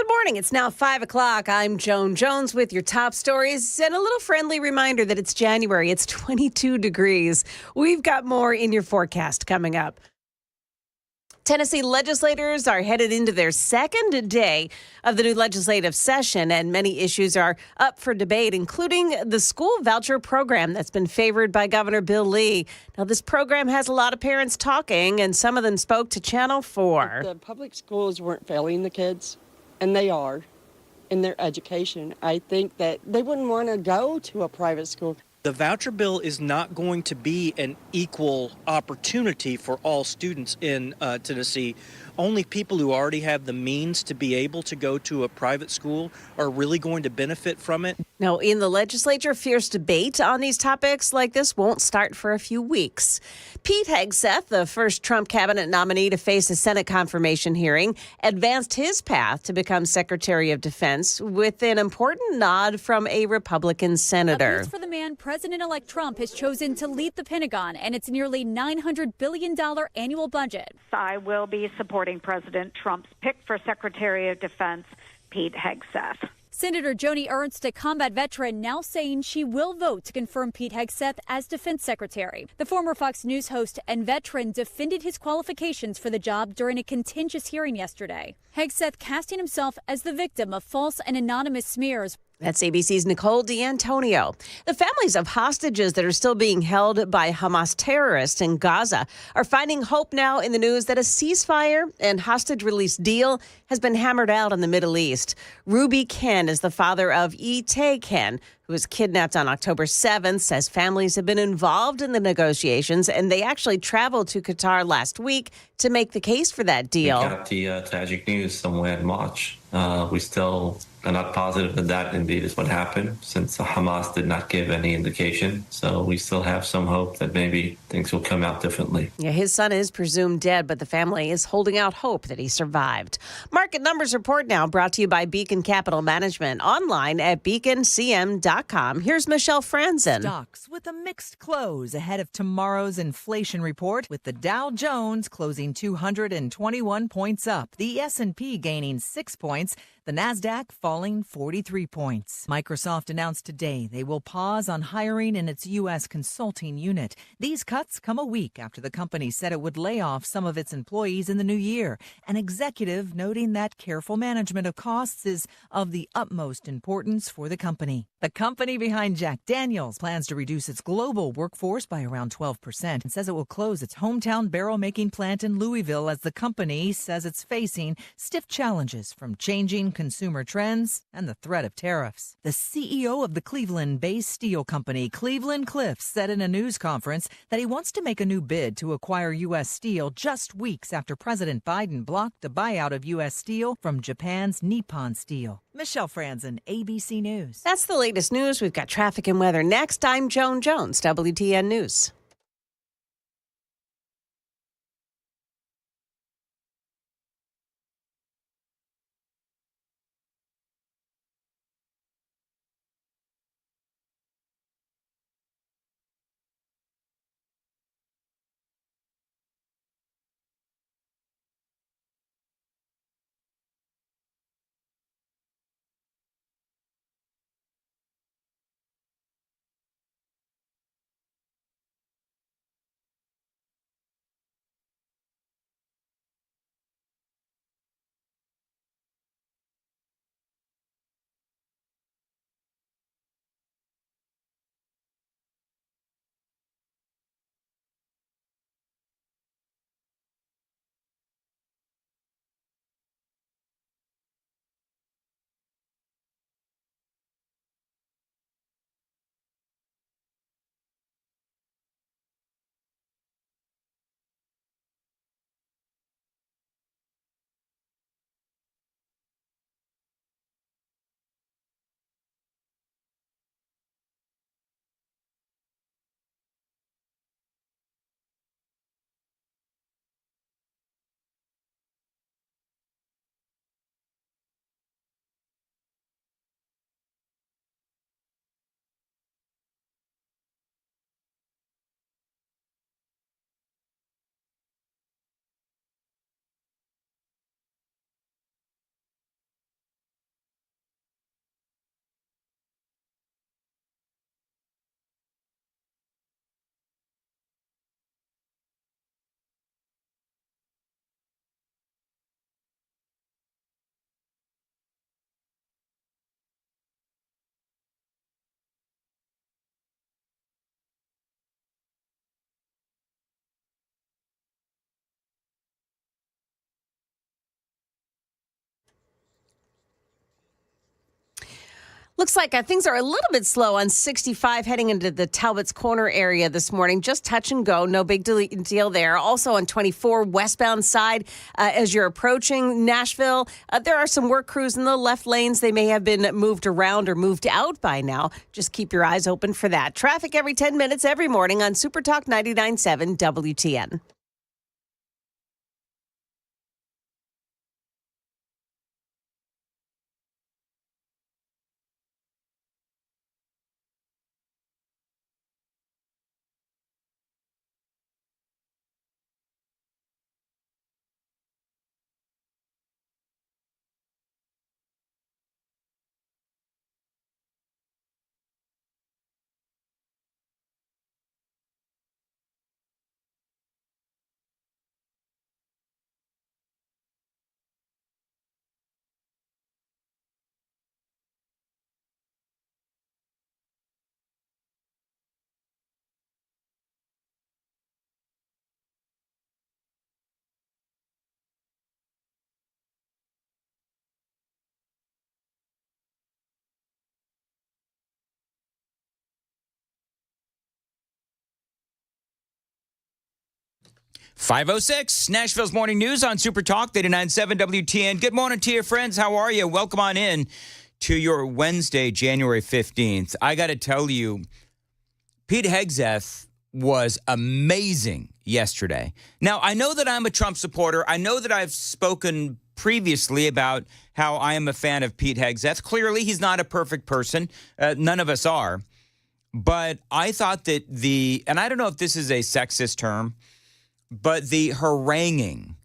Good morning. It's now 5 o'clock. I'm Joan Jones with your top stories and a little friendly reminder that it's January. It's 22 degrees. We've got more in your forecast coming up. Tennessee legislators are headed into their second day of the new legislative session, and many issues are up for debate, including the school voucher program that's been favored by Governor Bill Lee. Now, this program has a lot of parents talking, and some of them spoke to Channel 4. If the public schools weren't failing the kids, and they are, in their education, I think that they wouldn't want to go to a private school. The voucher bill is not going to be an equal opportunity for all students in Tennessee. Only people who already have the means to be able to go to a private school are really going to benefit from it. Now, in the legislature, fierce debate on these topics like this won't start for a few weeks. Pete Hegseth, the first Trump cabinet nominee to face a Senate confirmation hearing, advanced his path to become Secretary of Defense with an important nod from a Republican senator. For the man President-elect Trump has chosen to lead the Pentagon and its nearly $900 billion annual budget. I will be supporting President Trump's pick for Secretary of Defense, Pete Hegseth. Senator Joni Ernst, a combat veteran, now saying she will vote to confirm Pete Hegseth as Defense Secretary. The former Fox News host and veteran defended his qualifications for the job during a contentious hearing yesterday. Hegseth casting himself as the victim of false and anonymous smears. That's ABC's Nicole D'Antonio. The families of hostages that are still being held by Hamas terrorists in Gaza are finding hope now in the news that a ceasefire and hostage release deal has been hammered out in the Middle East. Ruby Ken is the father of Ite Ken, who was kidnapped on October 7th, says families have been involved in the negotiations, and they actually traveled to Qatar last week to make the case for that deal. We got the tragic news somewhere in March. We still are not positive that that indeed is what happened, since Hamas did not give any indication. So we still have some hope that maybe things will come out differently. Yeah, his son is presumed dead, but the family is holding out hope that he survived. Market Numbers Report now brought to you by Beacon Capital Management, online at beaconcm.com. Here's Michelle Franzen. Stocks with a mixed close ahead of tomorrow's inflation report, with the Dow Jones closing 221 points up, the S&P gaining 6 points, the Nasdaq falling 43 points. Microsoft announced today they will pause on hiring in its U.S. consulting unit. These cuts come a week after the company said it would lay off some of its employees in the new year. An executive noting that careful management of costs is of the utmost importance for the company. The company behind Jack Daniel's plans to reduce its global workforce by around 12% and says it will close its hometown barrel-making plant in Louisville as the company says it's facing stiff challenges from changing consumer trends and the threat of tariffs. The CEO of the Cleveland-based steel company, Cleveland-Cliffs, said in a news conference that he wants to make a new bid to acquire U.S. Steel just weeks after President Biden blocked a buyout of U.S. Steel from Japan's Nippon Steel. Michelle Franzen, ABC News. That's the latest news. We've got traffic and weather next. I'm Joan Jones, WTN News. Looks like things are a little bit slow on 65 heading into the Talbot's Corner area this morning. Just touch and go. No big deal there. Also on 24 westbound side, as you're approaching Nashville, there are some work crews in the left lanes. They may have been moved around or moved out by now. Just keep your eyes open for that. Traffic every 10 minutes every morning on Super Talk 99.7 WTN. .506, Nashville's Morning News on Super Talk 89.7 WTN. Good morning to you, friends. How are you? Welcome on in to your Wednesday, January 15th. I got to tell you, Pete Hegseth was amazing yesterday. Now, I know that I'm a Trump supporter. I know that I've spoken previously about how I am a fan of Pete Hegseth. Clearly, he's not a perfect person. None of us are. But I thought that and I don't know if this is a sexist term, but the haranguing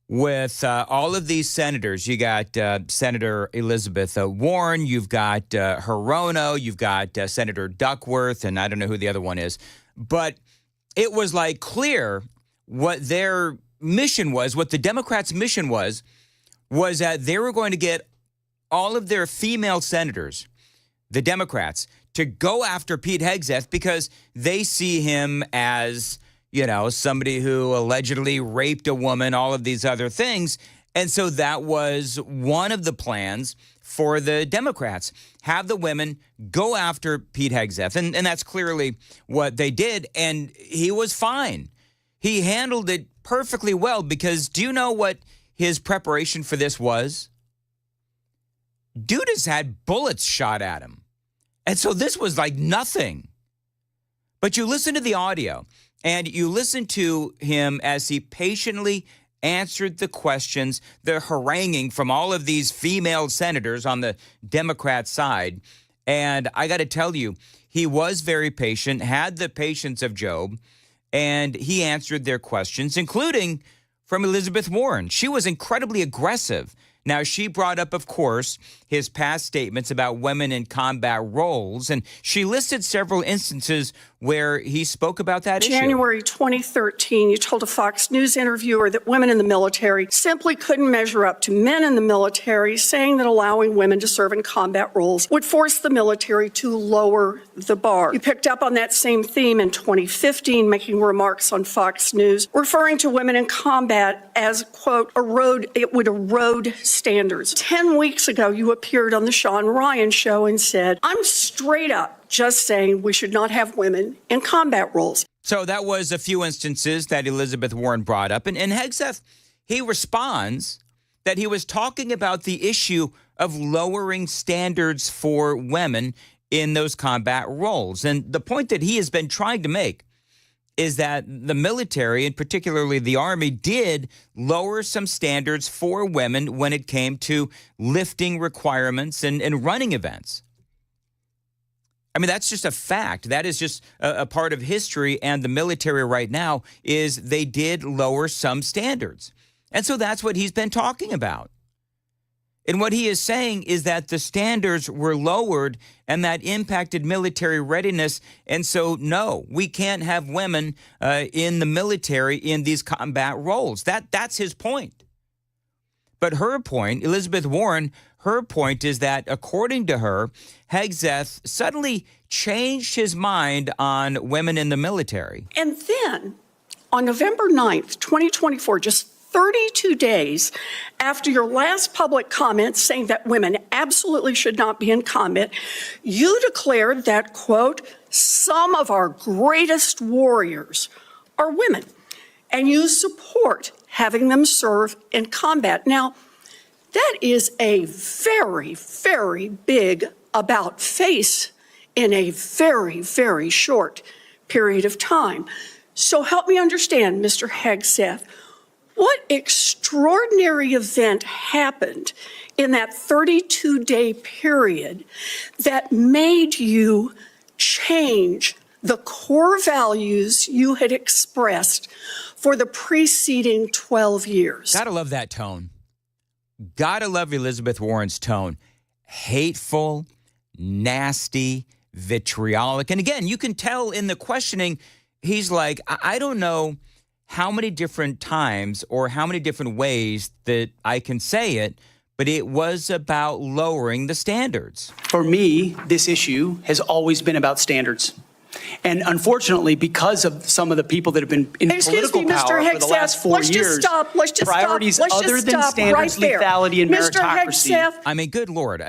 with all of these senators, you got Senator Elizabeth Warren, you've got Hirono, you've got Senator Duckworth, and I don't know who the other one is. But it was like clear what their mission was, what the Democrats' mission was that they were going to get all of their female senators, the Democrats, to go after Pete Hegseth because they see him as, you know, somebody who allegedly raped a woman, all of these other things. And so that was one of the plans for the Democrats, have the women go after Pete Hegseth. And that's clearly what they did. And he was fine. He handled it perfectly well because do you know what his preparation for this was? Dude has had bullets shot at him. And so this was like nothing. But you listen to the audio. And you listen to him as he patiently answered the questions, the haranguing from all of these female senators on the Democrat side. And I got to tell you, he was very patient, had the patience of Job, and he answered their questions, including from Elizabeth Warren. She was incredibly aggressive. Now, she brought up, of course, his past statements about women in combat roles, and she listed several instances where he spoke about that issue. January 2013, you told a Fox News interviewer that women in the military simply couldn't measure up to men in the military, saying that allowing women to serve in combat roles would force the military to lower the bar. You picked up on that same theme in 2015, making remarks on Fox News, referring to women in combat as, quote, it would erode standards. 10 weeks ago, you appeared on the Sean Ryan show and said, I'm straight up just saying we should not have women in combat roles. So that was a few instances that Elizabeth Warren brought up. And Hegseth, he responds that he was talking about the issue of lowering standards for women in those combat roles. And the point that he has been trying to make is that the military, and particularly the Army, did lower some standards for women when it came to lifting requirements and running events. I mean, that's just a fact. That is just a part of history, and the military right now is they did lower some standards. And so that's what he's been talking about. And what he is saying is that the standards were lowered and that impacted military readiness. And so, no, we can't have women in the military in these combat roles. That's his point. But her point, Elizabeth Warren, her point is that, according to her, Hegseth suddenly changed his mind on women in the military. And then on November 9th, 2024, just 32 days after your last public comment saying that women absolutely should not be in combat, you declared that, quote, some of our greatest warriors are women, and you support having them serve in combat. Now, that is a very, very big about face in a very, very short period of time. So help me understand, Mr. Hegseth, what extraordinary event happened in that 32-day period that made you change the core values you had expressed for the preceding 12 years? Gotta love that tone. Gotta love Elizabeth Warren's tone. Hateful, nasty, vitriolic. And again, you can tell in the questioning, he's like, I don't know how many different times or how many different ways that I can say it, but it was about lowering the standards. For me, this issue has always been about standards. And unfortunately, because of some of the people that have been in political power for the last 4 years, priorities other than standards, lethality, and meritocracy. I mean, good Lord.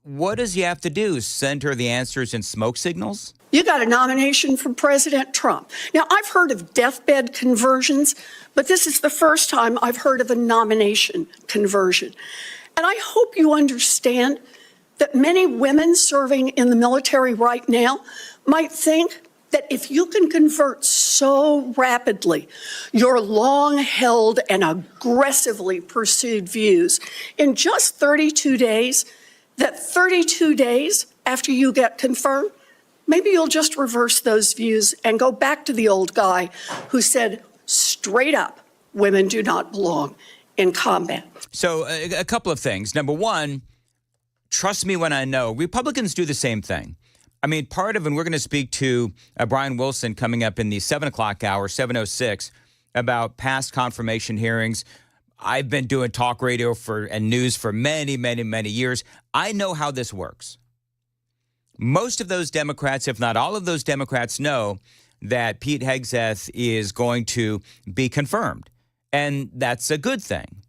What does he have to do? Send her the answers in smoke signals? You got a nomination from President Trump. Now, I've heard of deathbed conversions, but this is the first time I've heard of a nomination conversion. And I hope you understand that many women serving in the military right now might think that if you can convert so rapidly your long-held and aggressively pursued views in just 32 days, that 32 days after you get confirmed, maybe you'll just reverse those views and go back to the old guy who said straight up, women do not belong in combat. So a couple of things. Number one, trust me when I know. Republicans do the same thing. I mean, part of, and we're going to speak to Brian Wilson coming up in the 7 o'clock hour, 7:06, about past confirmation hearings. I've been doing talk radio and news for many, many, many years. I know how this works. Most of those Democrats, if not all of those Democrats, know that Pete Hegseth is going to be confirmed. And that's a good thing.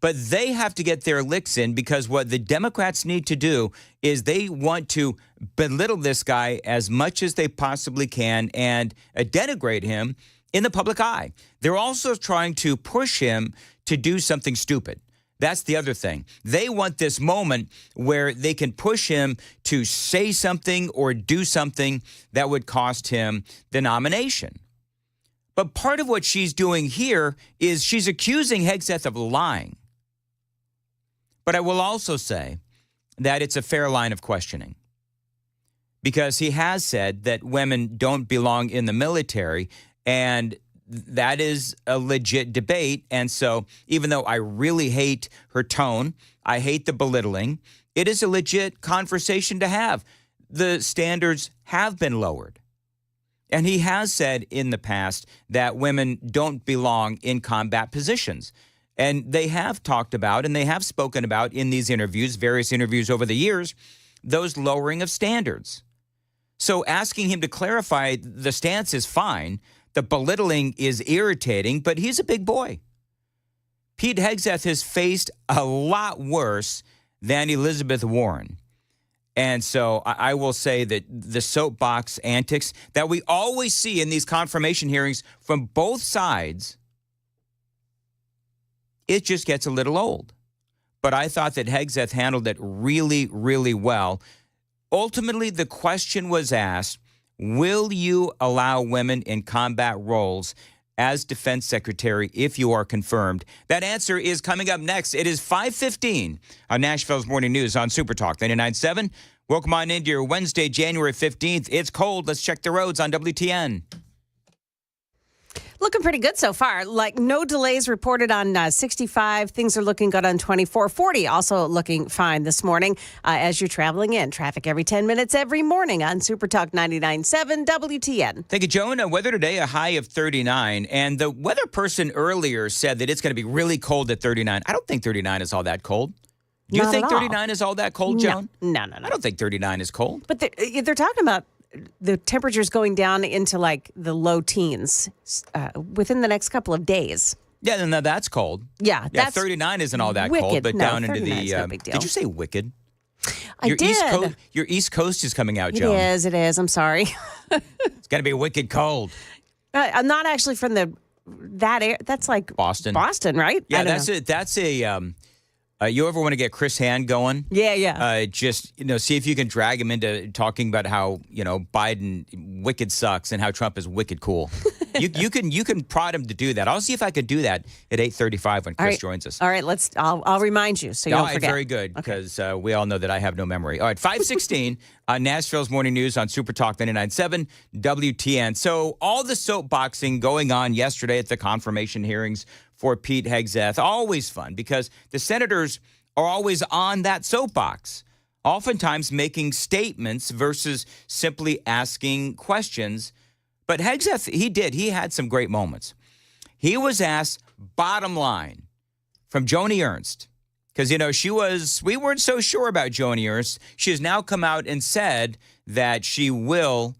But they have to get their licks in, because what the Democrats need to do is they want to belittle this guy as much as they possibly can and denigrate him in the public eye. They're also trying to push him to do something stupid. That's the other thing. They want this moment where they can push him to say something or do something that would cost him the nomination. But part of what she's doing here is she's accusing Hegseth of lying. But I will also say that it's a fair line of questioning, because he has said that women don't belong in the military, and that is a legit debate. And so even though I really hate her tone, I hate the belittling, it is a legit conversation to have. The standards have been lowered. And he has said in the past that women don't belong in combat positions. And they have talked about, and they have spoken about in these interviews, various interviews over the years, those lowering of standards. So asking him to clarify the stance is fine. The belittling is irritating, but he's a big boy. Pete Hegseth has faced a lot worse than Elizabeth Warren. And so I will say that the soapbox antics that we always see in these confirmation hearings from both sides, it just gets a little old. But I thought that Hegseth handled it really, really well. Ultimately, the question was asked, will you allow women in combat roles as defense secretary if you are confirmed? That answer is coming up next. It is 5:15 on Nashville's Morning News on Super Talk 99.7. Welcome on into your Wednesday, January 15th. It's cold. Let's check the roads on WTN. Looking pretty good so far. Like no delays reported on 65. Things are looking good on 24. 40 also looking fine this morning as you're traveling in. Traffic every 10 minutes every morning on Super Talk 99.7 WTN. Thank you, Joan. Weather today, a high of 39. And the weather person earlier said that it's going to be really cold at 39. I don't think 39 is all that cold. Do you Not think at all. 39 is all that cold, Joan? No. I don't think 39 is cold. But they're talking about the temperatures going down into like the low teens within the next couple of days. Yeah, no, that's cold. Yeah, Yeah, that's 39 isn't all that wicked. cold, but No, down into 39 's the. no big deal. Did you say wicked? I did. Your East Coast is coming out, Joan. It is. I'm sorry. It's going to be wicked cold. I'm not actually from that area. That's like Boston. Boston, right? Yeah, I don't know. that's a. You ever want to get Chris Hand going? Yeah. Just see if you can drag him into talking about how Biden wicked sucks and how Trump is wicked cool. you can prod him to do that. I'll see if I could do that at 8:35 when Chris joins us. All right, I'll remind you so you don't forget. Very good, because we all know that I have no memory. All right, 5:16 on Nashville's Morning News on Super Talk 99.7 WTN. So all the soapboxing going on yesterday at the confirmation hearings for Pete Hegseth, always fun because the senators are always on that soapbox, oftentimes making statements versus simply asking questions. But Hegseth, he had some great moments. He was asked, bottom line, from Joni Ernst, because, we weren't so sure about Joni Ernst. She has now come out and said that she will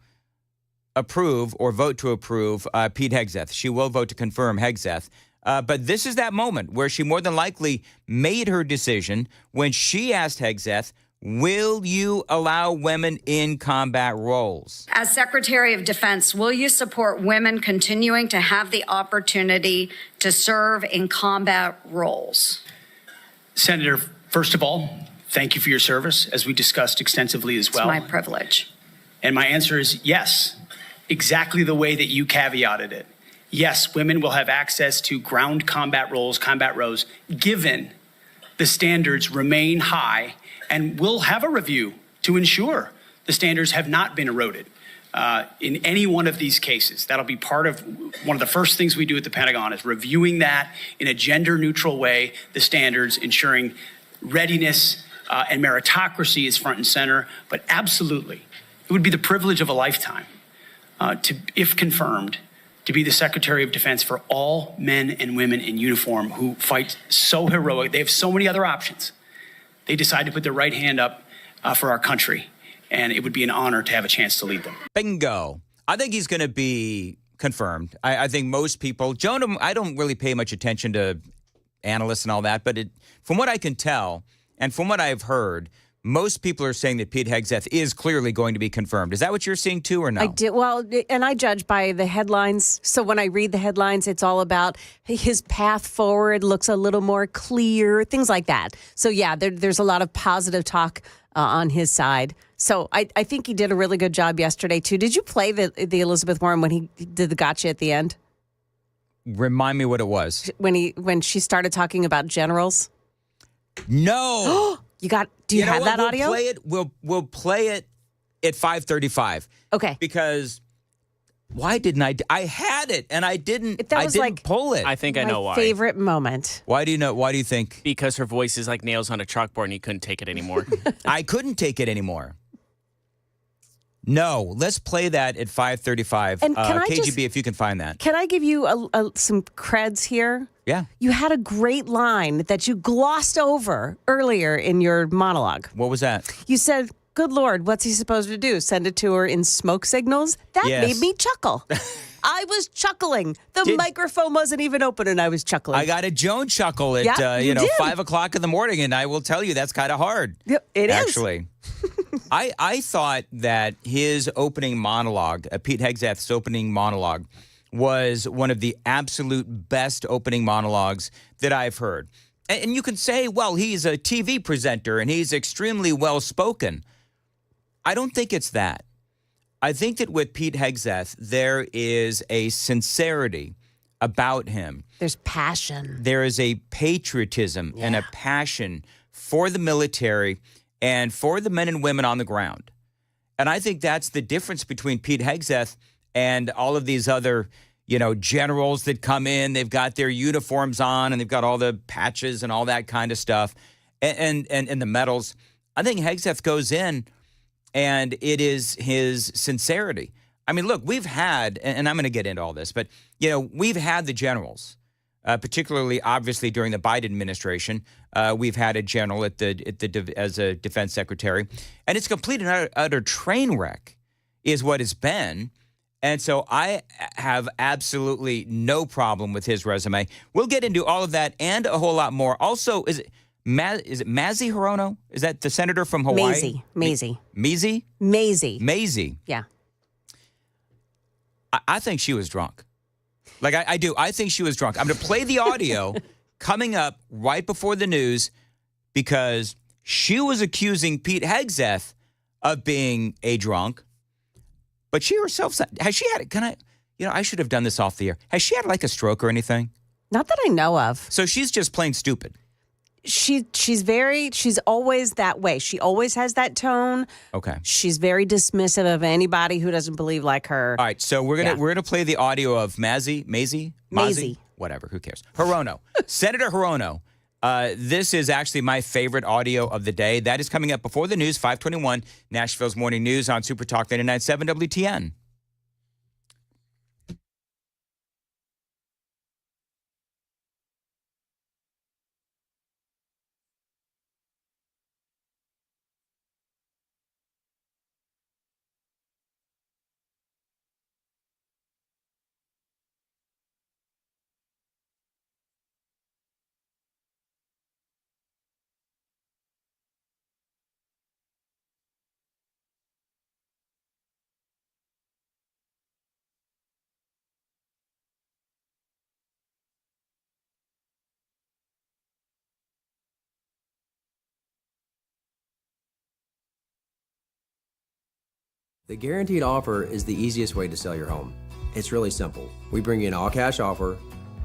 approve or vote to approve Pete Hegseth. She will vote to confirm Hegseth. But this is that moment where she more than likely made her decision when she asked Hegseth, will you allow women in combat roles? As Secretary of Defense, will you support women continuing to have the opportunity to serve in combat roles? Senator, first of all, thank you for your service, as we discussed extensively as well. It's my privilege. And my answer is yes, exactly the way that you caveated it. Yes, women will have access to ground combat roles, given the standards remain high, and we'll have a review to ensure the standards have not been eroded in any one of these cases. That'll be part of one of the first things we do at the Pentagon is reviewing that in a gender-neutral way, the standards, ensuring readiness and meritocracy is front and center. But absolutely, it would be the privilege of a lifetime to, if confirmed, to be the Secretary of Defense for all men and women in uniform who fight so heroic. They have so many other options. They decide to put their right hand up for our country, and it would be an honor to have a chance to lead them. Bingo. I think he's going to be confirmed. I think most people, Joan, I don't really pay much attention to analysts and all that, but from what I can tell and from what I've heard, most people are saying that Pete Hegseth is clearly going to be confirmed. Is that what you're seeing too, or no? I did. Well, and I judge by the headlines. So when I read the headlines, it's all about his path forward looks a little more clear, things like that. So yeah, there's a lot of positive talk on his side. So I think he did a really good job yesterday too. Did you play the Elizabeth Warren when he did the gotcha at the end? Remind me what it was. When she started talking about generals? No. Do you have that audio? We'll play it at 5:35. Okay. Because why didn't I had it and I didn't pull it. I think I know why. My favorite moment. Why do you think? Because her voice is like nails on a chalkboard and you couldn't take it anymore. I couldn't take it anymore. No, let's play that at 5:35. And can I KGB, if you can find that. Can I give you some creds here? Yeah. You had a great line that you glossed over earlier in your monologue. What was that? You said, good Lord, what's he supposed to do? Send it to her in smoke signals? That made me chuckle. I was chuckling. The microphone wasn't even open and I was chuckling. I got a Joan chuckle at 5 o'clock in the morning, and I will tell you that's kind of hard. Yep, it is. Actually. I thought that his opening monologue, Pete Hegseth's opening monologue, was one of the absolute best opening monologues that I've heard. And you can say, well, he's a TV presenter and he's extremely well-spoken. I don't think it's that. I think that with Pete Hegseth, there is a sincerity about him. There's passion. There is a patriotism and a passion for the military and for the men and women on the ground. And I think that's the difference between Pete Hegseth and all of these other, generals that come in. They've got their uniforms on and they've got all the patches and all that kind of stuff and the medals. I think Hegseth goes in and it is his sincerity. I mean, look, we've had, and I'm going to get into all this, but, we've had the generals, particularly, obviously, during the Biden administration. We've had a general as a defense secretary, and it's complete and utter train wreck is what it's been. And so I have absolutely no problem with his resume. We'll get into all of that and a whole lot more. Also, is it Mazie Hirono? Is that the senator from Hawaii? Mazie. Mazie. Yeah. I think she was drunk. Like, I do. I think she was drunk. I'm going to play the audio coming up right before the news because she was accusing Pete Hegseth of being a drunk. But she herself, has she had, I should have done this off the air. Has she had like a stroke or anything? Not that I know of. So she's just plain stupid. She's always that way. She always has that tone. Okay. She's very dismissive of anybody who doesn't believe like her. All right, so we're gonna play the audio of Mazie, whatever, who cares? Hirono, Senator Hirono. This is actually my favorite audio of the day. That is coming up before the news, 521, Nashville's Morning News on Super Talk 99.7 WTN. The guaranteed offer is the easiest way to sell your home. It's really simple. We bring you an all-cash offer.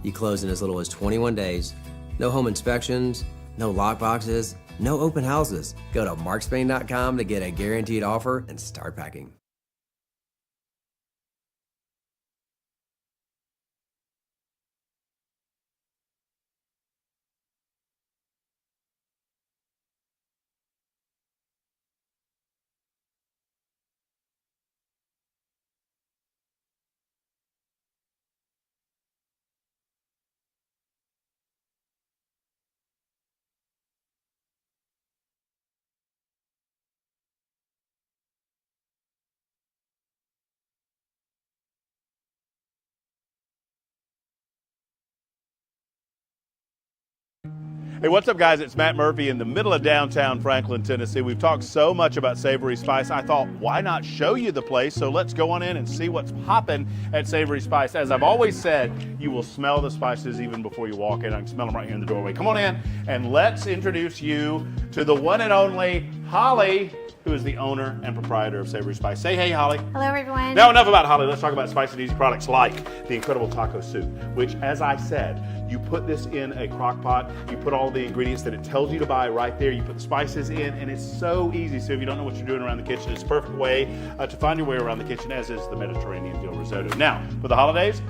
You close in as little as 21 days. No home inspections, no lockboxes, no open houses. Go to markspain.com to get a guaranteed offer and start packing. Hey, what's up, guys? It's Matt Murphy in the middle of downtown Franklin, Tennessee. We've talked so much about Savory Spice. I thought, why not show you the place? So let's go on in and see what's popping at Savory Spice. As I've always said, you will smell the spices even before you walk in. I can smell them right here in the doorway. Come on in and let's introduce you to the one and only Holly, who is the owner and proprietor of Savory Spice. Say hey, Holly. Hello, everyone. Now, enough about Holly. Let's talk about spicy and easy products like the incredible taco soup, which, as I said, you put this in a crock pot, you put all the ingredients that it tells you to buy right there, you put the spices in, and it's so easy. So if you don't know what you're doing around the kitchen, it's a perfect way to find your way around the kitchen, as is the Mediterranean dill risotto. Now, for the holidays,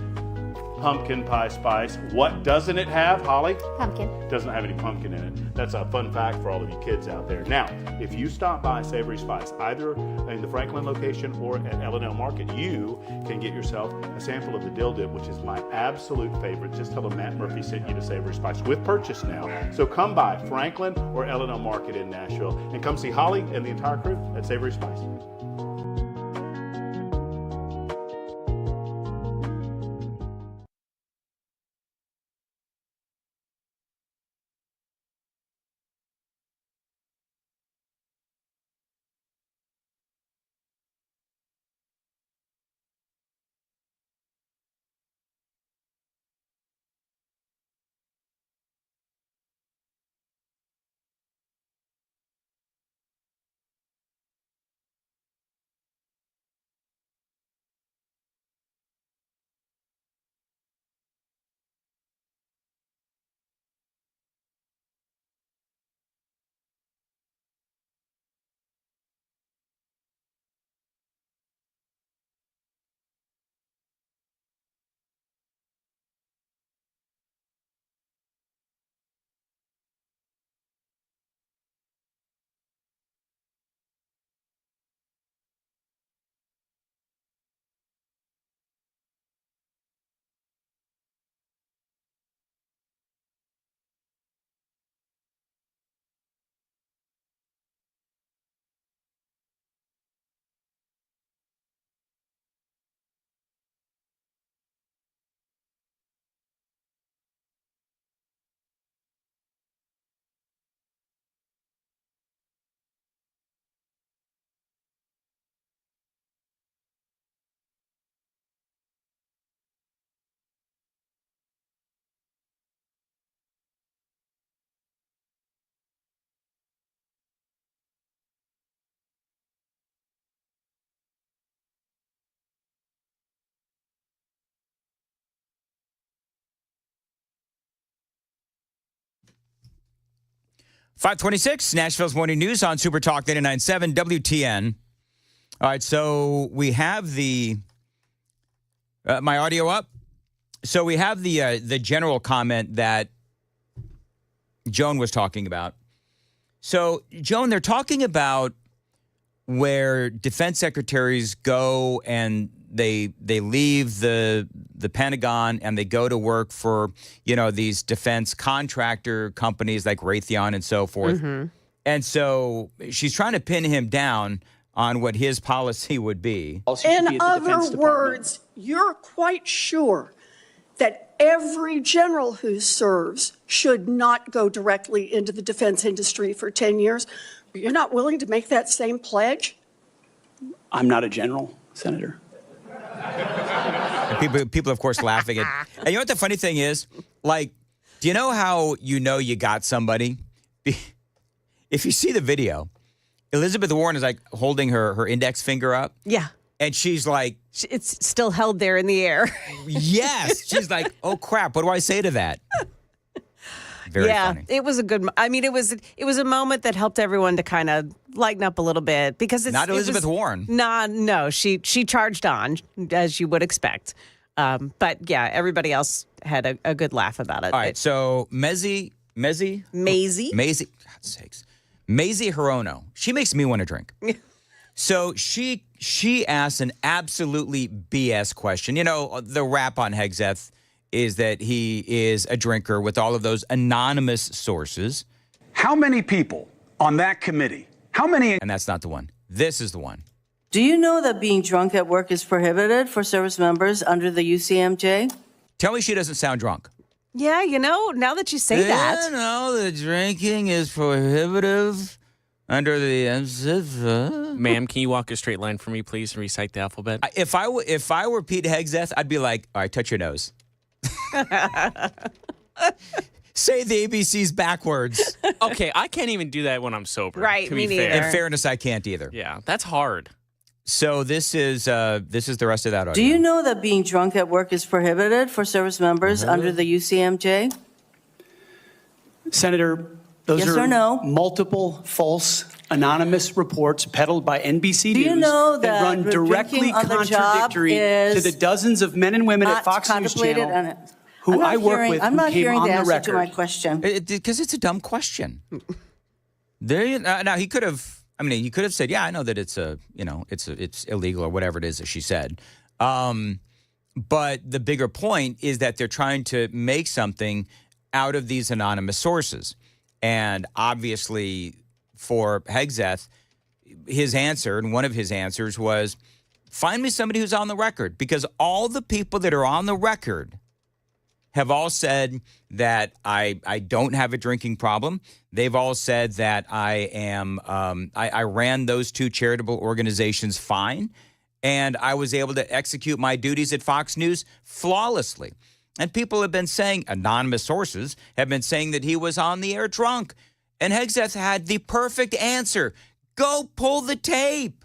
pumpkin pie spice. What doesn't it have, Holly? Pumpkin. Doesn't have any pumpkin in it. That's a fun fact for all of you kids out there. Now, if you stop by Savory Spice, either in the Franklin location or at L&L Market, you can get yourself a sample of the dill dip, which is my absolute favorite. Just tell them Matt Murphy sent you to Savory Spice with purchase now. So come by Franklin or L&L Market in Nashville and come see Holly and the entire crew at Savory Spice. 526, Nashville's Morning News on Super Talk 99.7 WTN. All right, so we have the my audio up. So we have the general comment that Joan was talking about. So, Joan, they're talking about where defense secretaries go and they leave the Pentagon and they go to work for, these defense contractor companies like Raytheon and so forth. Mm-hmm. And so she's trying to pin him down on what his policy would be. In other words, you're quite sure that every general who serves should not go directly into the defense industry for 10 years. You're not willing to make that same pledge? I'm not a general, Senator. And people, of course, laughing at. And you know what the funny thing is? Like, do you know how you got somebody? If you see the video, Elizabeth Warren is like holding her index finger up. Yeah. And she's like... It's still held there in the air. Yes. She's like, oh, crap. What do I say to that? Very funny. It was a good... it was a moment that helped everyone to kind of lighten up a little bit because it's... Not Elizabeth Warren. No. She charged on, as you would expect. But, yeah, everybody else had a good laugh about it. All right, so Maisie, God's sakes. Maisie Hirono. She makes me want to drink. So she asked an absolutely BS question. The rap on Hegseth is that he is a drinker with all of those anonymous sources. How many people on that committee? How many? And that's not the one. This is the one. Do you know that being drunk at work is prohibited for service members under the UCMJ? Tell me she doesn't sound drunk. Yeah, now that you say that. The drinking is prohibitive under the MSIF. Ma'am, can you walk a straight line for me, please, and recite the alphabet? If I were Pete Hegseth, I'd be like, all right, touch your nose. Say the ABCs backwards. Okay, I can't even do that when I'm sober. Right, to me be neither. fair. In fairness, I can't either. Yeah, that's hard. So this is the rest of that audio. Do you know that being drunk at work is prohibited for service members under the UCMJ? Senator, those Yes are or no? multiple false anonymous reports peddled by NBC Do you News know that run that directly drinking on the job contradictory to is the dozens of men and women at not Fox News contemplated Channel on it? who I work with I'm who not came hearing on the the answer record. to my question. Because it's a dumb question. Now he could have. I mean, he could have said, "Yeah, I know that it's it's illegal or whatever it is that she said." But the bigger point is that they're trying to make something out of these anonymous sources, and obviously for Hegseth, his answer and one of his answers was, "Find me somebody who's on the record," because all the people that are on the record have all said that I don't have a drinking problem. They've all said that I ran those two charitable organizations fine, and I was able to execute my duties at Fox News flawlessly. And people have been saying, anonymous sources have been saying that he was on the air drunk. And Hegseth had the perfect answer. Go pull the tape.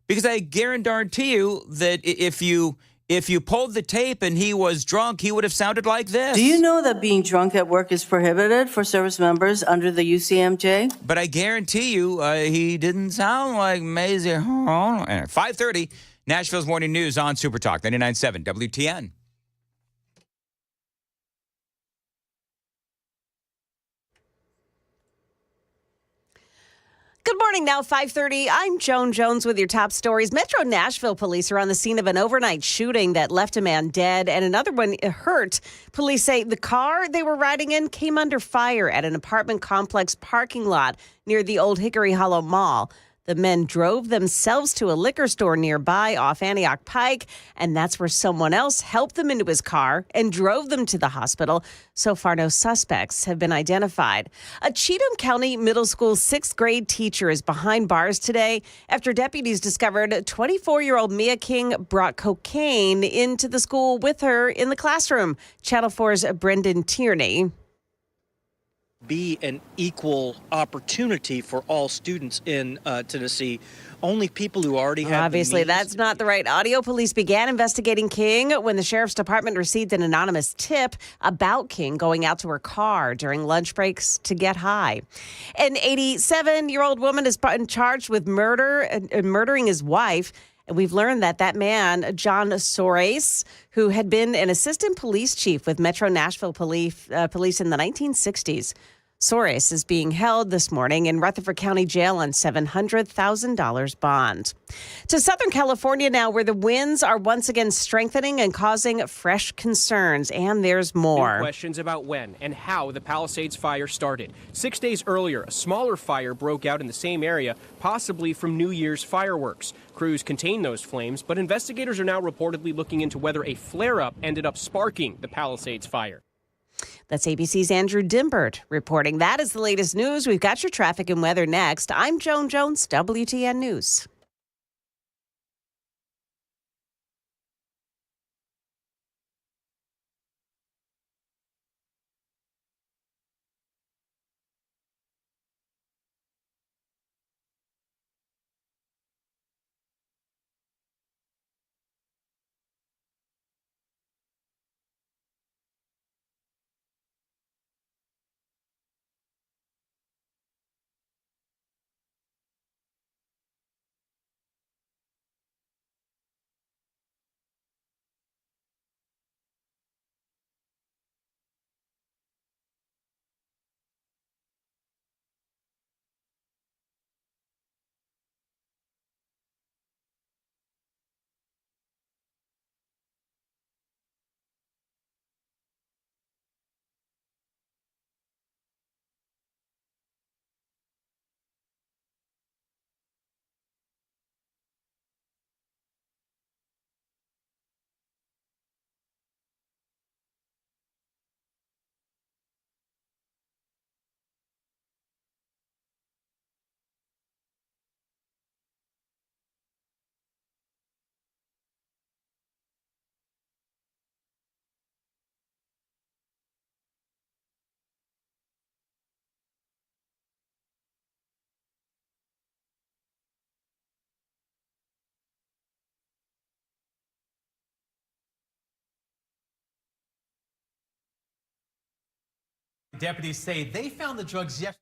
Because I guarantee you that if you pulled the tape and he was drunk, he would have sounded like this. Do you know that being drunk at work is prohibited for service members under the UCMJ? But I guarantee you he didn't sound like Maisie. 5:30, Nashville's Morning News on Super Talk 99.7 WTN. Good morning, now 5:30. I'm Joan Jones with your top stories. Metro Nashville police are on the scene of an overnight shooting that left a man dead and another one hurt. Police say the car they were riding in came under fire at an apartment complex parking lot near the Old Hickory Hollow Mall. The men drove themselves to a liquor store nearby off Antioch Pike, and that's where someone else helped them into his car and drove them to the hospital. So far, no suspects have been identified. A Cheatham County Middle School 6th grade teacher is behind bars today after deputies discovered 24-year-old Mia King brought cocaine into the school with her in the classroom. Channel 4's Brendan Tierney. be an equal opportunity for all students in Tennessee. Only people who already have Obviously, that's not the right audio. Police began investigating King when the sheriff's department received an anonymous tip about King going out to her car during lunch breaks to get high. An 87-year-old woman is charged with murder and murdering his wife. And we've learned that man, John Soares, who had been an assistant police chief with Metro Nashville police in the 1960s. Soares is being held this morning in Rutherford County Jail on $700,000 bond. To Southern California now, where the winds are once again strengthening and causing fresh concerns. And there's more. New questions about when and how the Palisades fire started. 6 days earlier, a smaller fire broke out in the same area, possibly from New Year's fireworks. Crews contained those flames, but investigators are now reportedly looking into whether a flare-up ended up sparking the Palisades fire. That's ABC's Andrew Dimbert reporting. That is the latest news. We've got your traffic and weather next. I'm Joan Jones, WTN News. Deputies say they found the drugs yesterday.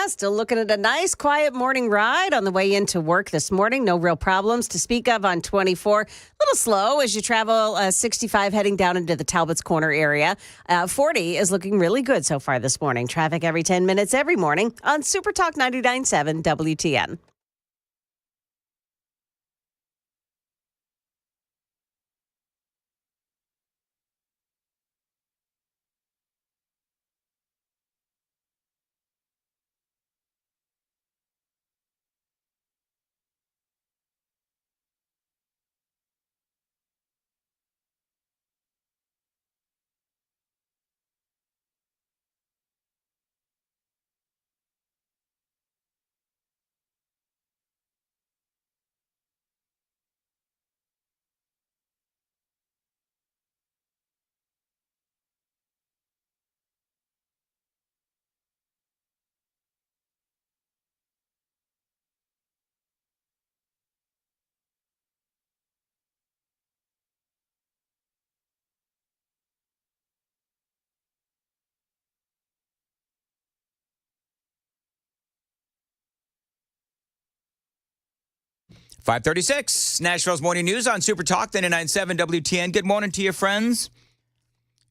Still looking at a nice, quiet morning ride on the way into work this morning. No real problems to speak of on 24. A little slow as you travel 65 heading down into the Talbot's Corner area. 40 is looking really good so far this morning. Traffic every 10 minutes every morning on Super Talk 99.7 WTN. .536, Nashville's Morning News on Super Talk 99.7 WTN. Good morning to you, friends.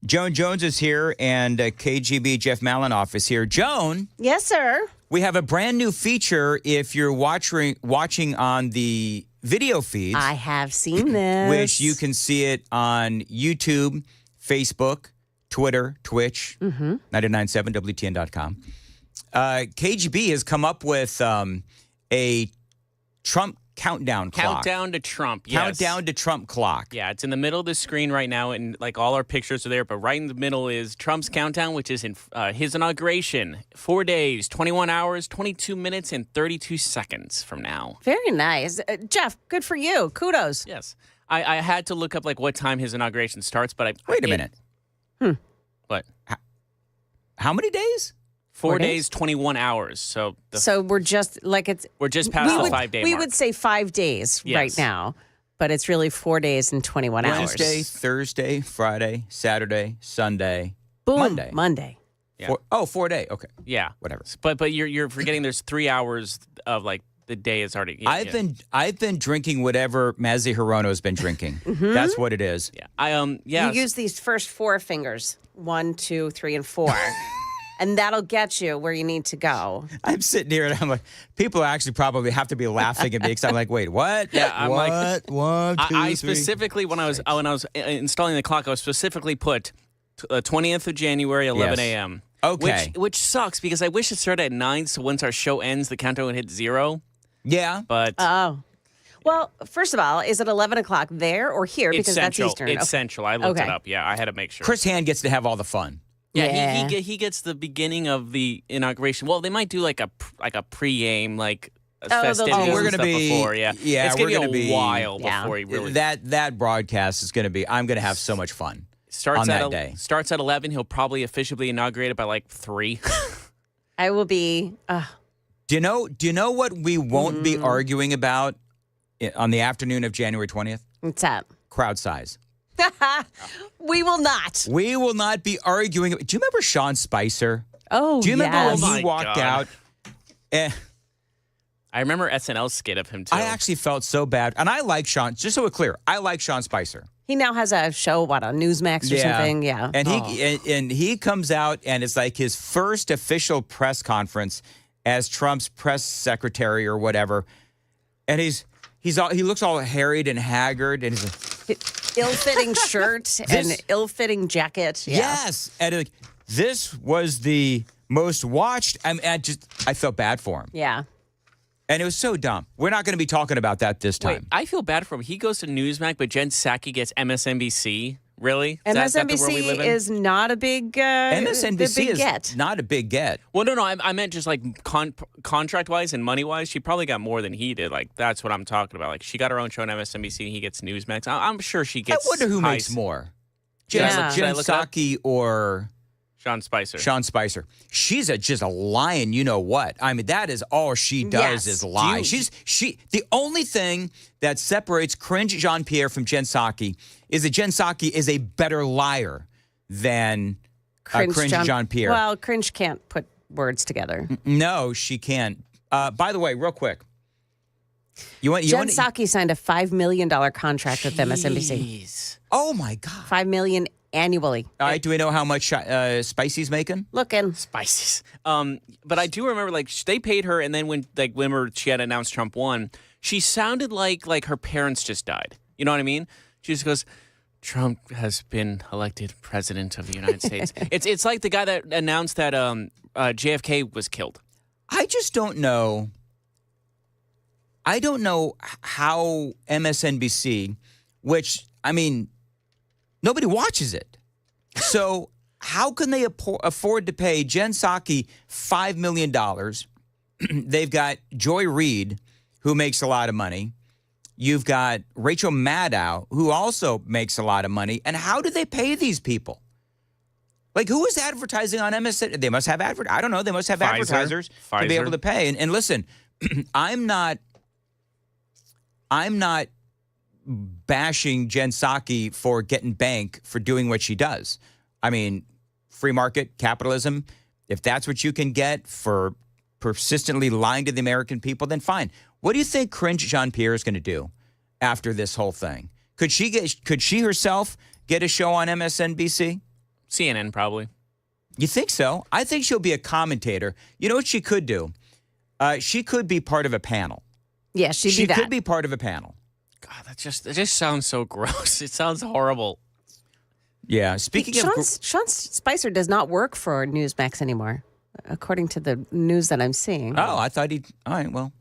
Joan Jones is here, and KGB Jeff Malinoff is here. Joan. Yes, sir. We have a brand new feature if you're watching on the video feeds. I have seen this. Which you can see it on YouTube, Facebook, Twitter, Twitch, 99.7 WTN.com. KGB has come up with a Trump countdown clock. Countdown to Trump, yes. Countdown to Trump clock. Yeah, it's in the middle of the screen right now, and like all our pictures are there, but right in the middle is Trump's countdown, which is in his inauguration. 4 days, 21 hours, 22 minutes, and 32 seconds from now. Very nice. Jeff, good for you. Kudos. Yes. I had to look up like what time his inauguration starts, but Wait a minute. What? How many days? 4 days, 21 hours. So we're just like we're just past the 5 day We mark. would say 5 days right now, but it's really 4 days and 21 hours. Wednesday, Thursday, Friday, Saturday, Sunday, Boom, Monday. Yeah. 4 day. Okay. Yeah. Whatever. But you're forgetting there's 3 hours of like the day is already. I've been drinking whatever Mazzy Hirono's been drinking. That's what it is. Yeah. You use these first 4 fingers, 1, 2, 3, and 4. And that'll get you where you need to go. I'm sitting here and I'm like, people actually probably have to be laughing at me because I'm like, wait, what? Yeah, I'm what? like, 1, 2, I 3. specifically when I was installing the clock, I was specifically put 20th of January, 11 a.m. Okay. Which sucks because I wish it started at 9, so once our show ends, the countdown would hit 0. Yeah. But well, first of all, is it 11 o'clock there or here? Because that's Eastern. It's Central. I looked it up. Yeah, I had to make sure. Chris Hand gets to have all the fun. Yeah, he gets the beginning of the inauguration. Well, they might do like a pre-game, like festivities we're and gonna stuff be before. Yeah, it's gonna be a while yeah. before he really. That broadcast is gonna be. I'm gonna have so much fun on that day. Starts at 11. He'll probably officially inaugurate it by like 3. I will be. Do you know what we won't be arguing about on the afternoon of January 20th? What's that? Crowd size. We will not. We will not be arguing. Do you remember Sean Spicer? Oh, do you remember yes. when he walked out? I remember SNL's skit of him too. I actually felt so bad, and I like Sean. Just so we're clear, I like Sean Spicer. He now has a show, on Newsmax or something? Yeah. And he comes out, and it's like his first official press conference as Trump's press secretary or whatever, and he looks all harried and haggard, and he's ill-fitting shirt and ill-fitting jacket. Yeah. Yes, and this was the most watched. I felt bad for him. Yeah. And it was so dumb. We're not going to be talking about that this time. Wait, I feel bad for him. He goes to Newsmax, but Jen Psaki gets MSNBC. Really? MSNBC is not a big MSNBC is get. not a big get. Well, no. I meant just like contract-wise and money-wise, she probably got more than he did. Like, that's what I'm talking about. Like, she got her own show on MSNBC, and he gets Newsmax. I'm sure she gets. I wonder who makes more. Jen Psaki or Sean Spicer. Sean Spicer. She's just a lion, you know what? I mean, that is all she does is lie. The only thing that separates cringe Jean-Pierre from Jen Psaki is that Jen Psaki is a better liar than cringe Jean-Pierre. Well, cringe can't put words together. No, she can't. By the way, real quick. Jen Psaki signed a $5 million contract with MSNBC. Oh, my God. $5 million annually. All right. Do we know how much Spicy's making? Looking. Spices. But I do remember, like, they paid her, and then when she had announced Trump won, she sounded like her parents just died. You know what I mean? She just goes, Trump has been elected president of the United States. It's like the guy that announced that JFK was killed. I just don't know. I don't know how MSNBC, which, I mean, nobody watches it. So how can they afford to pay Jen Psaki $5 million? They've got Joy Reid, who makes a lot of money. You've got Rachel Maddow, who also makes a lot of money. And how do they pay these people? Like, who is advertising on MSN? They must have I don't know. They must have advertisers to be able to pay. And listen, I'm not bashing Jen Psaki for getting bank for doing what she does. I mean, free market capitalism, if that's what you can get for persistently lying to the American people, then fine. What do you think Cringe Jean-Pierre is going to do after this whole thing? Could she herself get a show on MSNBC? CNN, probably. You think so? I think she'll be a commentator. You know what she could do? She could be part of a panel. Yeah, she could be part of a panel. God, it just sounds so gross. It sounds horrible. Yeah. Speaking of Sean Spicer does not work for Newsmax anymore, according to the news that I'm seeing. Oh, I thought he'd. All right. Well,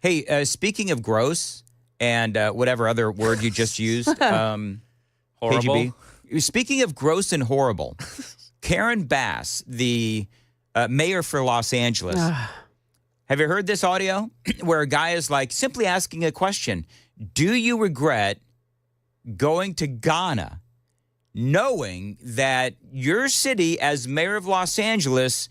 hey. Speaking of gross and whatever other word you just used, horrible. KGB, speaking of gross and horrible, Karen Bass, the mayor for Los Angeles. Have you heard this audio where a guy is like simply asking a question? Do you regret going to Ghana knowing that your city as mayor of Los Angeles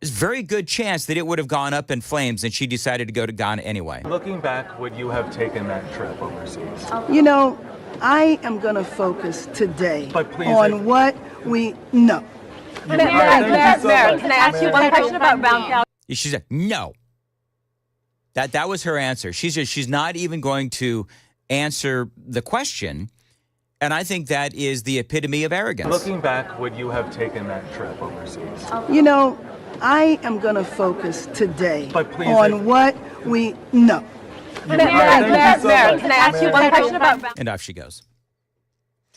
is a very good chance that it would have gone up in flames and she decided to go to Ghana anyway? Looking back, would you have taken that trip overseas? You know, I am going to focus today on what we know. Mayor, can I ask you one question about round cow? She said, no. That was her answer. She's not even going to answer the question. And I think that is the epitome of arrogance. Looking back, would you have taken that trip overseas? You know, I am going to focus today on what we know. Mayor, can I ask you one question about round? And off she goes.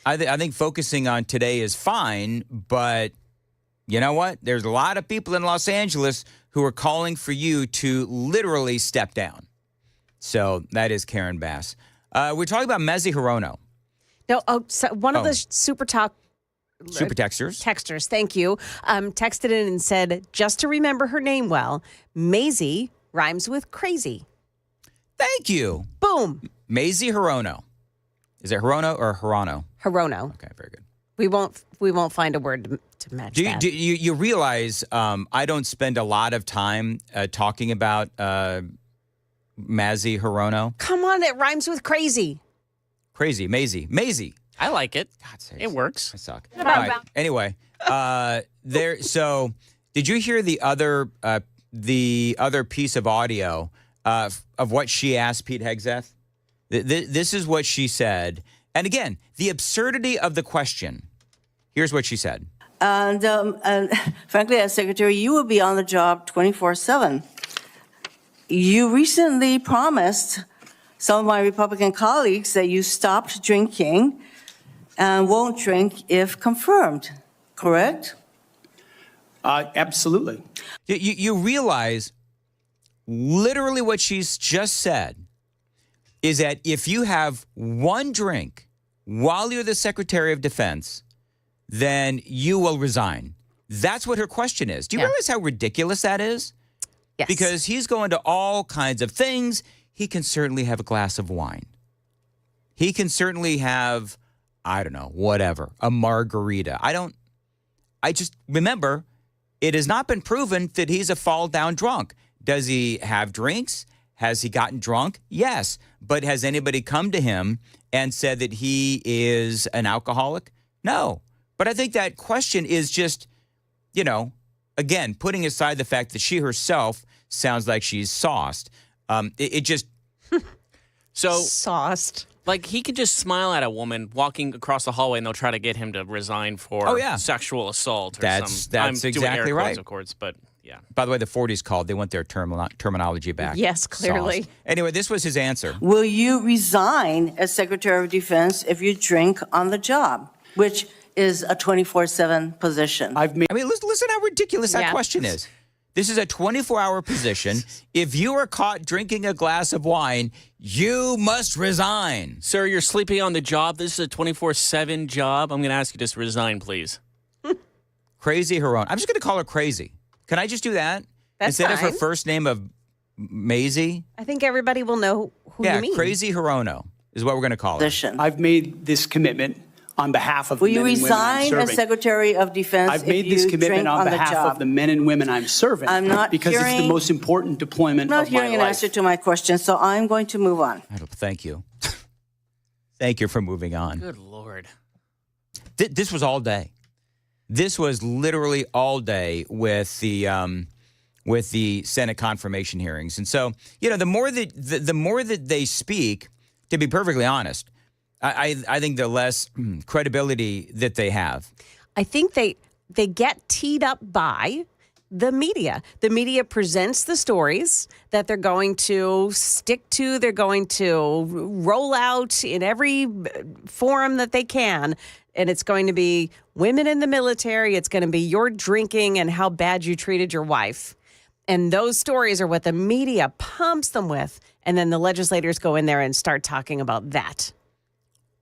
I think focusing on today is fine, but you know what? There's a lot of people in Los Angeles who are calling for you to literally step down. So that is Karen Bass. We're talking about Mezzi Hirono. No, so one of the super texters, thank you, texted in and said, just to remember her name well, Maisie rhymes with crazy. Thank you. Boom. Maisie Hirono. Is it Hirono or Hirano? Hirono. Okay, very good. We won't find a word to match that. Do you realize I don't spend a lot of time talking about Maisie Hirono? Come on, it rhymes with crazy. Crazy, Maisie. I like it. God sakes. It works. I suck. All right. Anyway, So, did you hear the other piece of audio of what she asked Pete Hegseth? This is what she said. And again, the absurdity of the question. Here's what she said. And frankly, as secretary, you will be on the job 24/7. You recently promised some of my Republican colleagues that you stopped drinking and won't drink if confirmed, correct? Absolutely. You realize literally what she's just said is that if you have one drink while you're the Secretary of Defense, then you will resign. That's what her question is. Do you realize how ridiculous that is? Yes. Because he's going to all kinds of things. He can certainly have a glass of wine. He can certainly have, I don't know, whatever, a margarita. I just remember, it has not been proven that he's a fall down drunk. Does he have drinks? Has he gotten drunk? Yes. But has anybody come to him and said that he is an alcoholic? No. But I think that question is just, again, putting aside the fact that she herself sounds like she's sauced, it just... So sauced. Like, he could just smile at a woman walking across the hallway and they'll try to get him to resign for sexual assault or That's I'm exactly doing air quotes, right. of course, but yeah. By the way, the 40s called. They want their terminology back. Yes, clearly. Sauced. Anyway, this was his answer. Will you resign as Secretary of Defense if you drink on the job, which is a 24/7 position? I mean, listen how ridiculous that question is. This is a 24-hour position. If you are caught drinking a glass of wine, you must resign. Sir, you're sleeping on the job. This is a 24/7 job. I'm going to ask you to resign, please. Crazy Hirono. I'm just going to call her Crazy. Can I just do that? That's Instead of her fine. first name of Maisie? I think everybody will know who you mean. Crazy Hirono is what we're going to call her. I've made this commitment on behalf of Will the you men and women I'm resign serving. as Secretary of Defense I've if made you this drink commitment on the behalf job? of the men and women I'm serving. I'm not because it's the hearing- most important deployment I'm not of my hearing an life. answer to my question, so I'm going to move on. Thank you. Thank you for moving on. Good Lord. This was all day. This was literally all day with the Senate confirmation hearings. And so, the more that they speak, to be perfectly honest, I think the less credibility that they have. I think they get teed up by the media. The media presents the stories that they're going to stick to. They're going to roll out in every forum that they can. And it's going to be women in the military. It's going to be your drinking and how bad you treated your wife. And those stories are what the media pumps them with. And then the legislators go in there and start talking about that.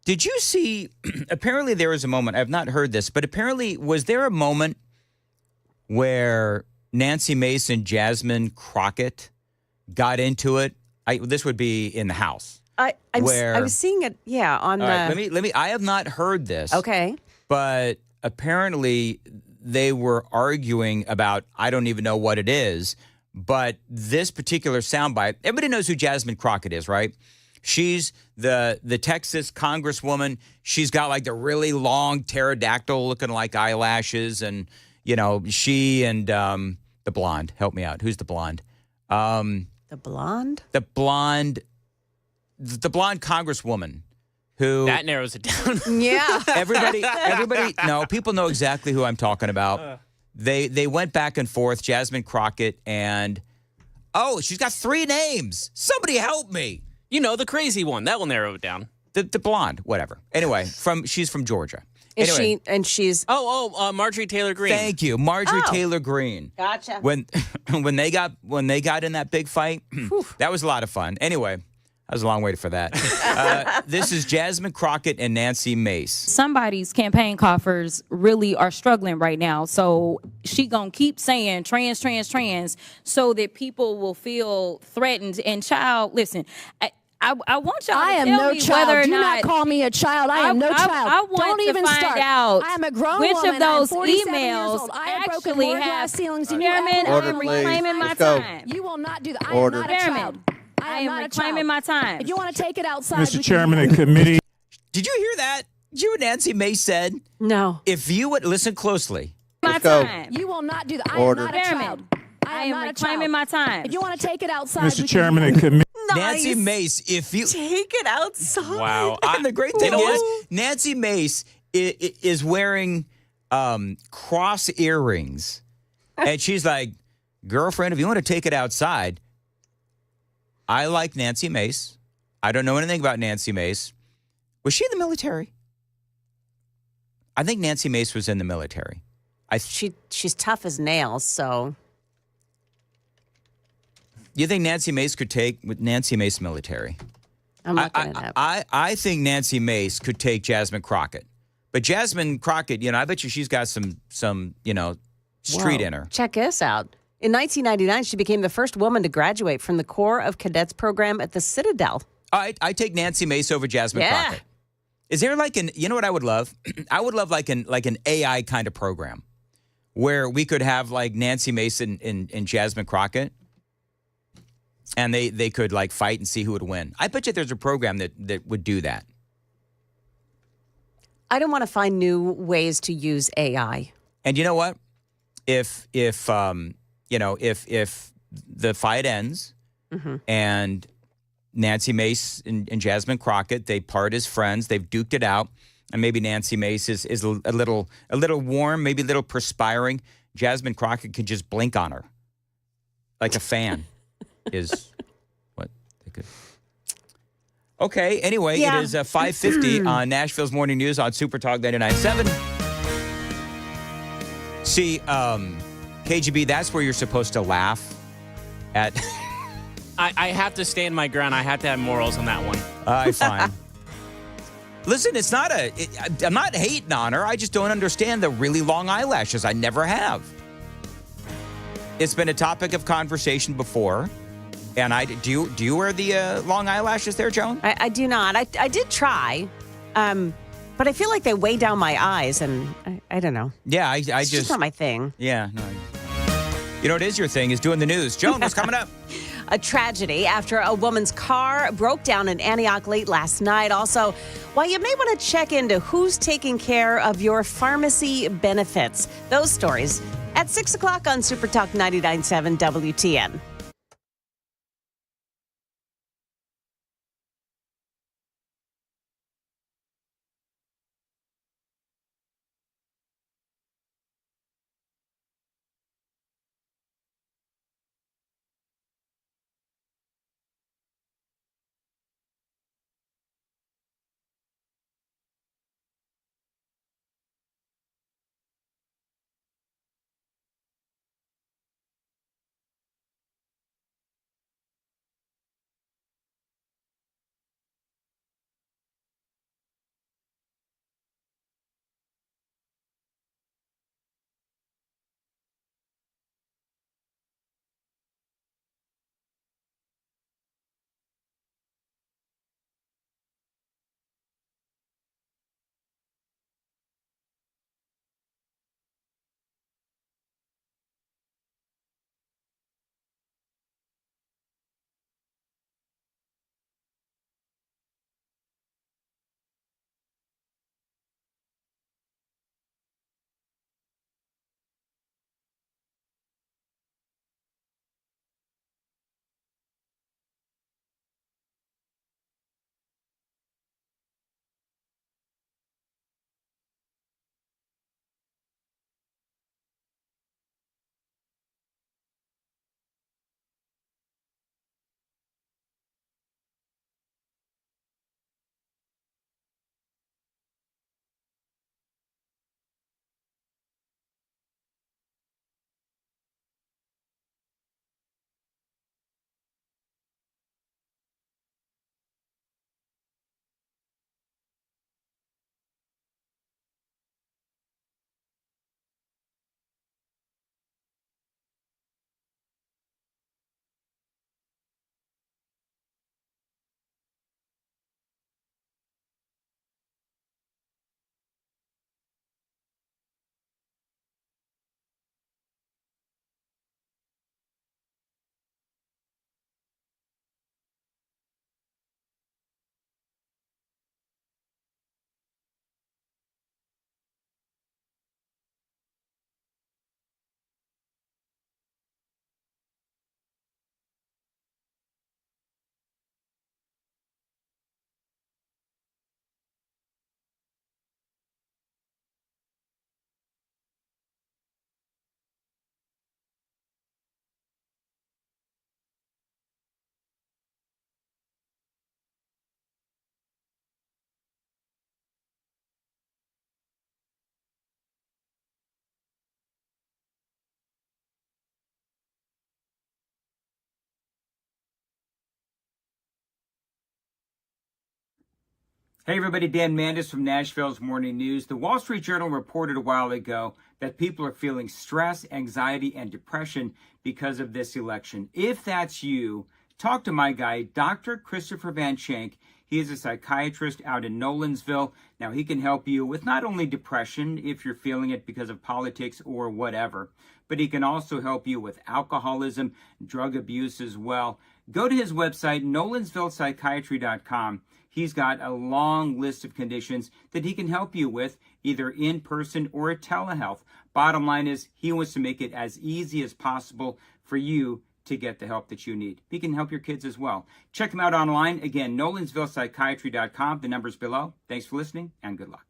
Did you see, apparently there was a moment, I've not heard this, but apparently was there a moment where Nancy Mace and Jasmine Crockett got into it? This would be in the House. I was seeing it, on All right, the... let me. I have not heard this. Okay. But apparently they were arguing about, I don't even know what it is, but this particular soundbite, everybody knows who Jasmine Crockett is, right? She's the Texas congresswoman. She's got like the really long pterodactyl looking like eyelashes, and she and the blonde. Help me out. Who's the blonde? The blonde? The blonde congresswoman who... That narrows it down. Yeah. Everybody, no, people know exactly who I'm talking about. They went back and forth, Jasmine Crockett, and, she's got 3 names. Somebody help me. The crazy one. That will narrow it down. The blonde, whatever. Anyway, she's from Georgia. She's... Marjorie Taylor Greene. Thank you, Marjorie Taylor Greene. Gotcha. When they got in that big fight, that was a lot of fun. Anyway, that was a long wait for that. This is Jasmine Crockett and Nancy Mace. Somebody's campaign coffers really are struggling right now. So she gonna keep saying trans, trans, trans so that people will feel threatened. And child, listen, I want y'all to tell me whether or Do not... not call me a child. I am no child. I want Don't to even find start. out I am a grown which woman. of those I'm 47 years emails old. I have broken actually more have... glass ceilings than you Chairman, ever I will. am reclaiming my Let's go. time. You will not do that. Order. I am not a Chairman, child. I am not a reclaiming child. my time. If you want to take it outside, Mr. Chairman and committee. Did you hear that? Did you hear what Nancy Mace said? No. If you would listen closely. My time. You will not do that. I Order. am not a child. I am reclaiming my time. If you want to take it outside, Mr. Chairman and committee. Nancy Mace, if you take it outside. Wow. And the great thing is, Nancy Mace is wearing cross earrings. And she's like, girlfriend, if you want to take it outside, I like Nancy Mace. I don't know anything about Nancy Mace. Was she in the military? I think Nancy Mace was in the military. She's tough as nails, so... You think Nancy Mace could take with Nancy Mace military? I'm looking it up. I think Nancy Mace could take Jasmine Crockett. But Jasmine Crockett, I bet you she's got some street in her. Check this out. In 1999, she became the first woman to graduate from the Corps of Cadets program at the Citadel. I take Nancy Mace over Jasmine Crockett. Is there like you know what I would love? I would love like an AI kind of program where we could have like Nancy Mace and Jasmine Crockett. And they could like fight and see who would win. I bet you there's a program that would do that. I don't want to find new ways to use AI. And you know what? if the fight ends and Nancy Mace and Jasmine Crockett, they part as friends, they've duked it out, and maybe Nancy Mace is a little warm, maybe a little perspiring. Jasmine Crockett could just blink on her like a fan is what they could. Okay, anyway, It is 5:50 on Nashville's Morning News on Super Talk 99.7. See, KGB, that's where you're supposed to laugh at. I have to stand my ground. I have to have morals on that one. Fine. Listen, I'm not hating on her. I just don't understand the really long eyelashes. I never have. It's been a topic of conversation before. And do you wear the long eyelashes there, Joan? I do not. I did try, but I feel like they weigh down my eyes, and I don't know. Yeah, It's just not my thing. Yeah, no. You know what is your thing is doing the news. Joan, what's coming up? A tragedy after a woman's car broke down in Antioch late last night. Also, why you may want to check into who's taking care of your pharmacy benefits. Those stories at 6 o'clock on Super Talk 99.7 WTN. Hey everybody, Dan Mandis from Nashville's Morning News. The Wall Street Journal reported a while ago that people are feeling stress, anxiety, and depression because of this election. If that's you, talk to my guy, Dr. Christopher Van Schenk. He is a psychiatrist out in Nolensville. Now, he can help you with not only depression, if you're feeling it because of politics or whatever, but he can also help you with alcoholism, drug abuse as well. Go to his website, nolensvillepsychiatry.com. He's got a long list of conditions that he can help you with, either in person or at telehealth. Bottom line is, he wants to make it as easy as possible for you to get the help that you need. He can help your kids as well. Check him out online. Again, nolensvillepsychiatry.com. The number's below. Thanks for listening, and good luck.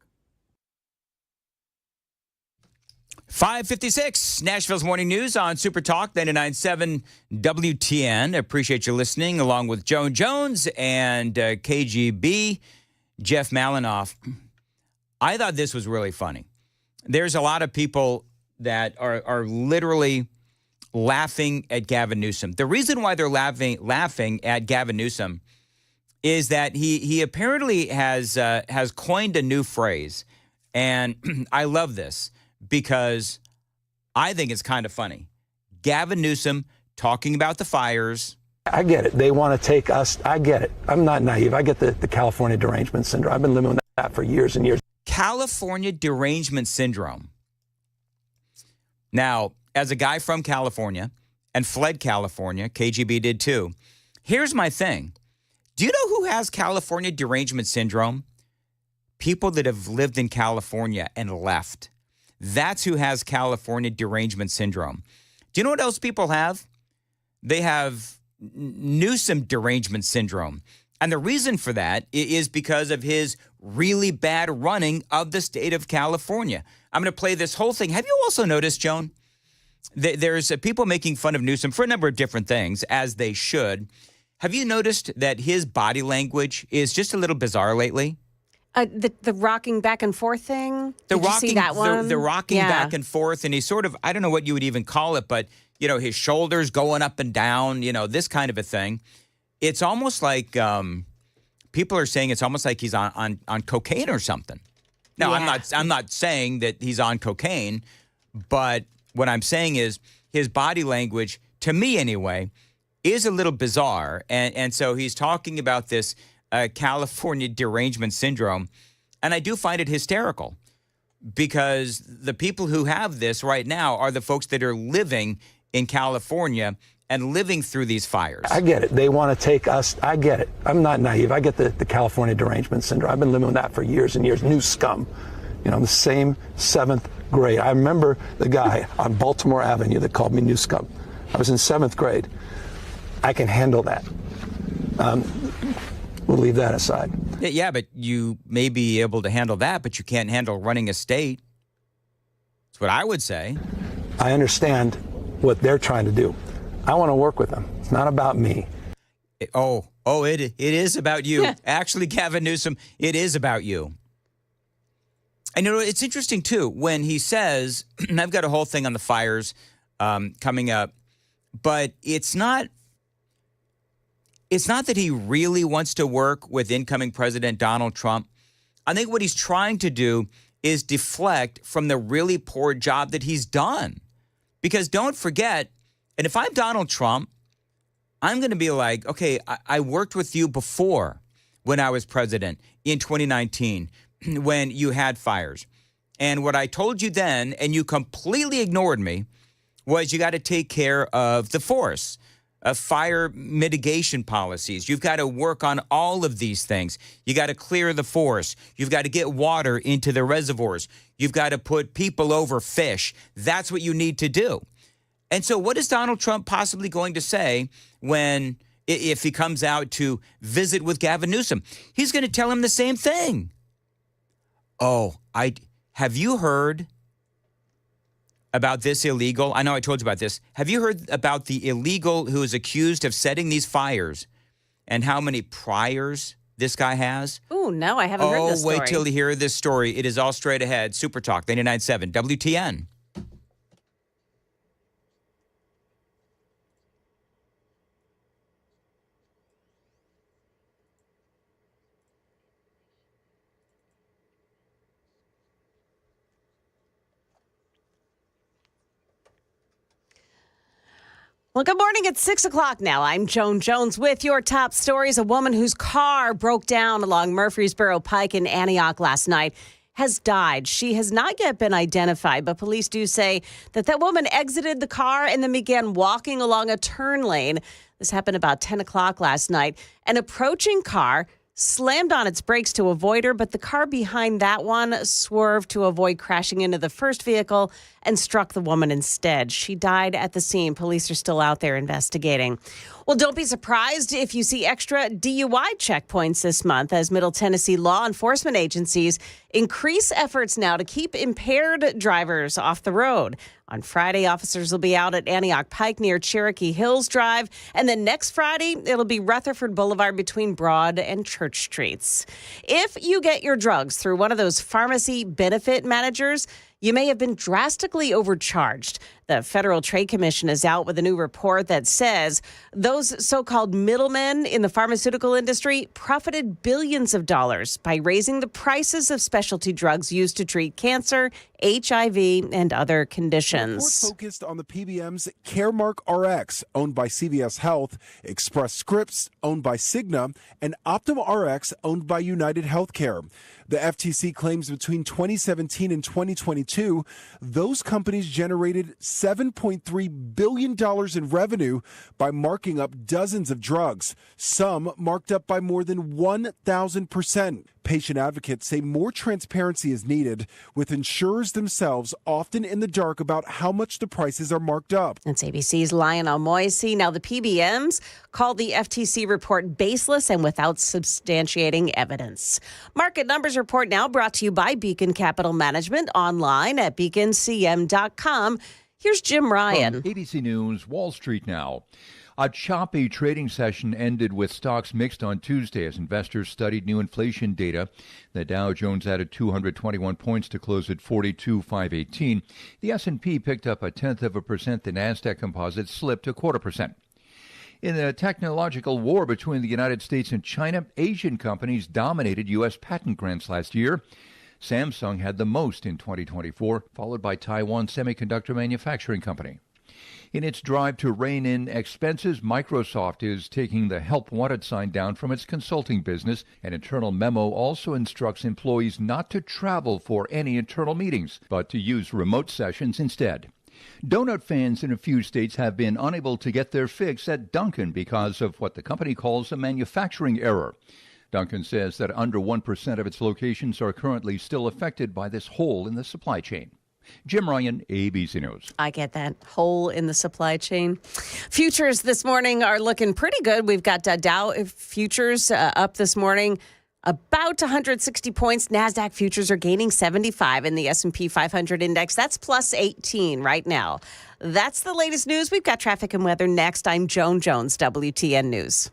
5:56, Nashville's Morning News on Super Talk 99.7 WTN. Appreciate you listening, along with Joan Jones and KGB, Jeff Malinoff. I thought this was really funny. There's a lot of people that are literally laughing at Gavin Newsom. The reason why they're laughing at Gavin Newsom is that he apparently has coined a new phrase, and I love this, because I think it's kind of funny. Gavin Newsom talking about the fires. I get it. They want to take us. I get it. I'm not naive. I get the California derangement syndrome. I've been living with that for years and years. California derangement syndrome. Now, as a guy from California and fled California, KGB did too. Here's my thing. Do you know who has California derangement syndrome? People that have lived in California and left. That's who has California derangement syndrome. Do you know what else people have? They have Newsom derangement syndrome. And the reason for that is because of his really bad running of the state of California. I'm going to play this whole thing. Have you also noticed, Joan? There's people making fun of Newsom for a number of different things, as they should. Have you noticed that his body language is just a little bizarre lately? The rocking back and forth thing? Did you see that one? The rocking back and forth, and he's sort of, I don't know what you would even call it, but, you know, his shoulders going up and down, you know, this kind of a thing. It's almost like people are saying it's almost like he's on cocaine or something. Now, I'm not saying that he's on cocaine, but what I'm saying is his body language, to me anyway, is a little bizarre. And so he's talking about this California derangement syndrome. And I do find it hysterical, because the people who have this right now are the folks that are living in California and living through these fires. I get it. They want to take us. I get it. I'm not naive. I get the California derangement syndrome. I've been living with that for years and years. New scum. You know, the same 7th grade. I remember the guy on Baltimore Avenue that called me new scum. I was in 7th grade. I can handle that. We'll leave that aside. Yeah, but you may be able to handle that, but you can't handle running a state. That's what I would say. I understand what they're trying to do. I want to work with them. It's not about me. It is about you. Actually, Gavin Newsom, it is about you. And you know, it's interesting too, when he says, and I've got a whole thing on the fires coming up, but it's not that he really wants to work with incoming President Donald Trump. I think what he's trying to do is deflect from the really poor job that he's done. Because don't forget, and if I'm Donald Trump, I'm going to be like, okay, I worked with you before when I was president in 2019 when you had fires. And what I told you then, and you completely ignored me, was you got to take care of the forests. Fire mitigation policies. You've got to work on all of these things. You got to clear the forest. You've got to get water into the reservoirs. You've got to put people over fish. That's what you need to do. And so what is Donald Trump possibly going to say if he comes out to visit with Gavin Newsom? He's going to tell him the same thing. Have you heard about this illegal? I know I told you about this. Have you heard about the illegal who is accused of setting these fires and how many priors this guy has? Oh, no, I haven't heard this story. Wait till you hear this story. It is all straight ahead. Super Talk 99.7 WTN. Well, good morning. It's 6 o'clock now. I'm Joan Jones with your top stories. A woman whose car broke down along Murfreesboro Pike in Antioch last night has died. She has not yet been identified, but police do say that woman exited the car and then began walking along a turn lane. This happened about 10 o'clock last night. An approaching car slammed on its brakes to avoid her, but the car behind that one swerved to avoid crashing into the first vehicle and struck the woman instead. She died at the scene. Police are still out there investigating. Well, don't be surprised if you see extra DUI checkpoints this month as Middle Tennessee law enforcement agencies increase efforts now to keep impaired drivers off the road. On Friday, officers will be out at Antioch Pike near Cherokee Hills Drive. And then next Friday, it'll be Rutherford Boulevard between Broad and Church Streets. If you get your drugs through one of those pharmacy benefit managers, you may have been drastically overcharged. The Federal Trade Commission is out with a new report that says those so-called middlemen in the pharmaceutical industry profited billions of dollars by raising the prices of specialty drugs used to treat cancer, HIV, and other conditions. The report focused on the PBM's Caremark RX, owned by CVS Health, Express Scripts, owned by Cigna, and Optum RX, owned by United Healthcare. The FTC claims between 2017 and 2022, those companies generated $7.3 billion in revenue by marking up dozens of drugs, some marked up by more than 1,000%. Patient advocates say more transparency is needed, with insurers themselves often in the dark about how much the prices are marked up. That's ABC's Lionel Moisey. Now, the PBMs called the FTC report baseless and without substantiating evidence. Market Numbers Report now brought to you by Beacon Capital Management, online at beaconcm.com. Here's Jim Ryan. From ABC News, Wall Street now. A choppy trading session ended with stocks mixed on Tuesday as investors studied new inflation data. The Dow Jones added 221 points to close at 42,518. The S&P picked up 0.1%. The Nasdaq Composite slipped 0.25%. In the technological war between the United States and China, Asian companies dominated U.S. patent grants last year. Samsung had the most in 2024, followed by Taiwan Semiconductor Manufacturing Company. In its drive to rein in expenses, Microsoft is taking the Help Wanted sign down from its consulting business. An internal memo also instructs employees not to travel for any internal meetings, but to use remote sessions instead. Donut fans in a few states have been unable to get their fix at Dunkin' because of what the company calls a manufacturing error. Dunkin' says that under 1% of its locations are currently still affected by this hole in the supply chain. Jim Ryan, ABC News. I get that hole in the supply chain. Futures this morning are looking pretty good. We've got Dow futures up this morning about 160 points. NASDAQ futures are gaining 75 in the S&P 500 index. That's plus 18 right now. That's the latest news. We've got traffic and weather next. I'm Joan Jones, WTN News.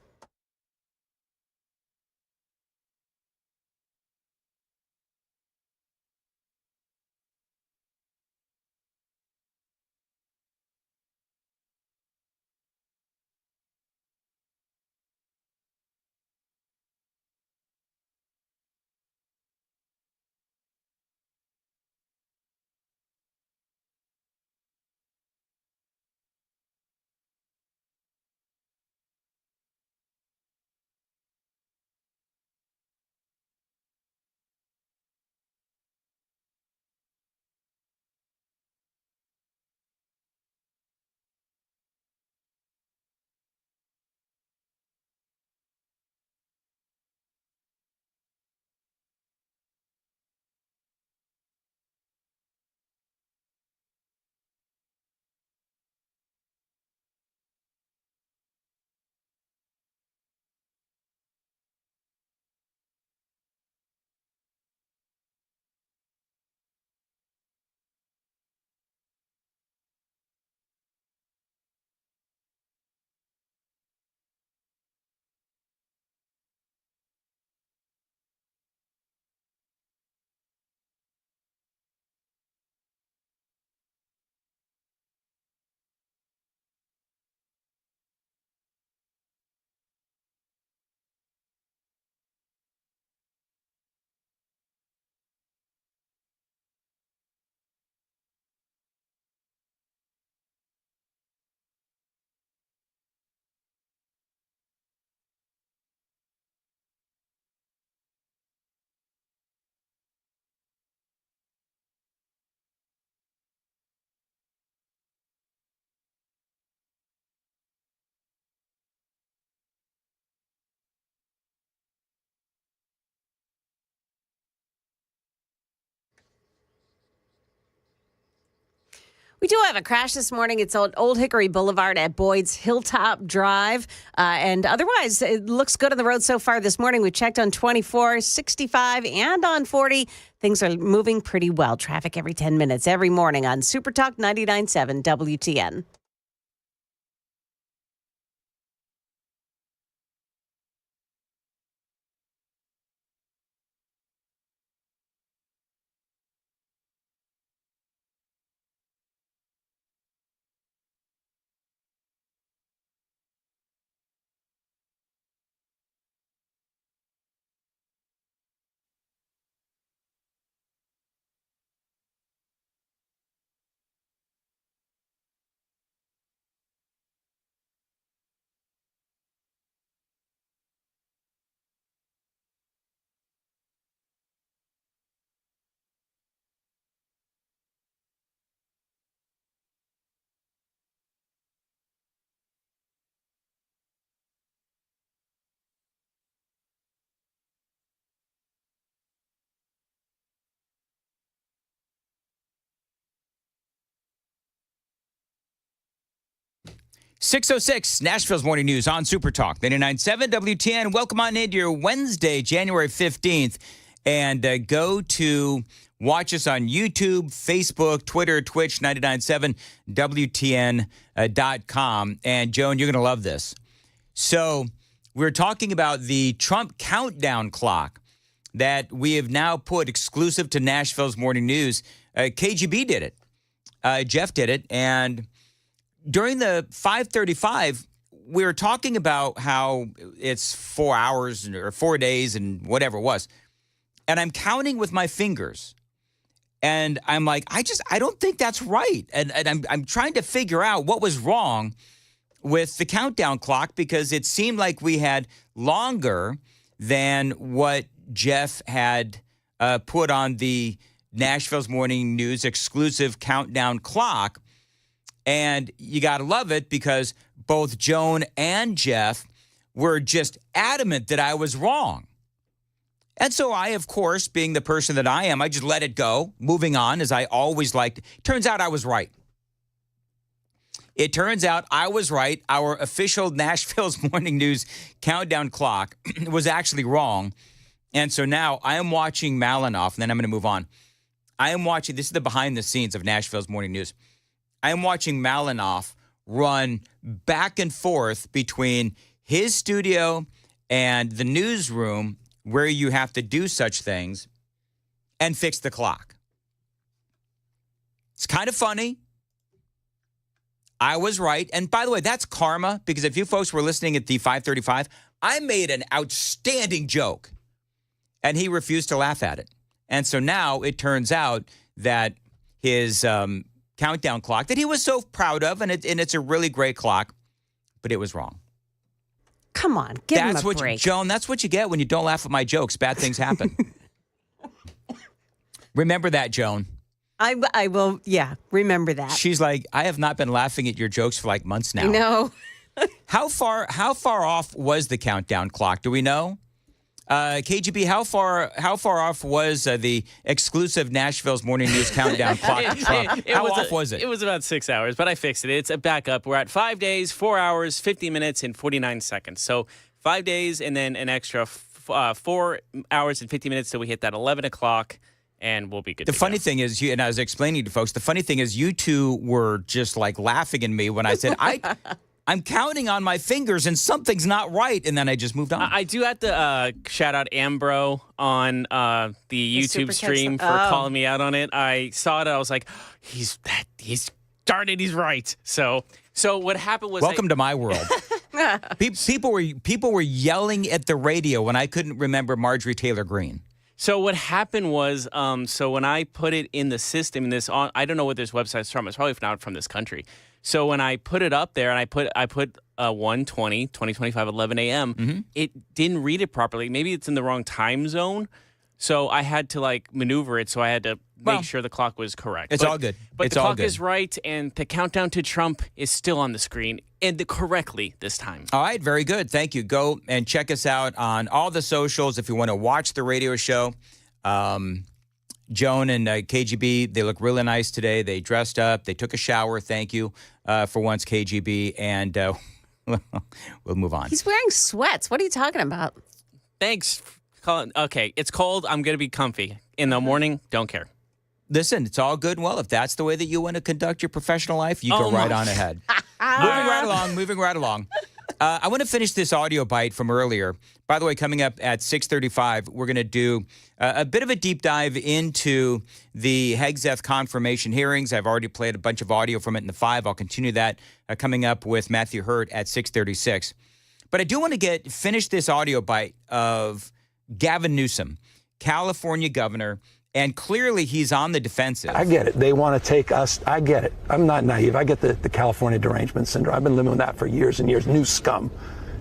We do have a crash this morning. It's on Old Hickory Boulevard at Boyd's Hilltop Drive. And otherwise, it looks good on the road so far this morning. We checked on 24, 65, and on 40. Things are moving pretty well. Traffic every 10 minutes, every morning on Super Talk 99.7 WTN. .606 Nashville's Morning News on Super Talk 99.7 WTN. Welcome on into your Wednesday, January 15th. And go to watch us on YouTube, Facebook, Twitter, Twitch, 99.7 WTN.com. And Joan, you're going to love this. So we're talking about the Trump countdown clock that we have now put exclusive to Nashville's Morning News. KGB did it. Jeff did it. And during the 5:35, we were talking about how it's 4 hours or 4 days and whatever it was. And I'm counting with my fingers. And I'm like, I don't think that's right. And I'm trying to figure out what was wrong with the countdown clock because it seemed like we had longer than what Jeff had put on the Nashville's Morning News exclusive countdown clock. And you got to love it because both Joan and Jeff were just adamant that I was wrong. And so I, of course, being the person that I am, I just let it go, moving on as I always liked. Turns out I was right. It turns out I was right. Our official Nashville's Morning News countdown clock was actually wrong. And so now I am watching Malinoff, and then I'm going to move on. I am watching, this is the behind the scenes of Nashville's Morning News. I am watching Malinoff run back and forth between his studio and the newsroom where you have to do such things and fix the clock. It's kind of funny. I was right. And by the way, that's karma because if you folks were listening at the 5:35, I made an outstanding joke and he refused to laugh at it. And so now it turns out that his countdown clock that he was so proud of, and it's a really great clock, but it was wrong. Come on, give him a break. Joan, that's what you get when you don't laugh at my jokes. Bad things happen. Remember that, Joan. I will, yeah, remember that. She's like, I have not been laughing at your jokes for like months now. No. How far off was the countdown clock? Do we know? KGB, how far off was the exclusive Nashville's Morning News countdown clock? How off was it? It was about 6 hours, but I fixed it. It's a backup. We're at 5 days, 4 hours, 50 minutes, and 49 seconds. So 5 days and then an extra 4 hours and 50 minutes till we hit that 11 o'clock, and we'll be good. The funny thing is, and I was explaining to folks, the funny thing is you two were just like laughing at me when I said, I'm counting on my fingers and something's not right. And then I just moved on. I do have to shout out Ambro on the YouTube stream for calling me out on it. I saw it. I was like, darn it, he's right. So what happened was welcome to my world. People were yelling at the radio when I couldn't remember Marjorie Taylor Greene. So what happened was, so when I put it in the system, I don't know what this website's from. It's probably not from this country. So when I put it up there and I put 2025, 11 a.m., it didn't read it properly. Maybe it's in the wrong time zone. So I had to maneuver it. So I had to make sure the clock was correct. It's all good. But the clock is right, and the countdown to Trump is still on the screen, and correctly this time. All right, very good. Thank you. Go and check us out on all the socials if you want to watch the radio show. Joan and KGB, they look really nice today. They dressed up. They took a shower. Thank you for once, KGB. And we'll move on. He's wearing sweats. What are you talking about? Thanks. Okay, it's cold. I'm going to be comfy. In the morning, don't care. Listen, it's all good and well. If that's the way that you want to conduct your professional life, you go right on ahead. Moving right along. I want to finish this audio bite from earlier. By the way, coming up at 6:35, we're going to do a bit of a deep dive into the Hegseth confirmation hearings. I've already played a bunch of audio from it in the 5. I'll continue that coming up with Matthew Hurt at 6:36. But I do want to finish this audio bite of Gavin Newsom, California governor, and clearly he's on the defensive. I get it. They want to take us. I get it. I'm not naive. I get the California derangement syndrome. I've been living with that for years and years. New scum.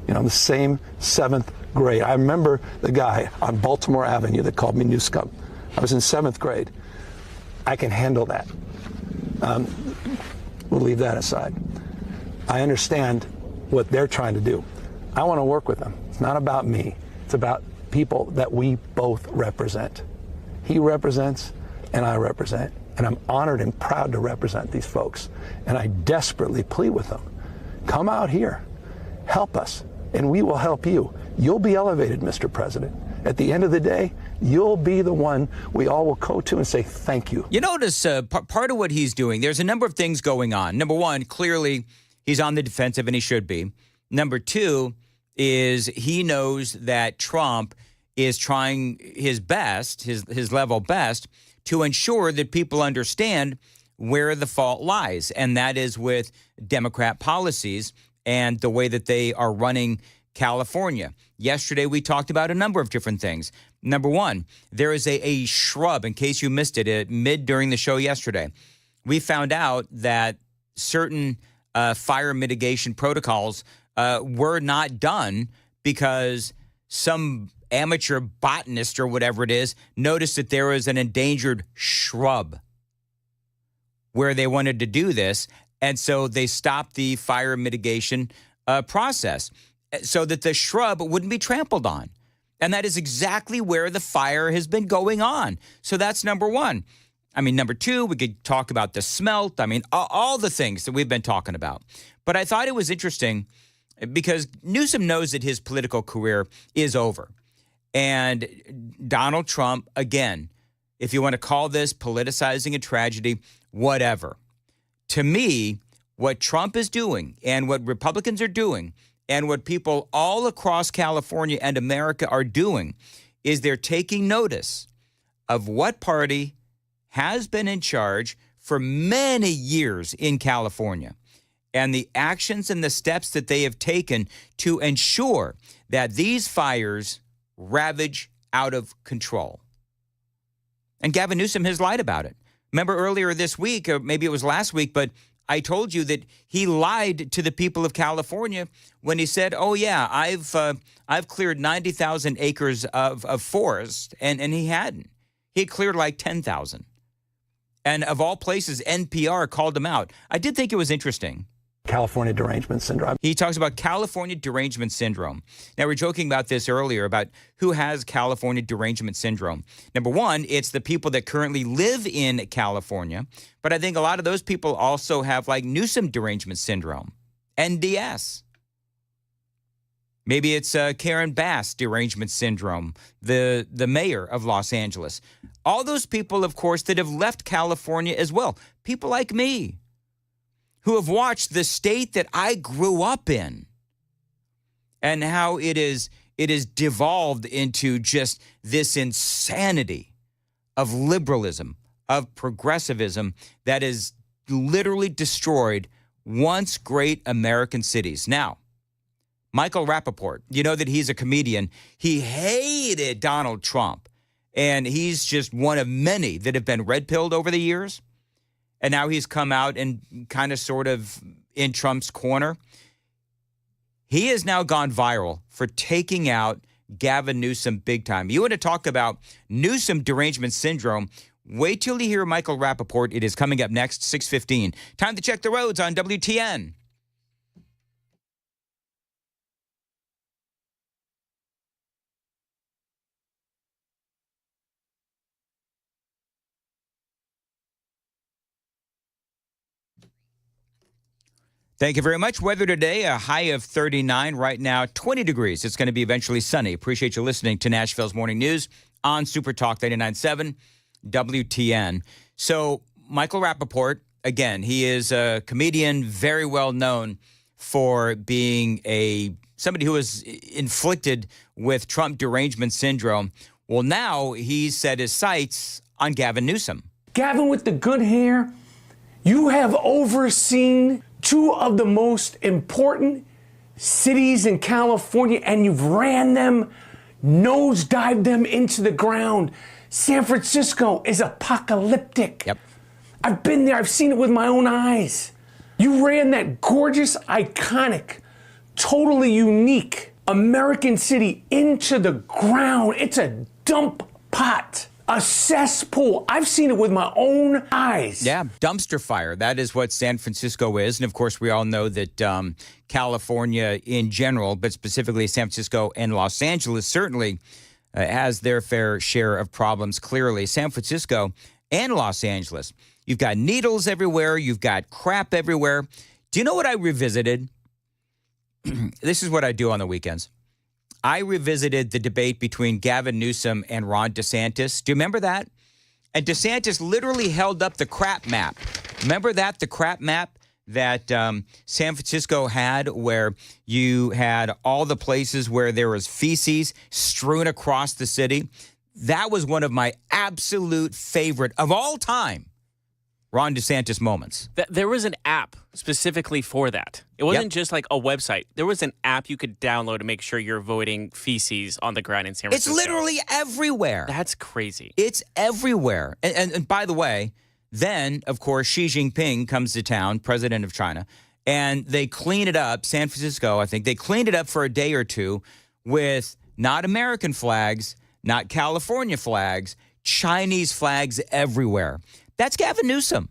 You know, the same 7th grade. I remember the guy on Baltimore Avenue that called me new scum. I was in 7th grade. I can handle that. We'll leave that aside. I understand what they're trying to do. I want to work with them. It's not about me. It's about people that we both represent. He represents and I represent. And I'm honored and proud to represent these folks. And I desperately plead with them. Come out here. Help us. And we will help you. You'll be elevated, Mr. President. At the end of the day, you'll be the one we all will go to and say thank you. You notice part of what he's doing, there's a number of things going on. Number one, clearly he's on the defensive and he should be. Number two is he knows that Trump is trying his best, his level best, to ensure that people understand where the fault lies. And that is with Democrat policies and the way that they are running California. Yesterday, we talked about a number of different things. Number one, there is a shrub, in case you missed it, during the show yesterday. We found out that certain fire mitigation protocols were not done because some amateur botanist or whatever it is noticed that there was an endangered shrub where they wanted to do this. And so they stopped the fire mitigation process so that the shrub wouldn't be trampled on. And that is exactly where the fire has been going on. So that's number one. I mean, number two, we could talk about the smelt. I mean, all the things that we've been talking about. But I thought it was interesting because Newsom knows that his political career is over. And Donald Trump, again, if you want to call this politicizing a tragedy, whatever. To me, what Trump is doing and what Republicans are doing and what people all across California and America are doing is they're taking notice of what party has been in charge for many years in California and the actions and the steps that they have taken to ensure that these fires ravage out of control. And Gavin Newsom has lied about it. Remember earlier this week, or maybe it was last week, but I told you that he lied to the people of California when he said, oh, yeah, I've cleared 90,000 acres of forest, and he hadn't. He cleared like 10,000. And of all places, NPR called him out. I did think it was interesting. California derangement syndrome. He talks about California derangement syndrome. Now, we were joking about this earlier about who has California derangement syndrome. Number one, it's the people that currently live in California. But I think a lot of those people also have like Newsom derangement syndrome, NDS. Maybe it's Karen Bass derangement syndrome, the mayor of Los Angeles. All those people, of course, that have left California as well. People like me, who have watched the state that I grew up in and how it is devolved into just this insanity of liberalism, of progressivism that has literally destroyed once great American cities. Now, Michael Rappaport, you know that he's a comedian. He hated Donald Trump, and he's just one of many that have been red-pilled over the years. And now he's come out and kind of sort of in Trump's corner. He has now gone viral for taking out Gavin Newsom big time. You want to talk about Newsom derangement syndrome? Wait till you hear Michael Rappaport. It is coming up next, 6:15. Time to check the roads on WTN. Thank you very much. Weather today, a high of 39. Right now, 20 degrees. It's going to be eventually sunny. Appreciate you listening to Nashville's Morning News on Super Talk 99.7 WTN. So Michael Rappaport, again, he is a comedian, very well known for being somebody who was inflicted with Trump derangement syndrome. Well, now he's set his sights on Gavin Newsom. Gavin with the good hair, you have overseen two of the most important cities in California, and you've ran them, nosedived them into the ground. San Francisco is apocalyptic. Yep. I've been there. I've seen it with my own eyes. You ran that gorgeous, iconic, totally unique American city into the ground. It's a dump pot. A cesspool. I've seen it with my own eyes. Yeah, dumpster fire. That is what San Francisco is. And of course, we all know that California in general, but specifically San Francisco and Los Angeles, certainly has their fair share of problems, clearly. San Francisco and Los Angeles. You've got needles everywhere. You've got crap everywhere. Do you know what I revisited? This is what I do on the weekends. I revisited the debate between Gavin Newsom and Ron DeSantis. Do you remember that? And DeSantis literally held up the crap map. Remember that? The crap map that San Francisco had, where you had all the places where there was feces strewn across the city. That was one of my absolute favorite of all time Ron DeSantis moments. There was an app specifically for that. It wasn't just like a website. There was an app you could download to make sure you're avoiding feces on the ground in San Francisco. It's literally everywhere. That's crazy. It's everywhere. And by the way, then, of course, Xi Jinping comes to town, president of China, and they clean it up, San Francisco, I think. They cleaned it up for a day or two with not American flags, not California flags, Chinese flags everywhere. That's Gavin Newsom.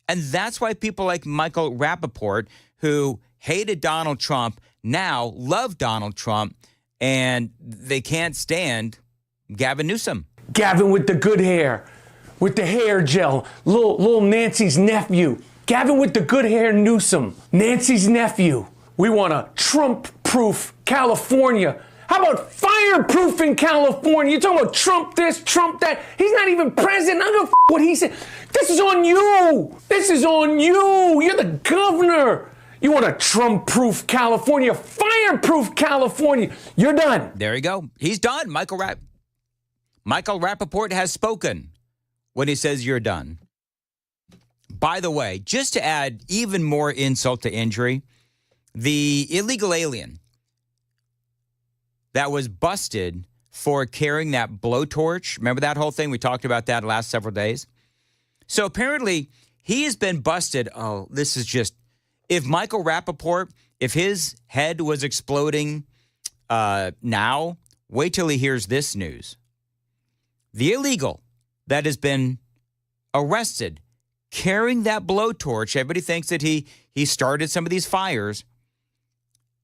And that's why people like Michael Rappaport, who hated Donald Trump, now love Donald Trump, and they can't stand Gavin Newsom. Gavin with the good hair, with the hair gel, little Nancy's nephew. Gavin with the good hair, Newsom, Nancy's nephew. We want a Trump-proof California. How about fireproofing California? You're talking about Trump this, Trump that. He's not even president. I don't give a what he said. This is on you. This is on you. You're the governor. You want a Trump-proof California, fireproof California. You're done. There you go. He's done. Michael Rappaport has spoken when he says you're done. By the way, just to add even more insult to injury, the illegal alien that was busted for carrying that blowtorch. Remember that whole thing? We talked about that last several days. So apparently he has been busted. Oh, this is just, if Michael Rappaport, if his head was exploding now, wait till he hears this news. The illegal that has been arrested carrying that blowtorch, everybody thinks that he started some of these fires.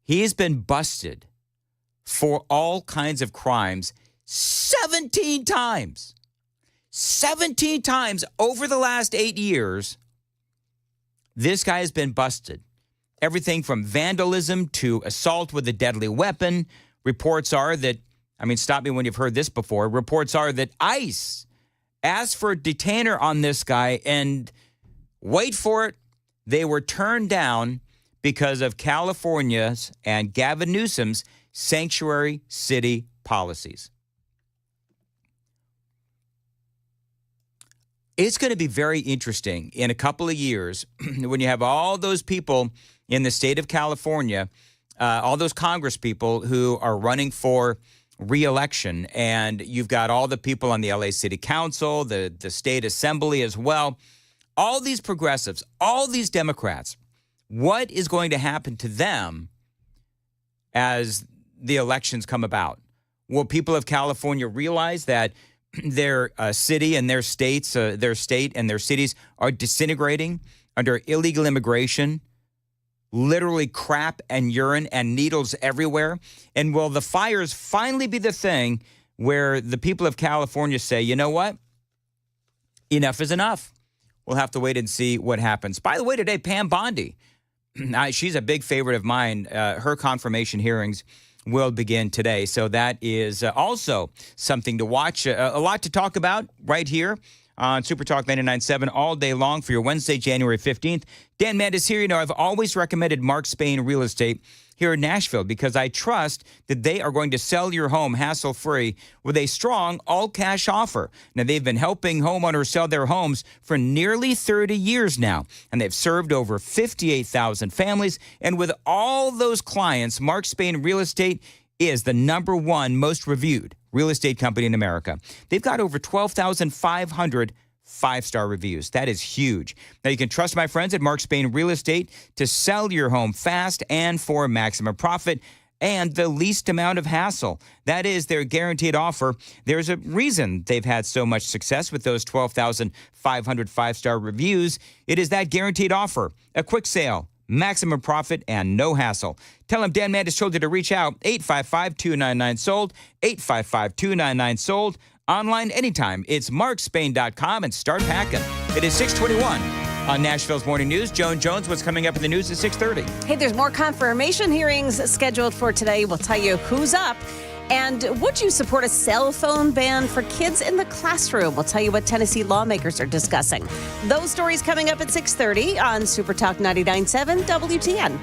He has been busted for all kinds of crimes 17 times. 17 times over the last 8 years, this guy has been busted. Everything from vandalism to assault with a deadly weapon. Reports are that, stop me when you've heard this before. Reports are that ICE asked for a detainer on this guy, and wait for it, they were turned down because of California's and Gavin Newsom's sanctuary city policies. It's going to be very interesting in a couple of years when you have all those people in the state of California, all those Congress people who are running for re-election, and you've got all the people on the LA City Council, the state assembly as well, all these progressives, all these Democrats. What is going to happen to them as the elections come about? Will people of California realize that their city and their states, their state and their cities are disintegrating under illegal immigration, literally crap and urine and needles everywhere? And will the fires finally be the thing where the people of California say, you know what? Enough is enough. We'll have to wait and see what happens. By the way, today, Pam Bondi, she's a big favorite of mine. Her confirmation hearings will begin today. So that is also something to watch. A lot to talk about right here on Super Talk 99.7 all day long for your Wednesday, January 15th. Dan Mandis here. You know, I've always recommended Mark Spain Real Estate here in Nashville because I trust that they are going to sell your home hassle-free with a strong all-cash offer. Now, they've been helping homeowners sell their homes for nearly 30 years now, and they've served over 58,000 families. And with all those clients, Mark Spain Real Estate is the #1 most reviewed real estate company in America. They've got over 12,500 5-star reviews. That is huge. Now, you can trust my friends at Mark Spain Real Estate to sell your home fast and for maximum profit and the least amount of hassle. That is their guaranteed offer. There's a reason they've had so much success with those 12,500 5-star reviews. It is that guaranteed offer. A quick sale, maximum profit, and no hassle. Tell them Dan Mandis told you to reach out. 855-299-SOLD, 855-299-SOLD. Online anytime. It's markspain.com and start packing. It is 6:21 on Nashville's Morning News. Joan Jones, what's coming up in the news at 6:30? Hey, there's more confirmation hearings scheduled for today. We'll tell you who's up. And would you support a cell phone ban for kids in the classroom? We'll tell you what Tennessee lawmakers are discussing. Those stories coming up at 6:30 on Super Talk 99.7 WTN.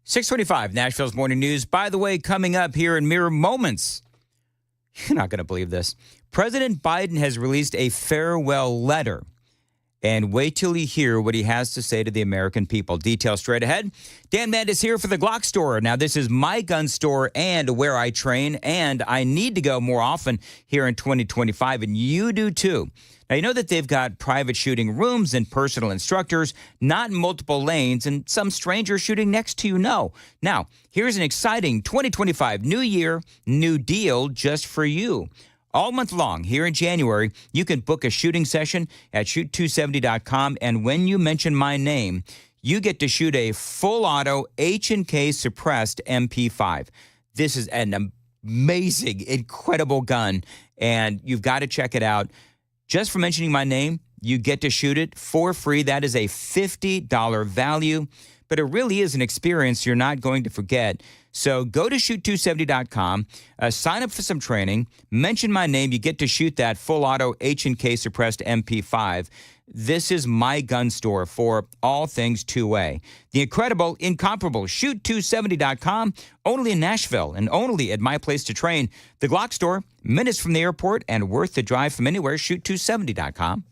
.625, Nashville's Morning News. By the way, coming up here in mere moments, You're not going to believe this. President Biden has released a farewell letter. And wait till you hear what he has to say to the American people. Details straight ahead. Dan Mandis here for the Glock store. Now, this is my gun store and where I train, and I need to go more often here in 2025, and you do too. Now, you know that they've got private shooting rooms and personal instructors, not in multiple lanes, and some stranger shooting next to you. No. Now, here's an exciting 2025 new year, new deal just for you. All month long, here in January, you can book a shooting session at shoot270.com, and when you mention my name, you get to shoot a full-auto H&K suppressed MP5. This is an amazing, incredible gun, and you've got to check it out. Just for mentioning my name, you get to shoot it for free. That is a $50 value, but it really is an experience you're not going to forget. So go to shoot270.com, sign up for some training, mention my name, you get to shoot that full auto H&K suppressed MP5. This is my gun store for all things 2A. The incredible, incomparable shoot270.com, only in Nashville and only at my place to train. The Glock store, minutes from the airport and worth the drive from anywhere, shoot270.com.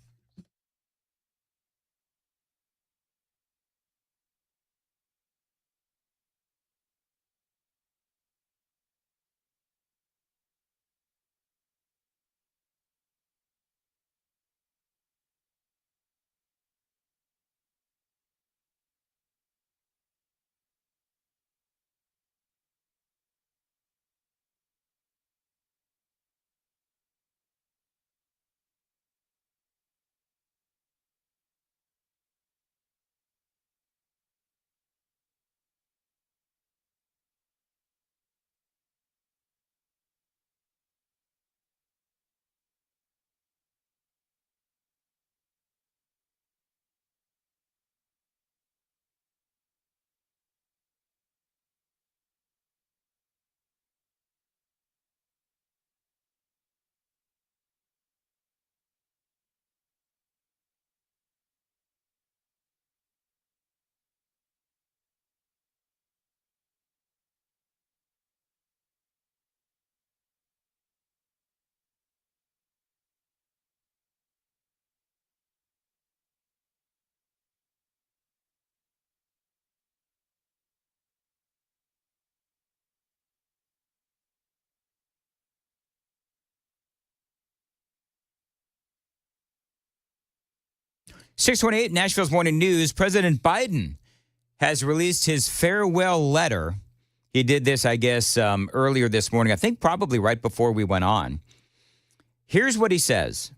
.628 Nashville's Morning News. President Biden has released his farewell letter. He did this, I guess, earlier this morning, I think probably right before we went on. Here's what he says.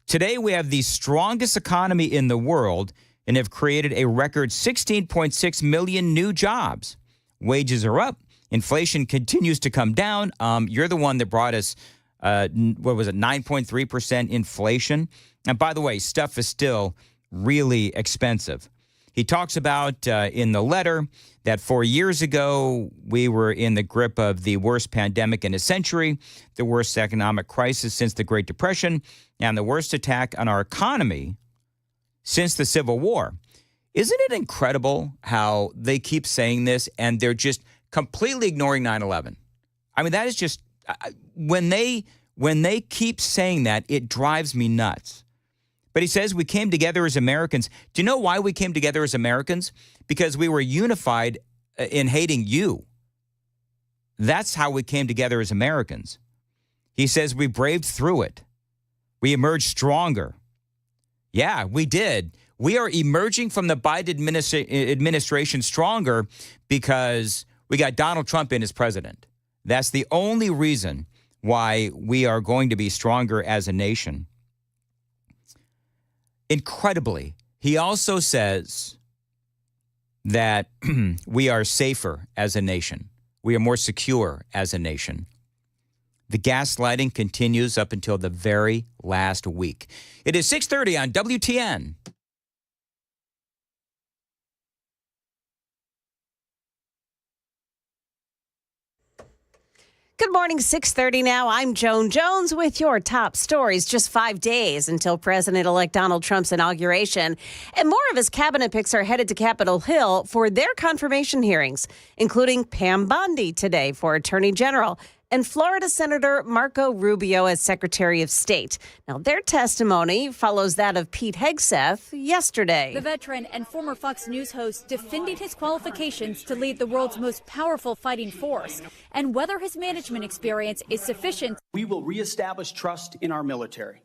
Today, we have the strongest economy in the world and have created a record 16.6 million new jobs. Wages are up. Inflation continues to come down. You're the one that brought us, 9.3% inflation. And by the way, stuff is still really expensive. He talks about in the letter that 4 years ago, we were in the grip of the worst pandemic in a century, the worst economic crisis since the Great Depression, and the worst attack on our economy since the Civil War. Isn't it incredible how they keep saying this and they're just completely ignoring 9/11? I mean, that is just, when they keep saying that, it drives me nuts. But he says we came together as Americans. Do you know why we came together as Americans? Because we were unified in hating you. That's how we came together as Americans. He says we braved through it. We emerged stronger. Yeah, we did. We are emerging from the Biden administration stronger because we got Donald Trump in as president. That's the only reason why we are going to be stronger as a nation. Incredibly, he also says that we are safer as a nation. We are more secure as a nation. The gaslighting continues up until the very last week. It is 6:30 on WTN. Good morning, 6:30 now. I'm Joan Jones with your top stories. Just 5 days until President-elect Donald Trump's inauguration. And more of his cabinet picks are headed to Capitol Hill for their confirmation hearings, including Pam Bondi today for Attorney General. and Florida Senator Marco Rubio as Secretary of State. Now, their testimony follows that of Pete Hegseth yesterday. The veteran and former Fox News host defending his qualifications to lead the world's most powerful fighting force and whether his management experience is sufficient. We will reestablish trust in our military,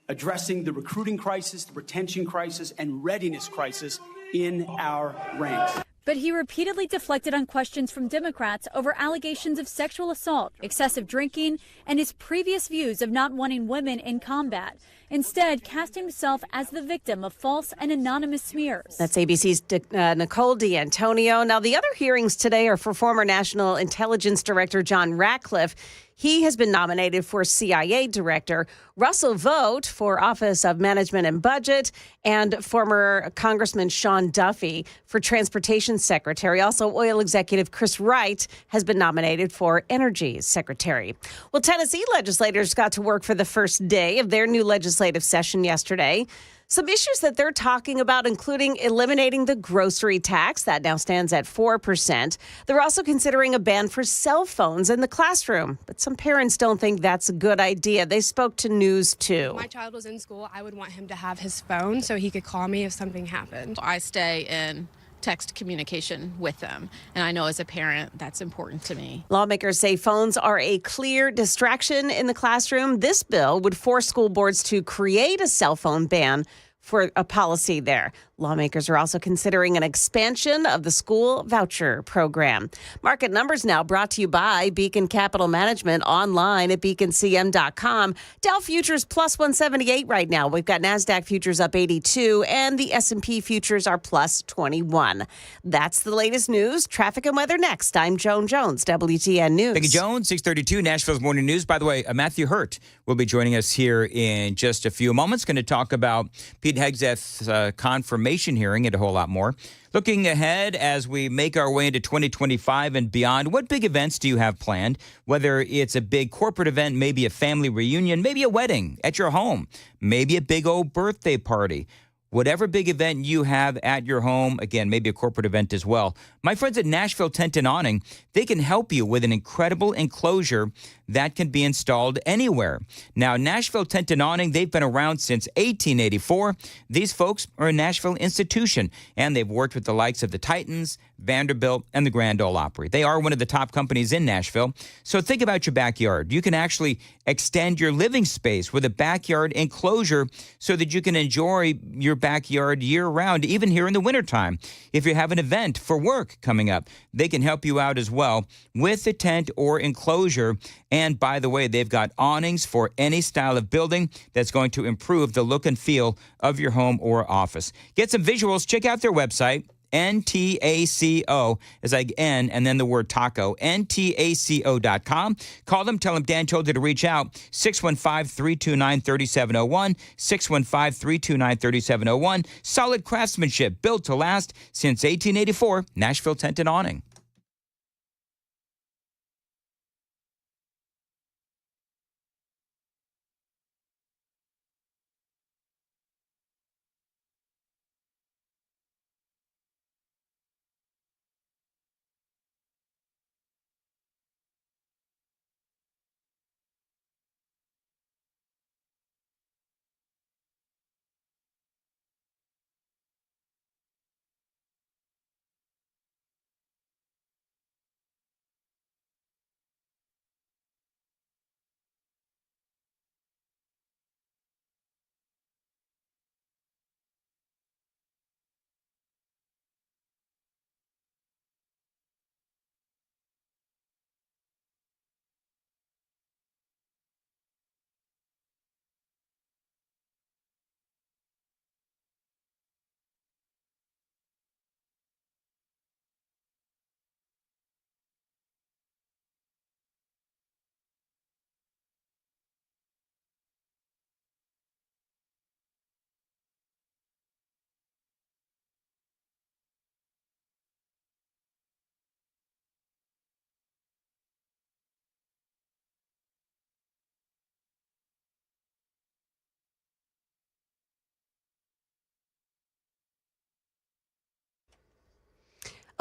addressing the recruiting crisis, the retention crisis, and readiness crisis in our ranks. But he repeatedly deflected on questions from Democrats over allegations of sexual assault, excessive drinking, and his previous views of not wanting women in combat. Instead, casting himself as the victim of false and anonymous smears. That's ABC's Nicole D'Antonio. Now, the other hearings today are for former National Intelligence Director John Ratcliffe. He has been nominated for CIA Director. Russell Vought for Office of Management and Budget, and former Congressman Sean Duffy for Transportation Secretary. Also, oil executive Chris Wright has been nominated for Energy Secretary. Well, Tennessee legislators got to work for the first day of their new legislative session yesterday. Some issues that they're talking about, including eliminating the grocery tax. That now stands at 4%. They're also considering a ban for cell phones in the classroom. But some parents don't think that's a good idea. They spoke to News 2. If my child was in school, I would want him to have his phone so he could call me if something happened. I stay in text communication with them. And I know as a parent, that's important to me. Lawmakers say phones are a clear distraction in the classroom. This bill would force school boards to create a cell phone ban for a policy there. Lawmakers are also considering an expansion of the school voucher program. Market numbers now brought to you by Beacon Capital Management, online at beaconcm.com. Dow futures plus 178 right now. We've got NASDAQ futures up 82 and the S&P futures are plus 21. That's the latest news. Traffic and weather next. I'm Joan Jones, WTN News. Thank you, Joan. 632 Nashville's Morning News. By the way, Matthew Hurt will be joining us here in just a few moments. Going to talk about Pete Hegseth's confirmation hearing and a whole lot more. Looking ahead as we make our way into 2025 and beyond, what big events do you have planned? Whether it's a big corporate event, maybe a family reunion, maybe a wedding at your home, maybe a big old birthday party. Whatever big event you have at your home, again, maybe a corporate event as well. My friends at Nashville Tent and Awning, they can help you with an incredible enclosure that can be installed anywhere. Now, Nashville Tent and Awning, they've been around since 1884. These folks are a Nashville institution, and they've worked with the likes of the Titans, Vanderbilt, and the Grand Ole Opry. They are one of the top companies in Nashville. So think about your backyard. You can actually extend your living space with a backyard enclosure so that you can enjoy your backyard year-round, even here in the wintertime. If you have an event for work coming up, they can help you out as well with a tent or enclosure. And by the way, they've got awnings for any style of building that's going to improve the look and feel of your home or office. Get some visuals. Check out their website. NTACO, as like N and then the word taco, NTACO.com. Call them, tell them Dan told you to reach out, 615-329-3701, 615-329-3701. Solid craftsmanship, built to last since 1884, Nashville Tent and Awning.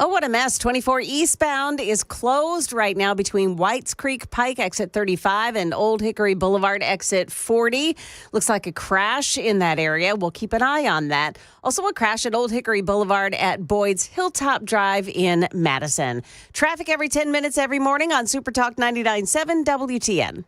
Oh, what a mess. 24 eastbound is closed right now between Whites Creek Pike, exit 35, and Old Hickory Boulevard, exit 40. Looks like a crash in that area. We'll keep an eye on that. Also, a crash at Old Hickory Boulevard at Boyd's Hilltop Drive in Madison. Traffic every 10 minutes every morning on Super Talk 99.7 WTN.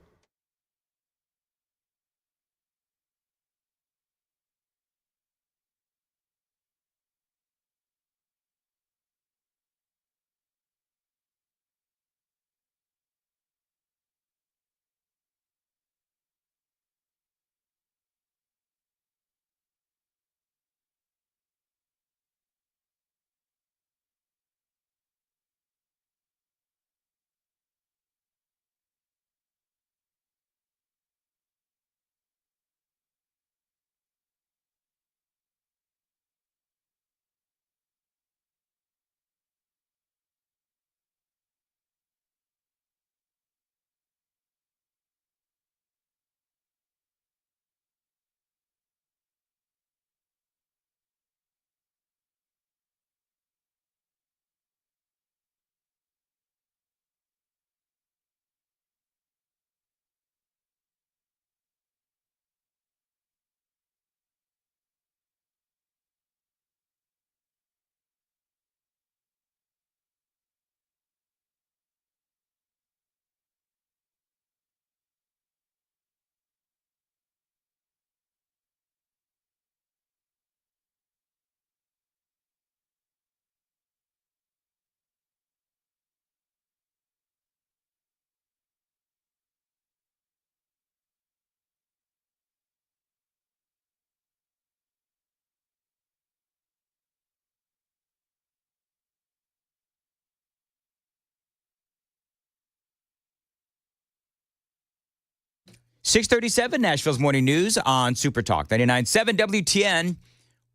.637 Nashville's Morning News on Super Talk 99.7 WTN.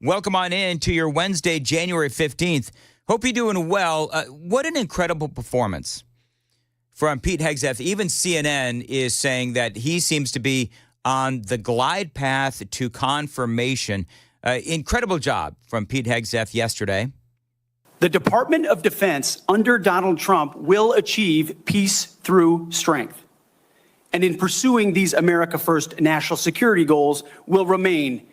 Welcome on in to your Wednesday, January 15th. Hope you're doing well. What an incredible performance from Pete Hegseth. Even CNN is saying that he seems to be on the glide path to confirmation. Incredible job from Pete Hegseth yesterday. The Department of Defense under Donald Trump will achieve peace through strength. And in pursuing these America First national security goals will remain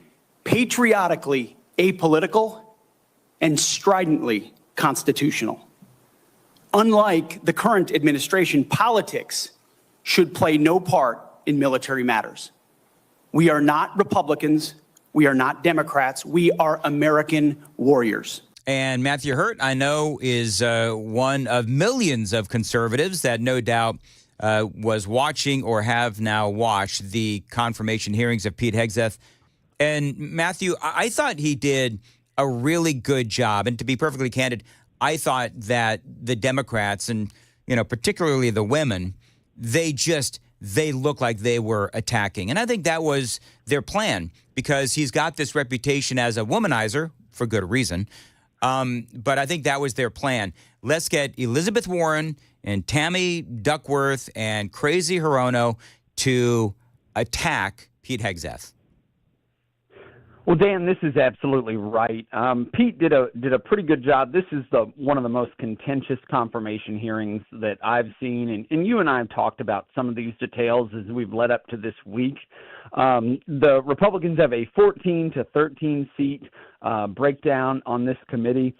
patriotically apolitical and stridently constitutional. Unlike the current administration, politics should play no part in military matters. We are not Republicans. We are not Democrats. We are American warriors. And Matthew Hurt, I know, is one of millions of conservatives that no doubt was watching or have now watched the confirmation hearings of Pete Hegseth. And Matthew, I thought he did a really good job. And to be perfectly candid, I thought that the Democrats and, particularly the women, they look like they were attacking. And I think that was their plan because he's got this reputation as a womanizer for good reason. But I think that was their plan. Let's get Elizabeth Warren and Tammy Duckworth and Crazy Hirono to attack Pete Hegseth. Well, Dan, this is absolutely right. Pete did a pretty good job. This is one of the most contentious confirmation hearings that I've seen, and you and I have talked about some of these details as we've led up to this week. The Republicans have a 14 to 13 seat breakdown on this committee.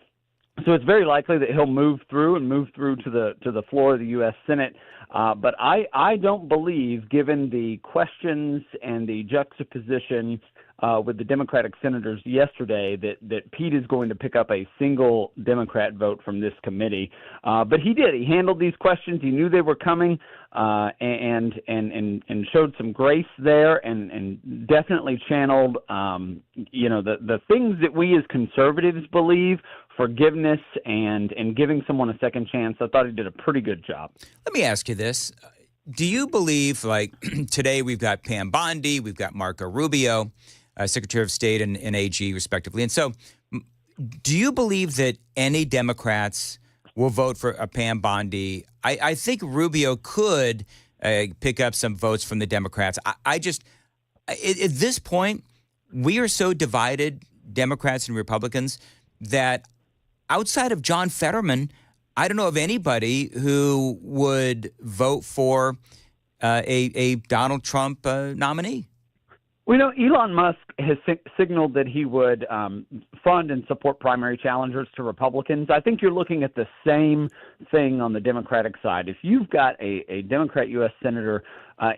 So it's very likely that he'll move through to the floor of the U.S. Senate. But I don't believe, given the questions and the juxtaposition with the Democratic senators yesterday, that Pete is going to pick up a single Democrat vote from this committee. But he did. He handled these questions. He knew they were coming and showed some grace there and definitely channeled, the things that we as conservatives believe, forgiveness and giving someone a second chance. I thought he did a pretty good job. Let me ask you this. Do you believe, today we've got Pam Bondi, we've got Marco Rubio, Secretary of State and AG, respectively. And so do you believe that any Democrats will vote for Pam Bondi? I think Rubio could pick up some votes from the Democrats. At this point, we are so divided, Democrats and Republicans, that outside of John Fetterman, I don't know of anybody who would vote for a Donald Trump nominee. Well, Elon Musk has signaled that he would fund and support primary challengers to Republicans. I think you're looking at the same thing on the Democratic side. If you've got a Democrat U.S. Senator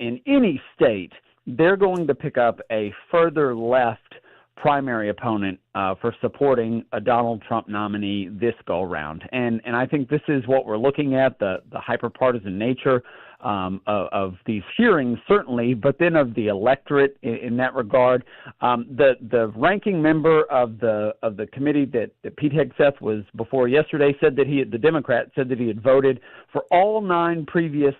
in any state, they're going to pick up a further left primary opponent for supporting a Donald Trump nominee this go-around. And I think this is what we're looking at, the hyper-partisan nature of these hearings, certainly, but then of the electorate in that regard. The ranking member of the committee that Pete Hegseth was before yesterday said that the Democrat said that he had voted for all 9 previous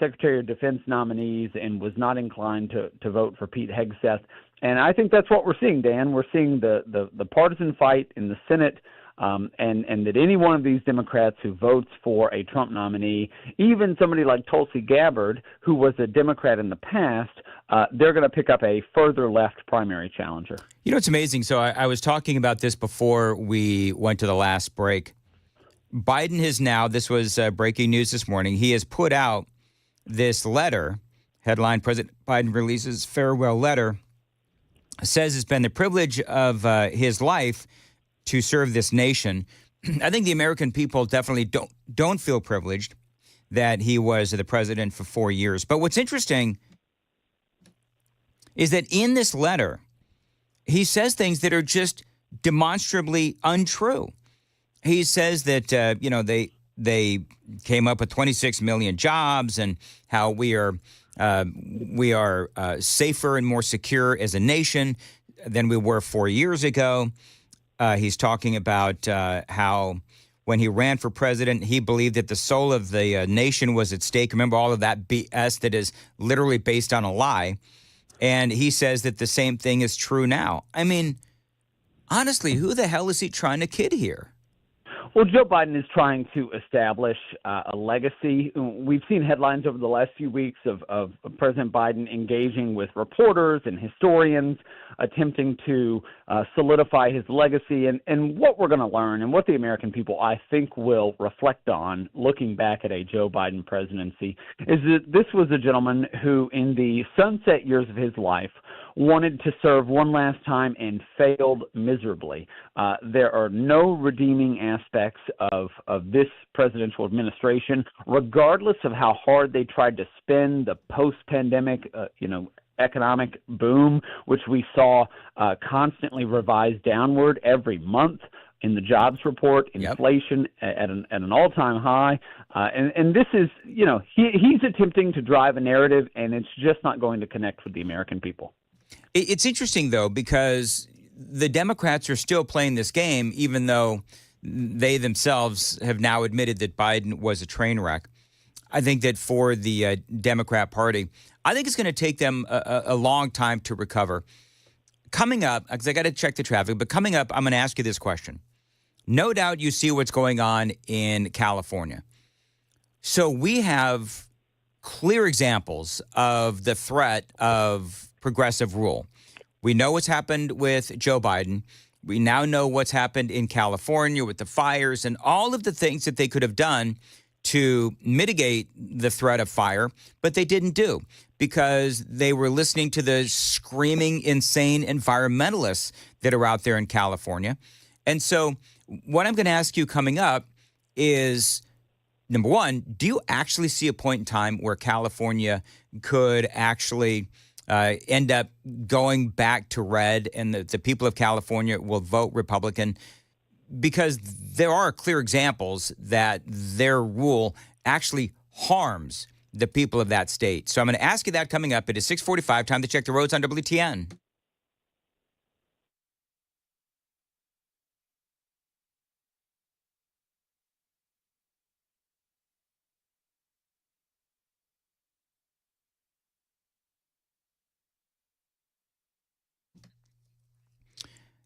Secretary of Defense nominees and was not inclined to vote for Pete Hegseth. And I think that's what we're seeing, Dan. We're seeing the partisan fight in the Senate, and that any one of these Democrats who votes for a Trump nominee, even somebody like Tulsi Gabbard, who was a Democrat in the past, they're going to pick up a further left primary challenger. You know, it's amazing. So I was talking about this before we went to the last break. Biden has now, this was breaking news this morning, he has put out this letter, headline, President Biden releases farewell letter, says it's been the privilege of his life to serve this nation. I think the American people definitely don't feel privileged that he was the president for 4 years. But what's interesting is that in this letter, he says things that are just demonstrably untrue. He says that, they came up with 26 million jobs and how we are safer and more secure as a nation than we were 4 years ago. He's talking about how when he ran for president, he believed that the soul of the nation was at stake. Remember all of that BS that is literally based on a lie. And he says that the same thing is true now. I mean, honestly, who the hell is he trying to kid here? Well, Joe Biden is trying to establish a legacy. We've seen headlines over the last few weeks of President Biden engaging with reporters and historians, attempting to solidify his legacy. And what we're going to learn and what the American people, I think, will reflect on looking back at a Joe Biden presidency is that this was a gentleman who, in the sunset years of his life, wanted to serve one last time and failed miserably. There are no redeeming aspects of this presidential administration, regardless of how hard they tried to spin the post-pandemic, economic boom, which we saw constantly revised downward every month in the jobs report, inflation at an all-time high. And this is, he's attempting to drive a narrative, and it's just not going to connect with the American people. It's interesting, though, because the Democrats are still playing this game, even though they themselves have now admitted that Biden was a train wreck. I think that for the Democrat Party, I think it's going to take them a long time to recover. Coming up, because I got to check the traffic, but coming up, I'm going to ask you this question. No doubt you see what's going on in California. So we have clear examples of the threat of progressive rule. We know what's happened with Joe Biden. We now know what's happened in California with the fires and all of the things that they could have done to mitigate the threat of fire, but they didn't do because they were listening to the screaming, insane environmentalists that are out there in California. And so what I'm going to ask you coming up is, number one, do you actually see a point in time where California could actually end up going back to red and the people of California will vote Republican? Because there are clear examples that their rule actually harms the people of that state. So I'm going to ask you that coming up. It is 6:45. Time to check the roads on WTN.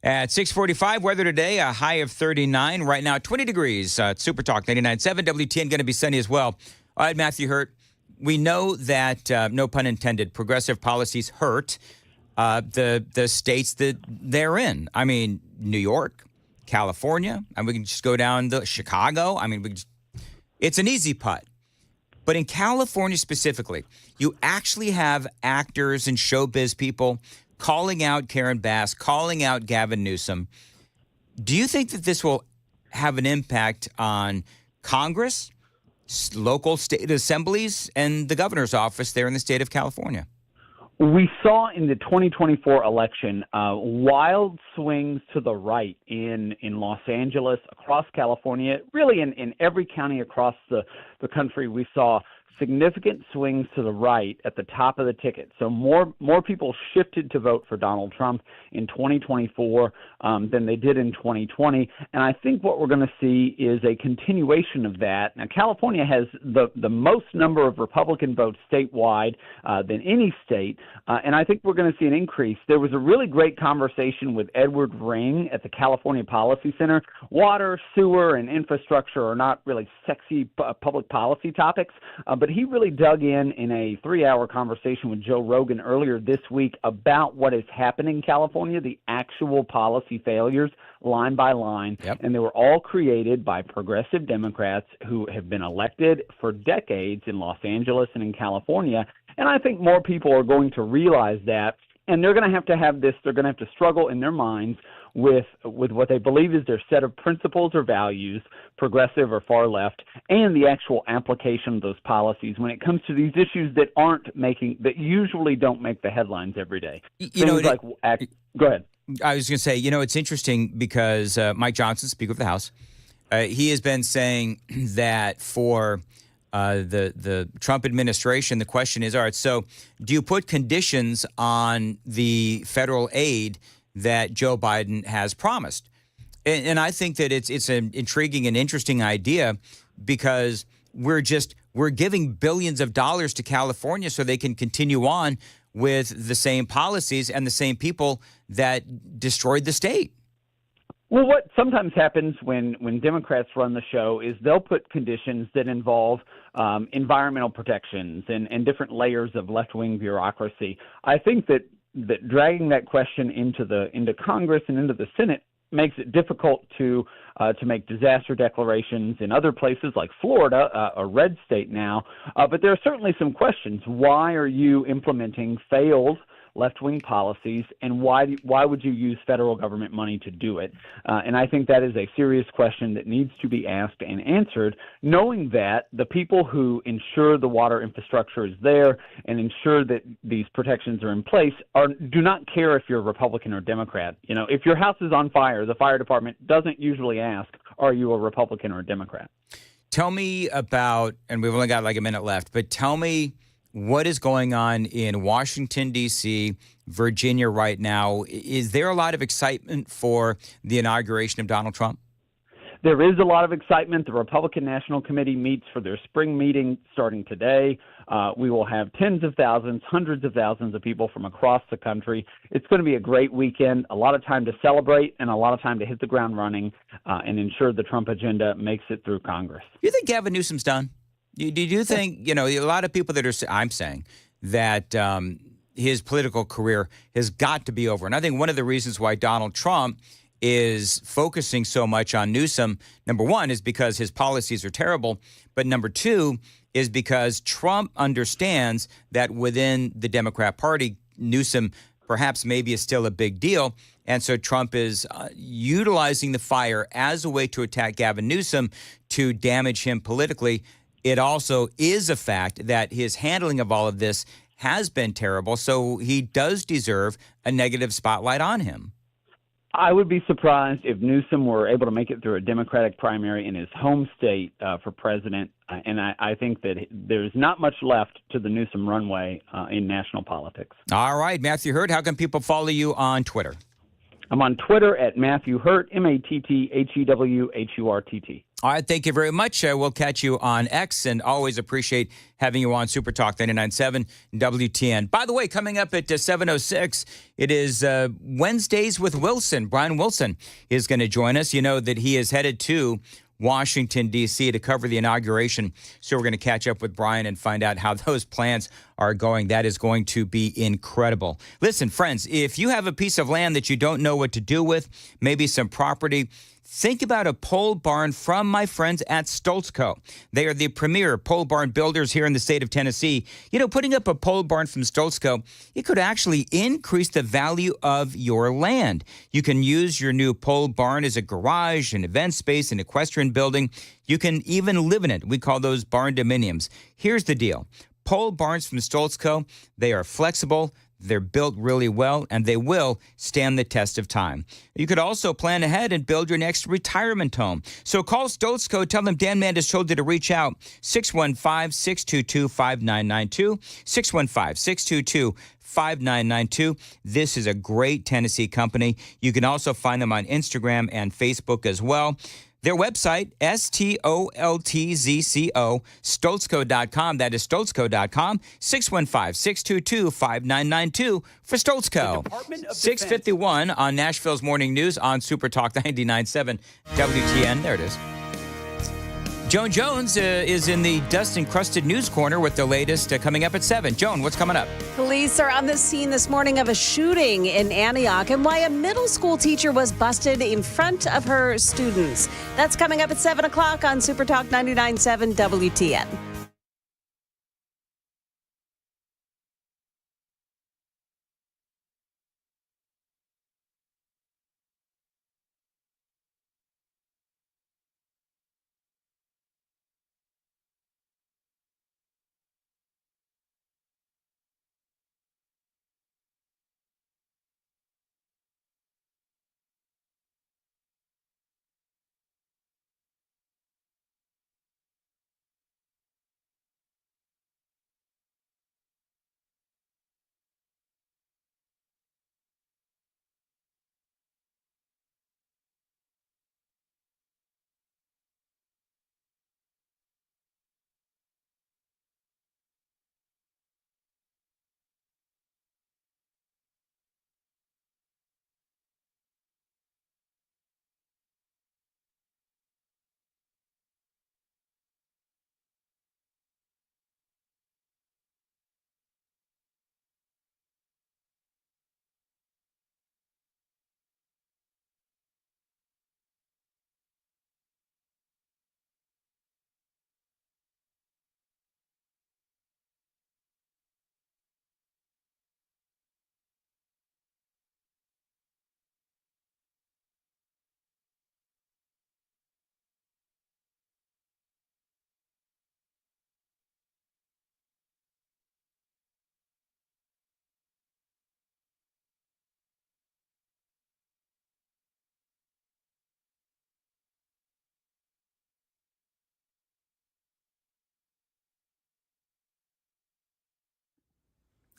At 6:45, weather today, a high of 39. Right now, 20 degrees. Super Talk 99.7. WTN going to be sunny as well. All right, Matthew Hurt. We know that, no pun intended, progressive policies hurt the states that they're in. I mean, New York, California, and we can just go down to Chicago. I mean, it's an easy putt. But in California specifically, you actually have actors and showbiz people calling out Karen Bass, calling out Gavin Newsom. Do you think that this will have an impact on Congress, local state assemblies, and the governor's office there in the state of California? We saw in the 2024 election wild swings to the right in Los Angeles, across California, really in every county across the country. We saw significant swings to the right at the top of the ticket. So more people shifted to vote for Donald Trump in 2024 than they did in 2020. And I think what we're going to see is a continuation of that. Now, California has the most number of Republican votes statewide than any state, and I think we're going to see an increase. There was a really great conversation with Edward Ring at the California Policy Center. Water, sewer, and infrastructure are not really sexy public policy topics, but he really dug in a 3-hour conversation with Joe Rogan earlier this week about what is happening in California, the actual policy failures, line by line. And they were all created by progressive Democrats who have been elected for decades in Los Angeles and in California. And I think more people are going to realize that, and they're going to have this, they're going to have to struggle in their minds with what they believe is their set of principles or values, progressive or far left, and the actual application of those policies when it comes to these issues that that usually don't make the headlines every day. Go ahead. I was going to say, it's interesting because Mike Johnson, Speaker of the House, he has been saying that for the Trump administration, the question is, all right, so do you put conditions on the federal aid that Joe Biden has promised? And I think that it's an intriguing and interesting idea because we're giving billions of dollars to California so they can continue on with the same policies and the same people that destroyed the state. Well, what sometimes happens when Democrats run the show is they'll put conditions that involve environmental protections and different layers of left-wing bureaucracy. I think that dragging that question into Congress and into the Senate makes it difficult to make disaster declarations in other places like Florida, a red state now. But there are certainly some questions. Why are you implementing failed left-wing policies, and why would you use federal government money to do it? And I think that is a serious question that needs to be asked and answered, knowing that the people who ensure the water infrastructure is there and ensure that these protections are in place do not care if you're a Republican or Democrat. If your house is on fire, the fire department doesn't usually ask, are you a Republican or a Democrat? Tell me about, and we've only got like a minute left, but tell me what is going on in Washington, D.C., Virginia right now? Is there a lot of excitement for the inauguration of Donald Trump? There is a lot of excitement. The Republican National Committee meets for their spring meeting starting today. We will have tens of thousands, hundreds of thousands of people from across the country. It's going to be a great weekend, a lot of time to celebrate and a lot of time to hit the ground running and ensure the Trump agenda makes it through Congress. Do you think Gavin Newsom's done? Do you think, a lot of people I'm saying that his political career has got to be over. And I think one of the reasons why Donald Trump is focusing so much on Newsom, number one, is because his policies are terrible. But number two is because Trump understands that within the Democrat Party, Newsom perhaps maybe is still a big deal. And so Trump is utilizing the fire as a way to attack Gavin Newsom to damage him politically. It also is a fact that his handling of all of this has been terrible, so he does deserve a negative spotlight on him. I would be surprised if Newsom were able to make it through a Democratic primary in his home state for president, and I think that there's not much left to the Newsom runway in national politics. All right, Matthew Hurt, how can people follow you on Twitter? I'm on Twitter at Matthew Hurt, MattheWHurtt. All right, thank you very much. We'll catch you on X, and always appreciate having you on Super Talk 99.7 WTN. By the way, coming up at 7:06, it is Wednesdays with Wilson. Brian Wilson is going to join us. You know that he is headed to Washington, D.C. to cover the inauguration. So we're going to catch up with Brian and find out how those plans are going. That is going to be incredible. Listen, friends, if you have a piece of land that you don't know what to do with, maybe some property, Think about a pole barn from my friends at Stoltzco. They are the premier pole barn builders here in the state of Tennessee. You know, putting up a pole barn from Stoltzco, it could actually increase the value of your land. You can use your new pole barn as a garage, an event space, an equestrian building. You can even live in it. We call those barn dominiums. Here's the deal. Pole barns from Stoltzco, they are flexible. They're built really well, and they will stand the test of time. You could also plan ahead and build your next retirement home. So call Stoltzco. Tell them Dan Mandis told you to reach out. 615-622-5992. 615-622-5992. This is a great Tennessee company. You can also find them on Instagram and Facebook as well. Their website, Stoltzco, Stoltzco.com. That is Stoltzco.com. 615-622-5992 for Stoltzco. 6:51 on Nashville's Morning News on Super Talk 99.7 WTN. There it is. Joan Jones is in the dust-encrusted news corner with the latest coming up at 7. Joan, what's coming up? Police are on the scene this morning of a shooting in Antioch and why a middle school teacher was busted in front of her students. That's coming up at 7 o'clock on Super Talk 99.7 WTN.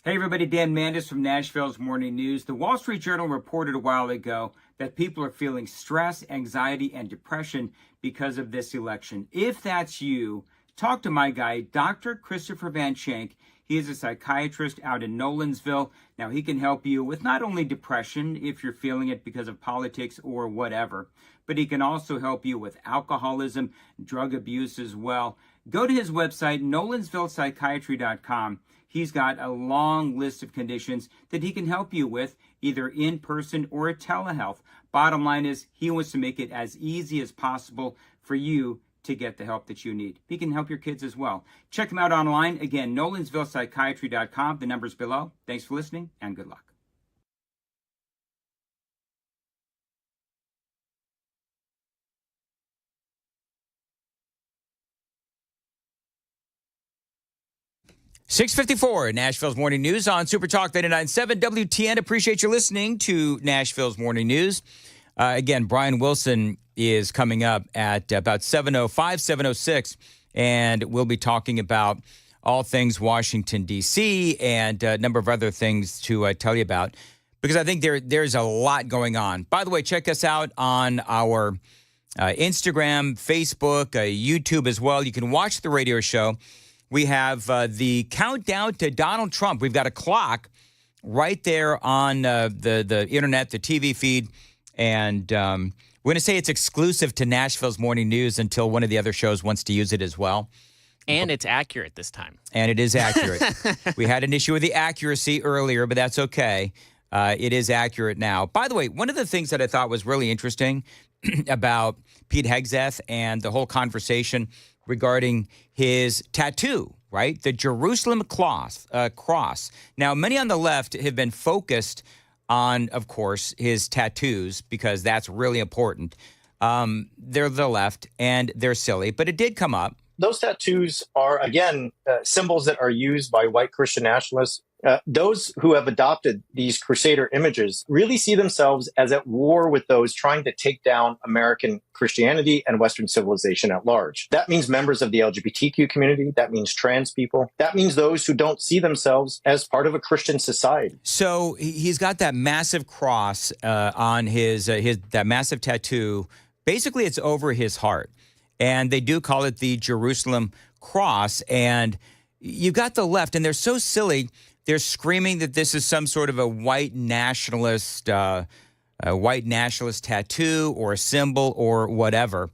Hey everybody, Dan Mandis from Nashville's Morning News. The Wall Street Journal reported a while ago that people are feeling stress, anxiety, and depression because of this election. If that's you, talk to my guy, Dr. Christopher Van Schenk. He is a psychiatrist out in Nolensville. Now, he can help you with not only depression, if you're feeling it because of politics or whatever, but he can also help you with alcoholism, drug abuse as well. Go to his website, nolensvillepsychiatry.com. He's got a long list of conditions that he can help you with, either in person or at telehealth. Bottom line is, he wants to make it as easy as possible for you to get the help that you need. He can help your kids as well. Check him out online. Again, nolensvillepsychiatry.com. The number's below. Thanks for listening, and good luck. (6:54) Nashville's Morning News on Super Talk 99.7 WTN. Appreciate you listening to Nashville's Morning News. Again, Brian Wilson is coming up at about 7:05, 7:06, and we'll be talking about all things Washington, D.C., and a number of other things to tell you about, because I think there's a lot going on. By the way, check us out on our Instagram, Facebook, YouTube as well. You can watch the radio show. We have the countdown to Donald Trump. We've got a clock right there on the internet, the TV feed. And we're going to say it's exclusive to Nashville's Morning News until one of the other shows wants to use it as well. And it's accurate this time. And it is accurate. We had an issue with the accuracy earlier, but that's okay. It is accurate now. By the way, one of the things that I thought was really interesting about Pete Hegseth and the whole conversation regarding his tattoo, right? The Jerusalem cross. Now, many on the left have been focused on, of course, his tattoos because that's really important. They're the left and they're silly, but it did come up. Those tattoos are, again, symbols that are used by white Christian nationalists. Those who have adopted these crusader images really see themselves as at war with those trying to take down American Christianity and Western civilization at large. That means members of the LGBTQ community. That means trans people. That means those who don't see themselves as part of a Christian society. So he's got that massive cross on his that massive tattoo. Basically, it's over his heart. And they do call it the Jerusalem cross. And you've got the left, and they're so silly. They're screaming that this is some sort of a white nationalist tattoo or a symbol or whatever.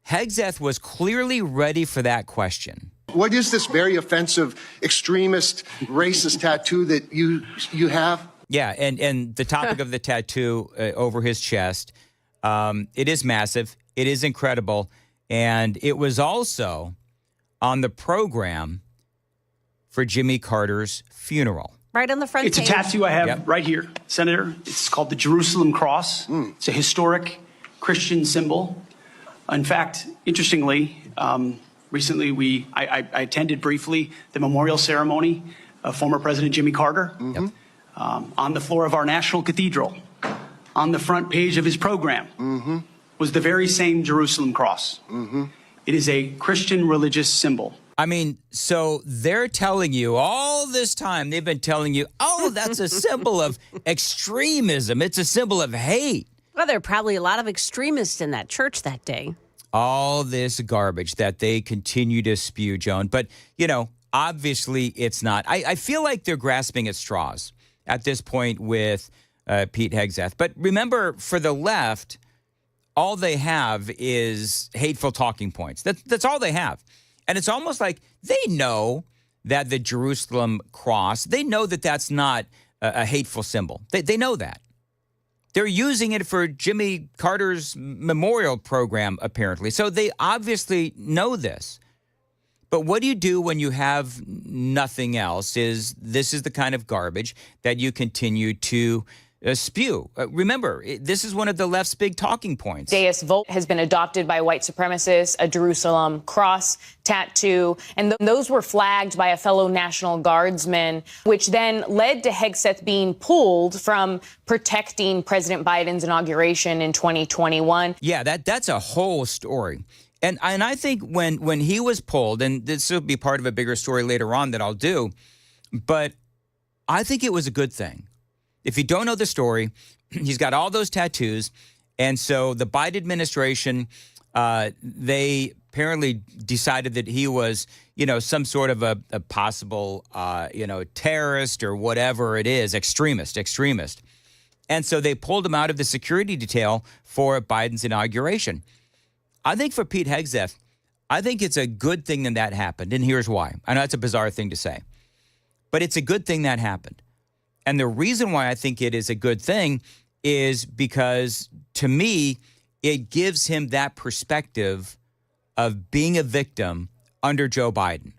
Hegseth was clearly ready for that question. What is this very offensive, extremist, racist tattoo that you have? Yeah, and the topic of the tattoo over his chest, it is massive. It is incredible. And it was also on the program for Jimmy Carter's funeral. Right on the front page. It's a tattoo I have right here, Senator. It's called the Jerusalem Cross. It's a historic Christian symbol. In fact, interestingly, recently I attended briefly the memorial ceremony of former President Jimmy Carter. On the floor of our National Cathedral, on the front page of his program, was the very same Jerusalem cross. It is a Christian religious symbol. I mean, so they're telling you all this time, they've been telling you, oh, that's a symbol of extremism. It's a symbol of hate. Well, there are probably a lot of extremists in that church that day. All this garbage that they continue to spew, Joan. But, you know, obviously it's not. I feel like they're grasping at straws at this point with Pete Hegseth. But remember, for the left, all they have is hateful talking points. That's all they have. And it's almost like they know that the Jerusalem cross, they know that that's not a hateful symbol. They know that. They're using it for Jimmy Carter's memorial program, apparently. So they obviously know this. But what do you do when you have nothing else? This is the kind of garbage that you continue to spew. Remember, this is one of the left's big talking points. Deus Vult has been adopted by white supremacists, a Jerusalem cross tattoo, and those were flagged by a fellow National Guardsman, which then led to Hegseth being pulled from protecting President Biden's inauguration in 2021. Yeah, that's a whole story. And I think when he was pulled, and this will be part of a bigger story later on that I'll do, but I think it was a good thing. If you don't know the story, he's got all those tattoos. And so the Biden administration, they apparently decided that he was, some sort of a possible, terrorist or whatever it is, extremist. And so they pulled him out of the security detail for Biden's inauguration. I think for Pete Hegseth, I think it's a good thing that happened. And here's why. I know it's a bizarre thing to say, but it's a good thing that happened. And the reason why I think it is a good thing is because, to me, it gives him that perspective of being a victim under Joe Biden.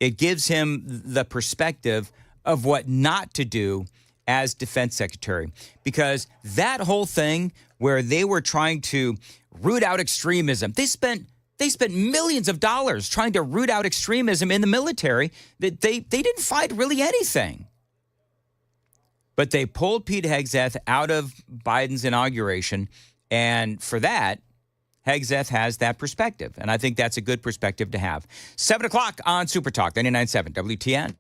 It gives him the perspective of what not to do as defense secretary. Because that whole thing where they were trying to root out extremism, they spent millions of dollars trying to root out extremism in the military. That they didn't find really anything. But they pulled Pete Hegseth out of Biden's inauguration. And for that, Hegseth has that perspective. And I think that's a good perspective to have. 7 o'clock on Super Talk, 99.7 WTN.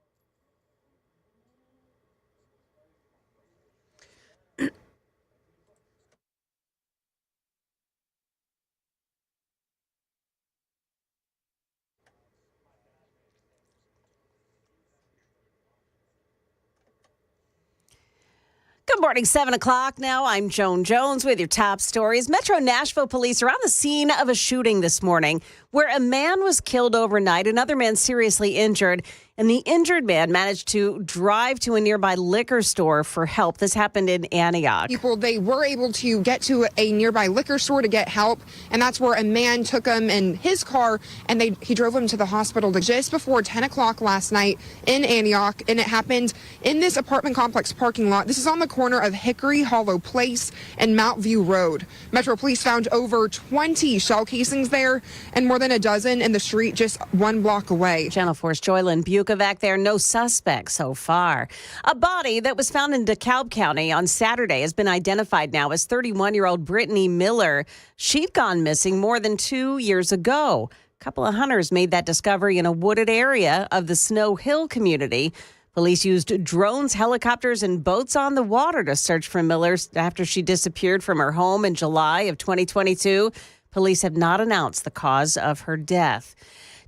Good morning, 7 o'clock now. I'm Joan Jones with your top stories. Metro Nashville police are on the scene of a shooting this morning where a man was killed overnight, another man seriously injured And the injured man managed to drive to a nearby liquor store for help. This happened in Antioch. People, they were able to get to a nearby liquor store to get help, and that's where a man took him in his car, and he drove him to the hospital just before 10 o'clock last night in Antioch, and it happened in this apartment complex parking lot. This is on the corner of Hickory Hollow Place and Mount View Road. Metro Police found over 20 shell casings there and more than a dozen in the street just 1 block away. Channel 4's Joylyn Bukovac there. No suspects so far. A body that was found in DeKalb County on Saturday has been identified now as 31-year-old Brittany Miller. She'd gone missing more than 2 years ago. A couple of hunters made that discovery in a wooded area of the Snow Hill community. Police used drones, helicopters, and boats on the water to search for Miller after she disappeared from her home in July of 2022. Police have not announced the cause of her death.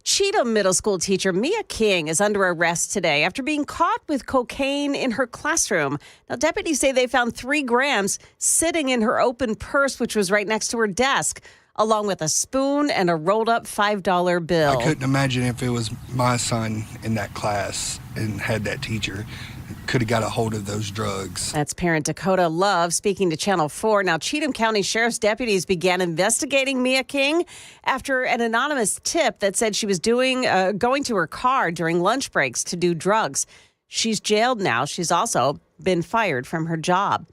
Cheatham Middle School teacher Mia King is under arrest today after being caught with cocaine in her classroom. Now, deputies say they found 3 grams sitting in her open purse, which was right next to her desk, along with a spoon and a rolled-up $5 bill. I couldn't imagine if it was my son in that class and had that teacher. Could have got a hold of those drugs. That's parent Dakota Love speaking to Channel 4. Now, Cheatham County Sheriff's deputies began investigating Mia King after an anonymous tip that said she was going to her car during lunch breaks to do drugs. She's jailed now. She's also been fired from her job.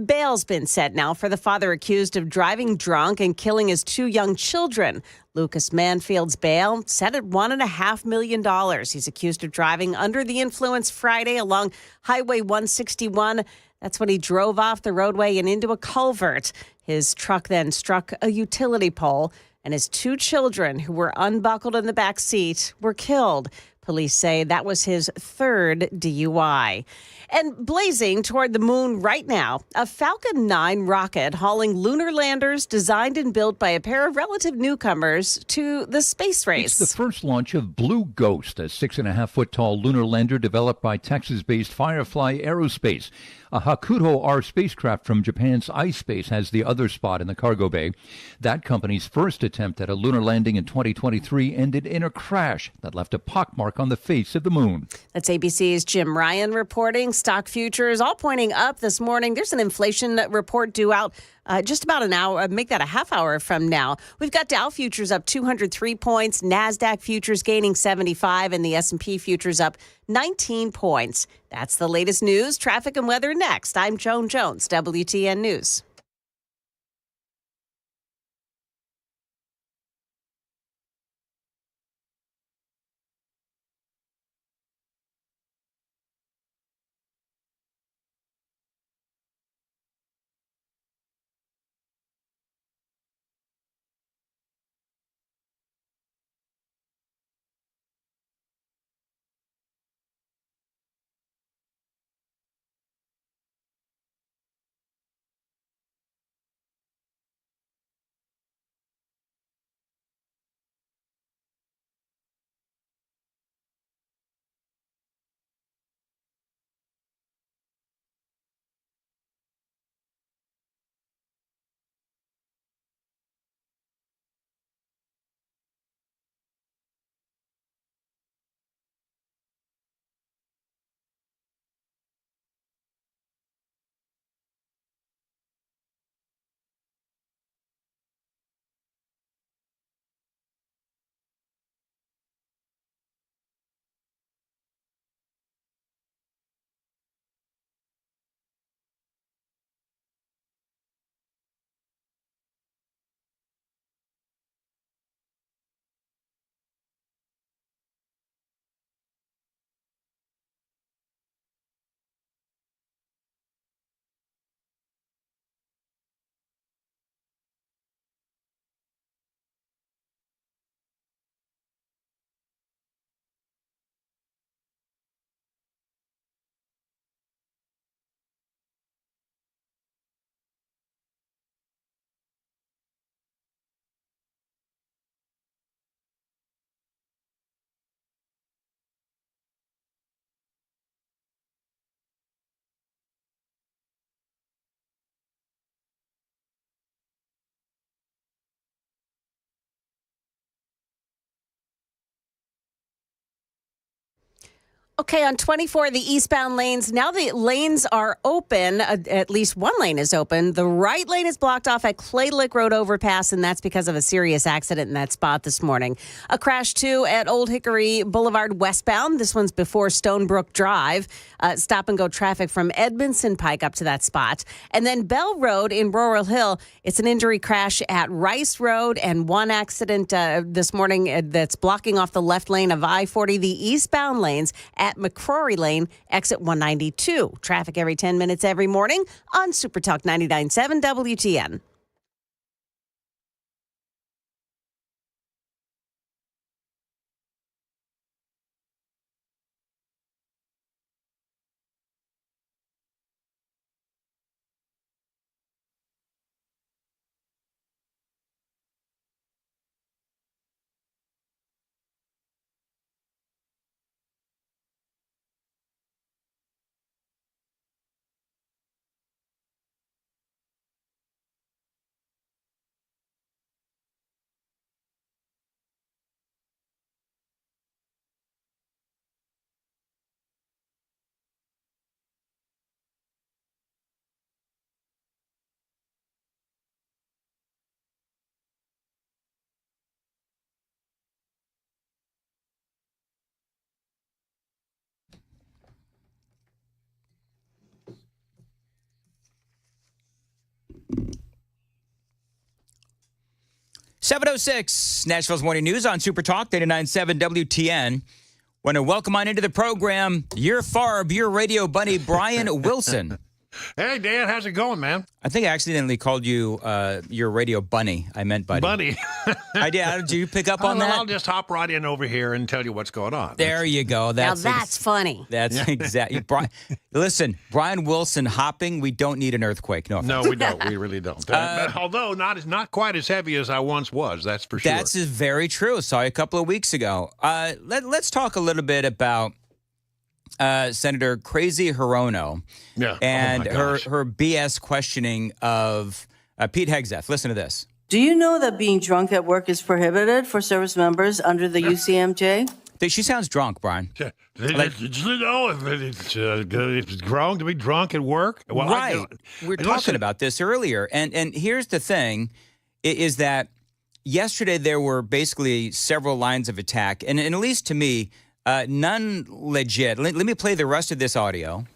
Bail's been set now for the father accused of driving drunk and killing his 2 young children. Lucas Manfield's bail set at $1.5 million. He's accused of driving under the influence Friday along Highway 161. That's when he drove off the roadway and into a culvert. His truck then struck a utility pole, and his 2 children, who were unbuckled in the back seat, were killed. Police say that was his 3rd DUI. And blazing toward the moon right now, a Falcon 9 rocket hauling lunar landers designed and built by a pair of relative newcomers to the space race. It's the first launch of Blue Ghost, a 6.5-foot-tall lunar lander developed by Texas-based Firefly Aerospace. A Hakuto R spacecraft from Japan's iSpace has the other spot in the cargo bay. That company's first attempt at a lunar landing in 2023 ended in a crash that left a pockmark on the face of the moon. That's ABC's Jim Ryan reporting. Stock futures all pointing up this morning. There's an inflation report due out just about an hour, make that a half hour from now. We've got Dow futures up 203 points, NASDAQ futures gaining 75, and the S&P futures up 19 points. That's the latest news, traffic, and weather next. I'm Joan Jones, WTN News. Okay, on 24, the eastbound lanes, now the lanes are open. At least one lane is open. The right lane is blocked off at Clay Lick Road overpass, and that's because of a serious accident in that spot this morning. A crash, too, at Old Hickory Boulevard westbound. This one's before Stonebrook Drive. Stop-and-go traffic from Edmondson Pike up to that spot. And then Bell Road in Royal Hill, it's an injury crash at Rice Road, and one accident this morning that's blocking off the left lane of I-40. The eastbound lanes at McCrory Lane, exit 192. Traffic every 10 minutes every morning on Super Talk 99.7 WTN. .706 Nashville's Morning News on Super Talk 99.7 WTN. Want to welcome on into the program your Farb, your radio bunny, Brian Wilson. Hey, Dan, how's it going, man? I think I accidentally called you your radio bunny. I meant buddy. Buddy. I did. Did you pick up on that? I'll just hop right in over here and tell you what's going on. There you go. That's funny. That's exactly. Listen, Brian Wilson hopping, we don't need an earthquake. No, no, we don't. We really don't. Although not quite as heavy as I once was, that's for sure. That's very true. Saw you a couple of weeks ago. Let's talk a little bit about Senator Crazy Hirono and her BS questioning of Pete Hegseth. Listen to this. Do you know that being drunk at work is prohibited for service members under the UCMJ? She sounds drunk, Brian. Did you know if it's wrong to be drunk at work? Well, right. We were talking about this earlier. And here's the thing, is that yesterday there were basically several lines of attack. And at least to me, none legit. Let me play the rest of this audio.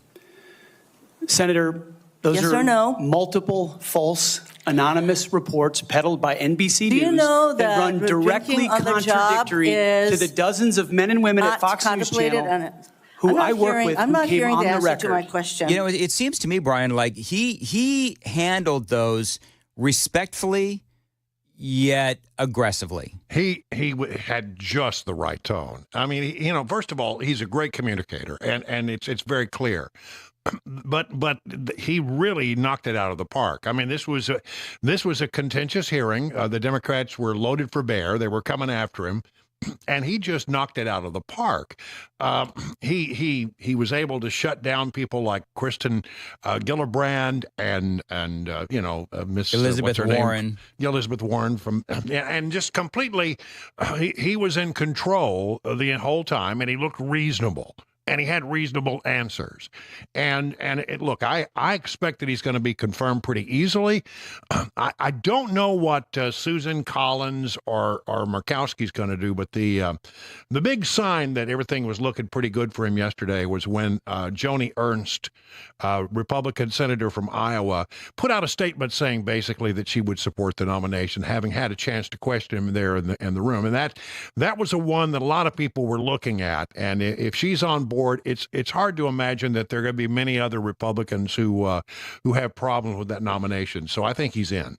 Senator, those yes are or no? multiple false anonymous reports peddled by NBC Do you News know that run directly contradictory to the dozens of men and women at Fox News Channel who I work with I'm not who came hearing on the the answer record. to my question. You know, it seems to me, Brian, like he handled those respectfully yet aggressively. He had just the right tone. I mean, first of all, he's a great communicator, and it's very clear. But he really knocked it out of the park. I mean, this was a contentious hearing. The Democrats were loaded for bear. They were coming after him. And he just knocked it out of the park. He was able to shut down people like Kristen Gillibrand and Miss Elizabeth Warren. Elizabeth Warren and just completely. He was in control the whole time, and he looked reasonable. And he had reasonable answers. And look, I expect that he's going to be confirmed pretty easily. I don't know what Susan Collins or Murkowski's going to do, but the big sign that everything was looking pretty good for him yesterday was when Joni Ernst, Republican senator from Iowa, put out a statement saying basically that she would support the nomination, having had a chance to question him there in the room. And that was the one that a lot of people were looking at. And if she's on board, it's hard to imagine that there are going to be many other Republicans who have problems with that nomination. So I think he's in.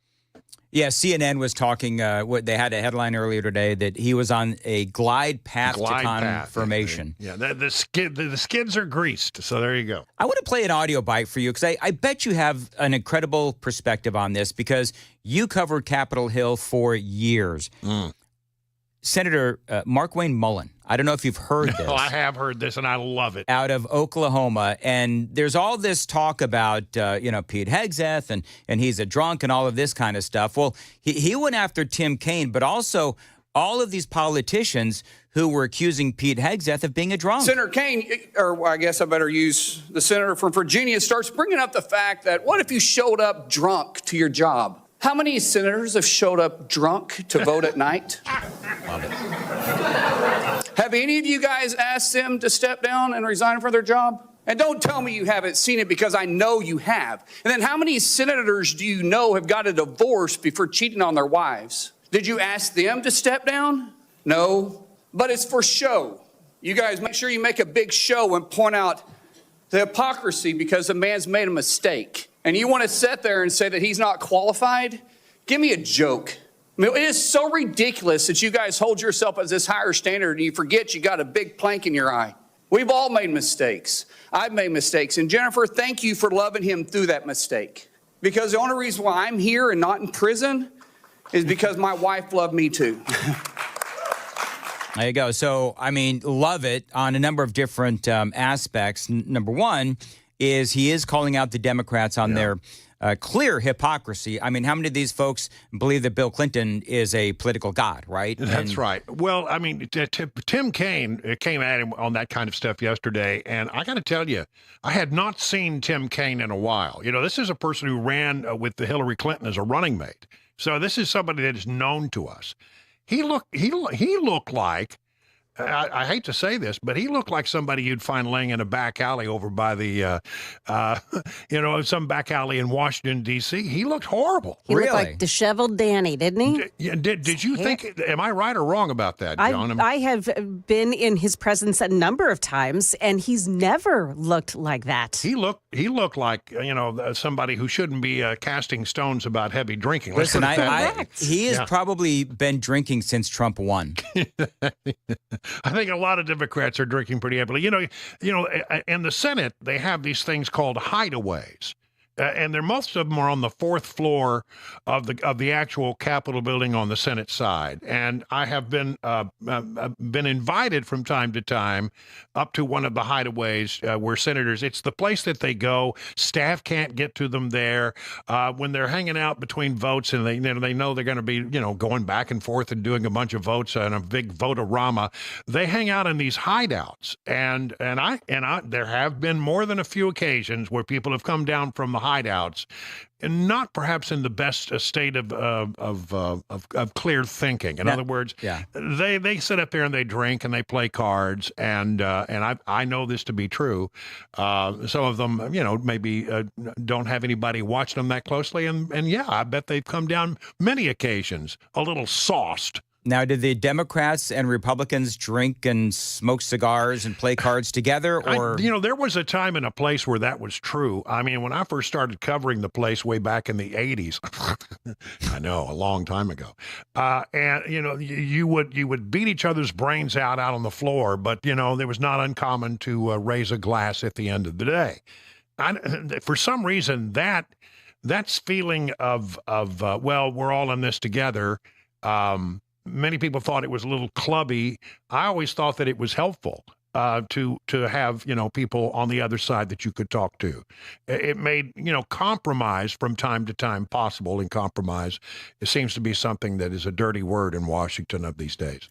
Yeah, CNN was talking. They had a headline earlier today that he was on a glide path to confirmation. Yeah, the skids are greased. So there you go. I want to play an audio bite for you because I bet you have an incredible perspective on this because you covered Capitol Hill for years. Senator Mark Wayne Mullen. I don't know if you've heard this. Oh, I have heard this, and I love it. Out of Oklahoma, and there's all this talk about Pete Hegseth and he's a drunk and all of this kind of stuff. Well, he went after Tim Kaine, but also all of these politicians who were accusing Pete Hegseth of being a drunk. Senator Kaine, or I guess I better use the senator from Virginia, starts bringing up the fact that what if you showed up drunk to your job? How many senators have showed up drunk to vote at night? Love it. Have any of you guys asked them to step down and resign from their job? And don't tell me you haven't seen it, because I know you have. And then how many senators do you know have got a divorce before cheating on their wives? Did you ask them to step down? No, but it's for show. You guys make sure you make a big show and point out the hypocrisy because the man's made a mistake. And you want to sit there and say that he's not qualified? Give me a joke. I mean, it is so ridiculous that you guys hold yourself as this higher standard and you forget you got a big plank in your eye. We've all made mistakes. I've made mistakes. And Jennifer, thank you for loving him through that mistake. Because the only reason why I'm here and not in prison is because my wife loved me too. There you go. So, I mean, love it on a number of different aspects. Number one is he is calling out the Democrats on their clear hypocrisy. I mean, how many of these folks believe that Bill Clinton is a political god, right? That's right. Well, I mean, Tim Kaine came at him on that kind of stuff yesterday, and I got to tell you, I had not seen Tim Kaine in a while. You know, this is a person who ran with the Hillary Clinton as a running mate. So this is somebody that is known to us. He looked like, I hate to say this, but he looked like somebody you'd find laying in a back alley over by the, some back alley in Washington, D.C. He looked horrible. He looked like disheveled Danny, didn't he? Did you think, am I right or wrong about that, John? I have been in his presence a number of times, and he's never looked like that. He looked like, somebody who shouldn't be casting stones about heavy drinking. Listen, he has probably been drinking since Trump won. I think a lot of Democrats are drinking pretty heavily. In the Senate, they have these things called hideaways. And most of them are on the fourth floor of the actual Capitol building on the Senate side. And I have been invited from time to time up to one of the hideaways where senators. It's the place that they go. Staff can't get to them there when they're hanging out between votes, and they know they're going to be going back and forth and doing a bunch of votes and a big vote-a-rama. They hang out in these hideouts, and there have been more than a few occasions where people have come down from the hideouts, and not perhaps in the best state of clear thinking. In other words, they sit up there and they drink and they play cards, and I know this to be true. Some of them, maybe don't have anybody watching them that closely, and I bet they've come down many occasions a little sauced. Now, did the Democrats and Republicans drink and smoke cigars and play cards together? Or there was a time and a place where that was true. I mean, when I first started covering the place way back in the 80s, I know, a long time ago, and you would beat each other's brains out on the floor, but there was not uncommon to raise a glass at the end of the day. For some reason, that's feeling of well, we're all in this together. Many people thought it was a little clubby. I always thought that it was helpful to have people on the other side that you could talk to. It made compromise from time to time possible, and compromise, it seems to be something that is a dirty word in Washington of these days.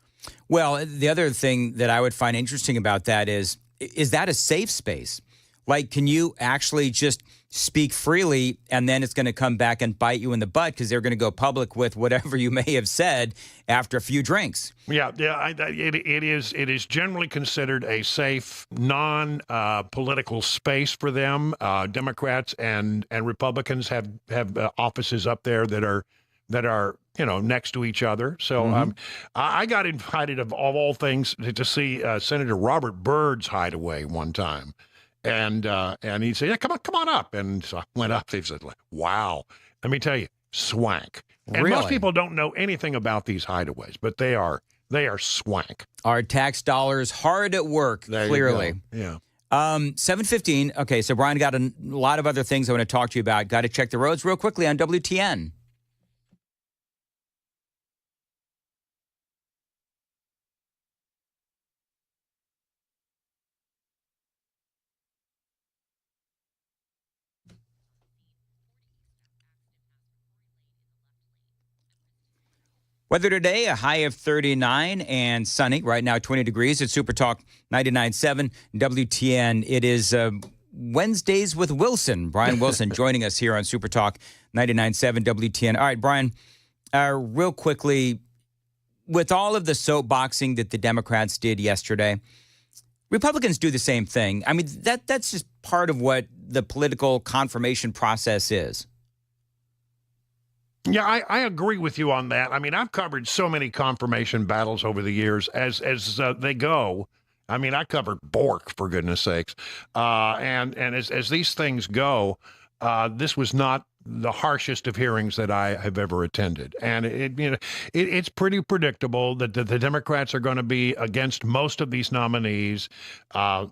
Well, the other thing that I would find interesting about that is that a safe space? Like, can you actually just speak freely, and then it's going to come back and bite you in the butt because they're going to go public with whatever you may have said after a few drinks? Yeah, it is generally considered a safe, non-political space for them. Democrats and Republicans have offices up there that are next to each other. So I got invited, of all things, to see Senator Robert Byrd's hideaway one time. And he said, "Yeah, come on up." And so I went up. He said, "Wow, let me tell you, swank." And Really? Most people don't know anything about these hideaways, but they are swank. Our tax dollars hard at work, clearly. Yeah. 7:15. Okay, so Brian, got a lot of other things I want to talk to you about. Got to check the roads real quickly on WTN. Weather today, a high of 39 and sunny. Right now, 20 degrees. It's Super Talk 99.7 WTN. It is Wednesdays with Wilson. Brian Wilson joining us here on Super Talk 99.7 WTN. All right, Brian, real quickly, with all of the soapboxing that the Democrats did yesterday, Republicans do the same thing. I mean, that's just part of what the political confirmation process is. Yeah, I agree with you on that. I mean, I've covered so many confirmation battles over the years as they go. I mean, I covered Bork, for goodness sakes. And as these things go, this was not the harshest of hearings that I have ever attended. And it's pretty predictable that the Democrats are going to be against most of these nominees.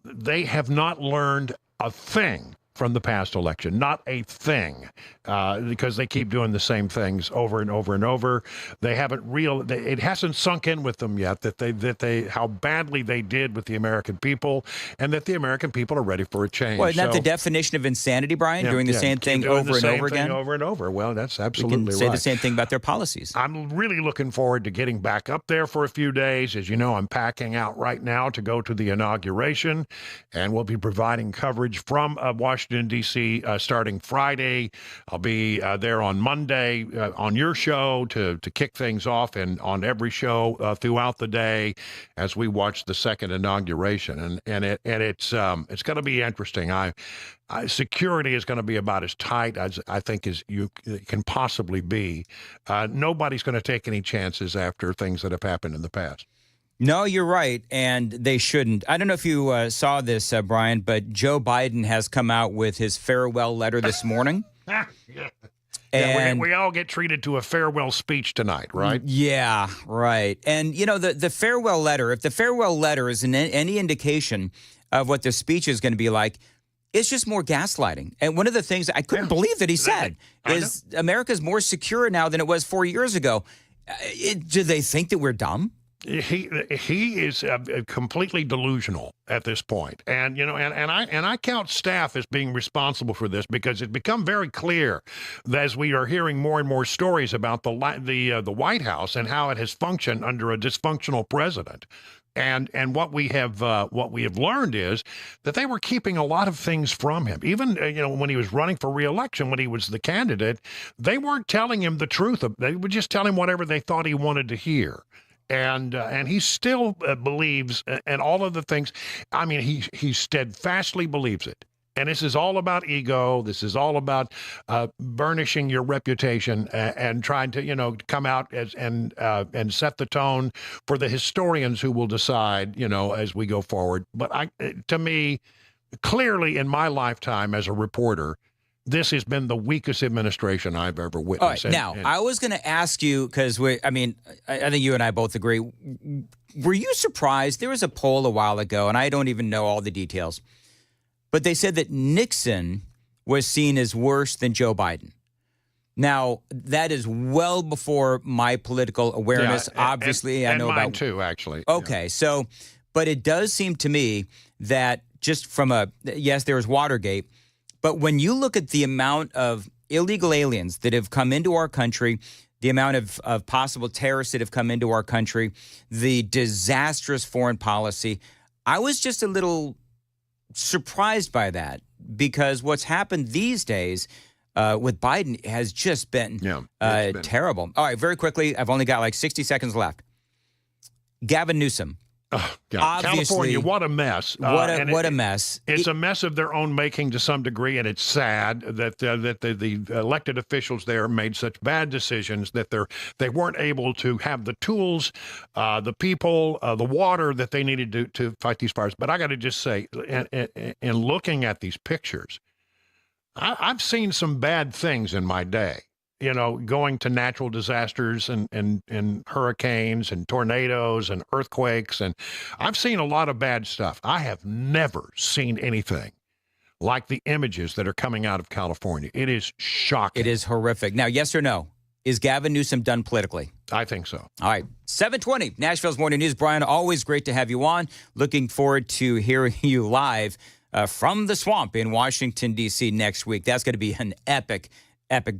They have not learned a thing from the past election, not a thing, because they keep doing the same things over and over and over. They haven't it hasn't sunk in with them yet that they how badly they did with the American people, and that the American people are ready for a change. Well, isn't that the definition of insanity, Brian? Doing the same thing over and over again? Over and over. Well, that's absolutely right. We can say the same thing about their policies. I'm really looking forward to getting back up there for a few days. As you know, I'm packing out right now to go to the inauguration, and we'll be providing coverage from Washington, D.C. Starting Friday. I'll be there on Monday on your show to kick things off, and on every show throughout the day as we watch the second inauguration. And it's going to be interesting. Security is going to be about as tight as I think as you can possibly be. Nobody's going to take any chances after things that have happened in the past. No, you're right, and they shouldn't. I don't know if you saw this, Brian, but Joe Biden has come out with his farewell letter this morning. Yeah. And we all get treated to a farewell speech tonight, right? Yeah, right. And, you know, the farewell letter, if the farewell letter is any indication of what the speech is going to be like, it's just more gaslighting. And one of the things I couldn't believe that he said is America's more secure now than it was 4 years ago. Do they think that we're dumb? He is completely delusional at this point, and I count staff as being responsible for this, because it's become very clear that as we are hearing more and more stories about the White House and how it has functioned under a dysfunctional president. And what we have learned is that they were keeping a lot of things from him. Even when he was running for re-election, when he was the candidate, they weren't telling him the truth. They would just tell him whatever they thought he wanted to hear. And he still believes in all of the things. I mean, he steadfastly believes it. And this is all about ego. This is all about burnishing your reputation and trying to, come out and set the tone for the historians who will decide, as we go forward. But to me, clearly in my lifetime as a reporter, this has been the weakest administration I've ever witnessed. All right, now, I was going to ask you, because I think you and I both agree. Were you surprised? There was a poll a while ago, and I don't even know all the details, but they said that Nixon was seen as worse than Joe Biden. Now, that is well before my political awareness. Obviously, I know mine about too, actually. Okay, so, but it does seem to me that just from yes, there was Watergate. But when you look at the amount of illegal aliens that have come into our country, the amount of possible terrorists that have come into our country, the disastrous foreign policy, I was just a little surprised by that, because what's happened these days with Biden has just been terrible. All right, very quickly, I've only got like 60 seconds left. Gavin Newsom. Oh, God. California, what a mess. What a mess. It's a mess of their own making to some degree, and it's sad that the elected officials there made such bad decisions that they weren't able to have the tools, the people, the water that they needed to fight these fires. But I got to just say, in looking at these pictures, I've seen some bad things in my day. Going to natural disasters and hurricanes and tornadoes and earthquakes. And I've seen a lot of bad stuff. I have never seen anything like the images that are coming out of California. It is shocking. It is horrific. Now, yes or no? Is Gavin Newsom done politically? I think so. All right. 7:20, Nashville's Morning News. Brian, always great to have you on. Looking forward to hearing you live from the swamp in Washington, D.C. next week. That's going to be an epic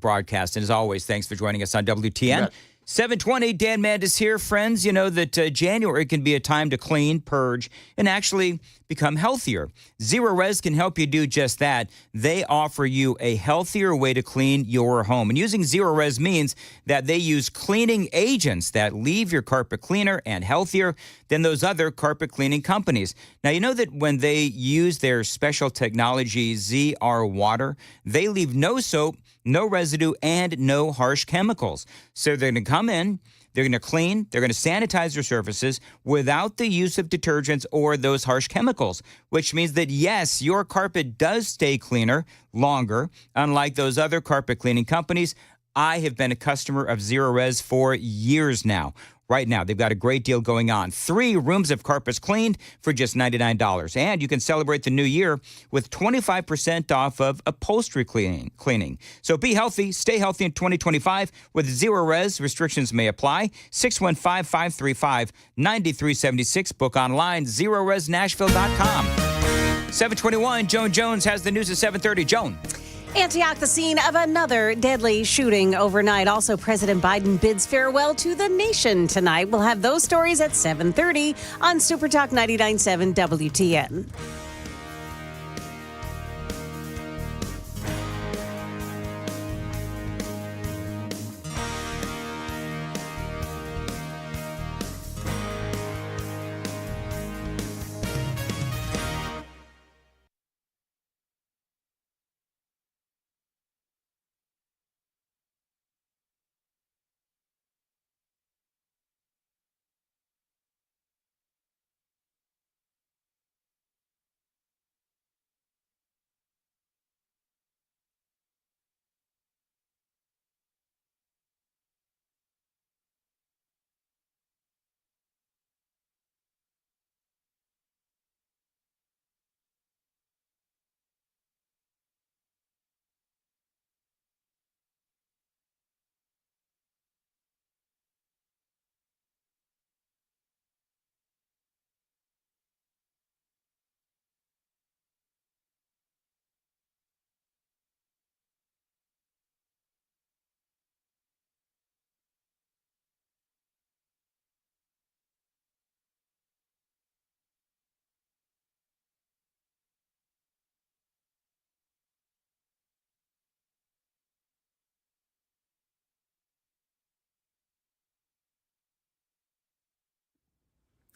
broadcast. And as always, thanks for joining us on WTN. 7:20, Dan Mandis here. Friends, you know that January can be a time to clean, purge, and actually become healthier. Zero Res can help you do just that. They offer you a healthier way to clean your home. And using Zero Res means that they use cleaning agents that leave your carpet cleaner and healthier than those other carpet cleaning companies. Now, you know that when they use their special technology, ZR Water, they leave no soap, no residue, and no harsh chemicals. So they're going to come in, they're going to clean, they're going to sanitize your surfaces without the use of detergents or those harsh chemicals, which means that, yes, your carpet does stay cleaner longer, unlike those other carpet cleaning companies. I have been a customer of Zero Res for years now. Right now, they've got a great deal going on. 3 rooms of carpets cleaned for just $99. And you can celebrate the new year with 25% off of upholstery cleaning. So be healthy, stay healthy in 2025 with Zero Res. Restrictions may apply. 615-535-9376. Book online, zeroresnashville.com. 721, Joan Jones has the news at 7:30. Joan. Antioch, the scene of another deadly shooting overnight. Also, President Biden bids farewell to the nation tonight. We'll have those stories at 7:30 on Super Talk 99.7 WTN.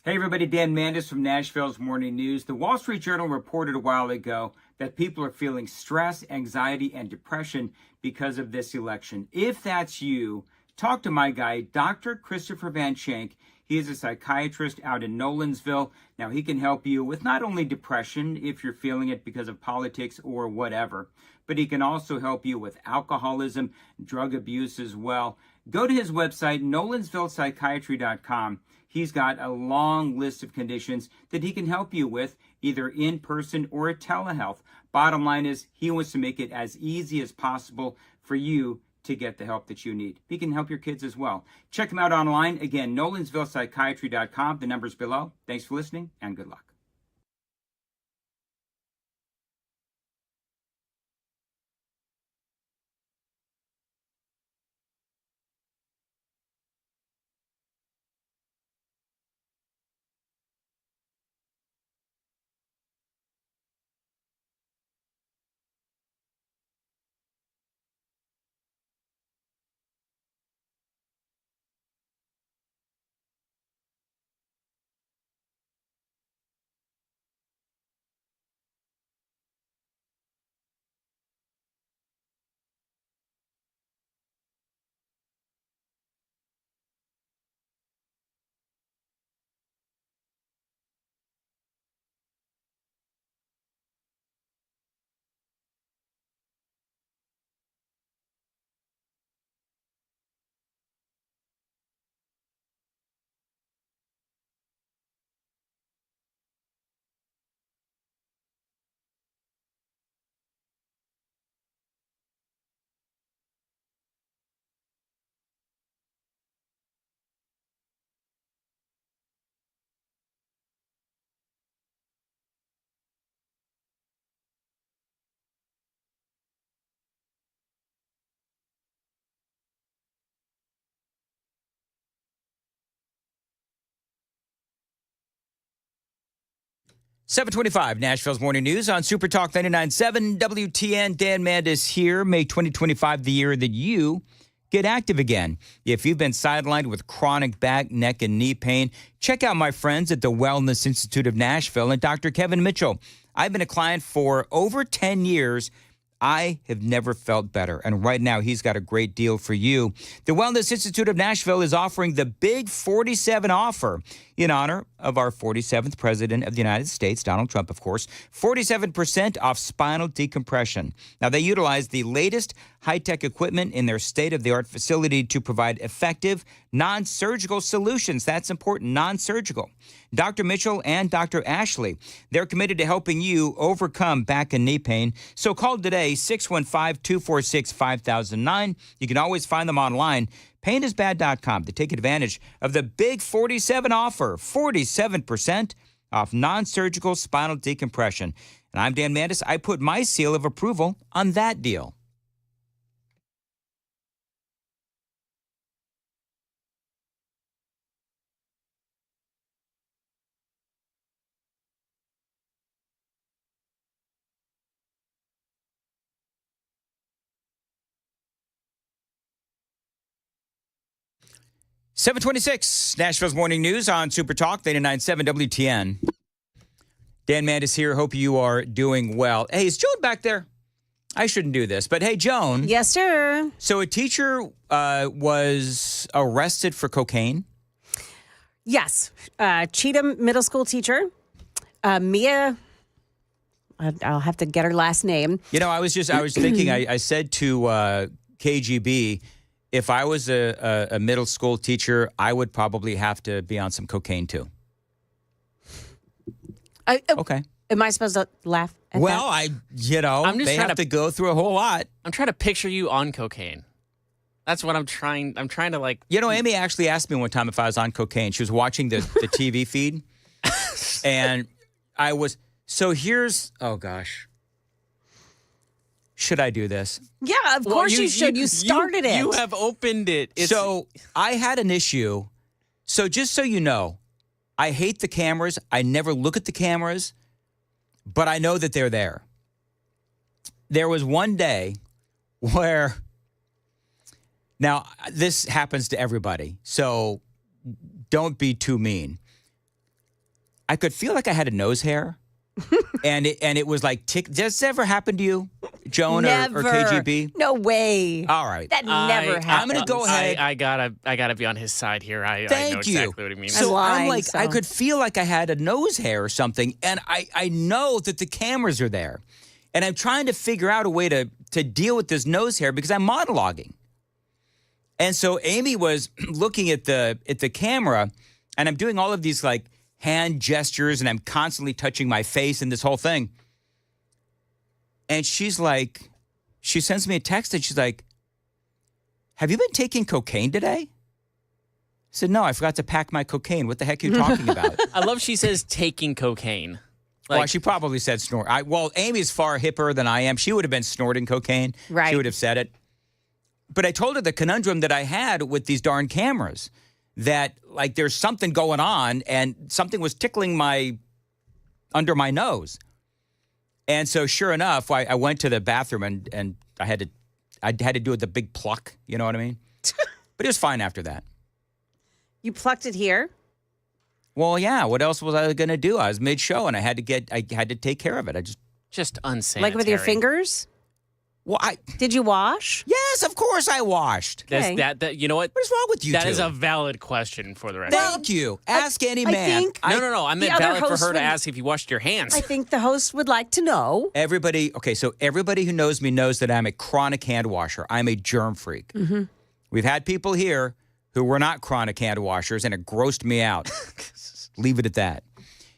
Hey everybody, Dan Mandis from Nashville's Morning News. The Wall Street Journal reported a while ago that people are feeling stress, anxiety, and depression because of this election. If that's you, talk to my guy, Dr. Christopher Van Schenk. He is a psychiatrist out in Nolensville. Now, he can help you with not only depression, if you're feeling it because of politics or whatever, but he can also help you with alcoholism, drug abuse as well. Go to his website, nolensvillepsychiatry.com. He's got a long list of conditions that he can help you with, either in person or telehealth. Bottom line is, he wants to make it as easy as possible for you to get the help that you need. He can help your kids as well. Check him out online. Again, nolensvillepsychiatry.com. The number's below. Thanks for listening, and good luck. 725, Nashville's Morning News on Super Talk 99.7 WTN. Dan Mandis here. May 2025 the year that you get active again. If you've been sidelined with chronic back, neck, and knee pain, check out my friends at the Wellness Institute of Nashville and Dr. Kevin Mitchell. I've been a client for over 10 years. I have never felt better. And right now, he's got a great deal for you. The Wellness Institute of Nashville is offering the Big 47 offer in honor of our 47th President of the United States, Donald Trump, of course. 47% off spinal decompression. Now, they utilize the latest high-tech equipment in their state-of-the-art facility to provide effective, non-surgical solutions. That's important, non-surgical. Dr. Mitchell and Dr. Ashley, they're committed to helping you overcome back and knee pain. So call today, 615-246-5009. You can always find them online, painisbad.com, to take advantage of the Big 47 offer, 47% off non-surgical spinal decompression. And I'm Dan Mandis. I put my seal of approval on that deal. .726, Nashville's Morning News on Super Talk 99.7 WTN. Dan Mandis here. Hope you are doing well. Hey, is Joan back there? I shouldn't do this, but hey, Joan. Yes, sir. So a teacher was arrested for cocaine? Yes. Cheatham Middle School teacher, Mia, I'll have to get her last name. You know, I was thinking, I said to KGB, if I was a middle school teacher, I would probably have to be on some cocaine too. Okay. Am I supposed to laugh at well, that? They have to go through a whole lot. I'm trying to picture you on cocaine. That's what I'm trying to like. You know, Amy actually asked me one time if I was on cocaine. She was watching the TV feed. And I was, oh gosh. Should I do this? Yeah, of course you should. You started it. You have opened it. So I had an issue. So just so you know, I hate the cameras. I never look at the cameras, but I know that they're there. There was one day where, now this happens to everybody, so don't be too mean. I could feel like I had a nose hair. and it was like tick. Does this ever happen to you, Joan or KGB? No way. All right, that never happened. I'm gonna go ahead. I gotta be on his side here. I know exactly what he means. So I'm like, I could feel like I had a nose hair or something, and I know that the cameras are there, and I'm trying to figure out a way to deal with this nose hair because I'm monologuing. And so Amy was looking at the camera, and I'm doing all of these like hand gestures, and I'm constantly touching my face and this whole thing. And she's like, she sends me a text and she's like, have you been taking cocaine today? I said, no, I forgot to pack my cocaine. What the heck are you talking about? I love she says taking cocaine. Well, she probably said snort. Well, Amy's far hipper than I am. She would have been snorting cocaine. Right. She would have said it. But I told her the conundrum that I had with these darn cameras. That like there's something going on and something was tickling under my nose. And so sure enough, I went to the bathroom and I had to do it the big pluck, you know what I mean? But it was fine after that. You plucked it here? Well, yeah, what else was I going to do? I was mid-show and I had to take care of it. Just unsanitary. Like with your fingers? Well, did you wash? Yes, of course I washed. Okay. That you know what? What is wrong with you That two? is a valid question for the record. Thank you. Ask any man. No. I meant valid for her to ask if you washed your hands. I think the host would like to know. Everybody who knows me knows that I'm a chronic hand washer. I'm a germ freak. Mm-hmm. We've had people here who were not chronic hand washers, and it grossed me out. Leave it at that.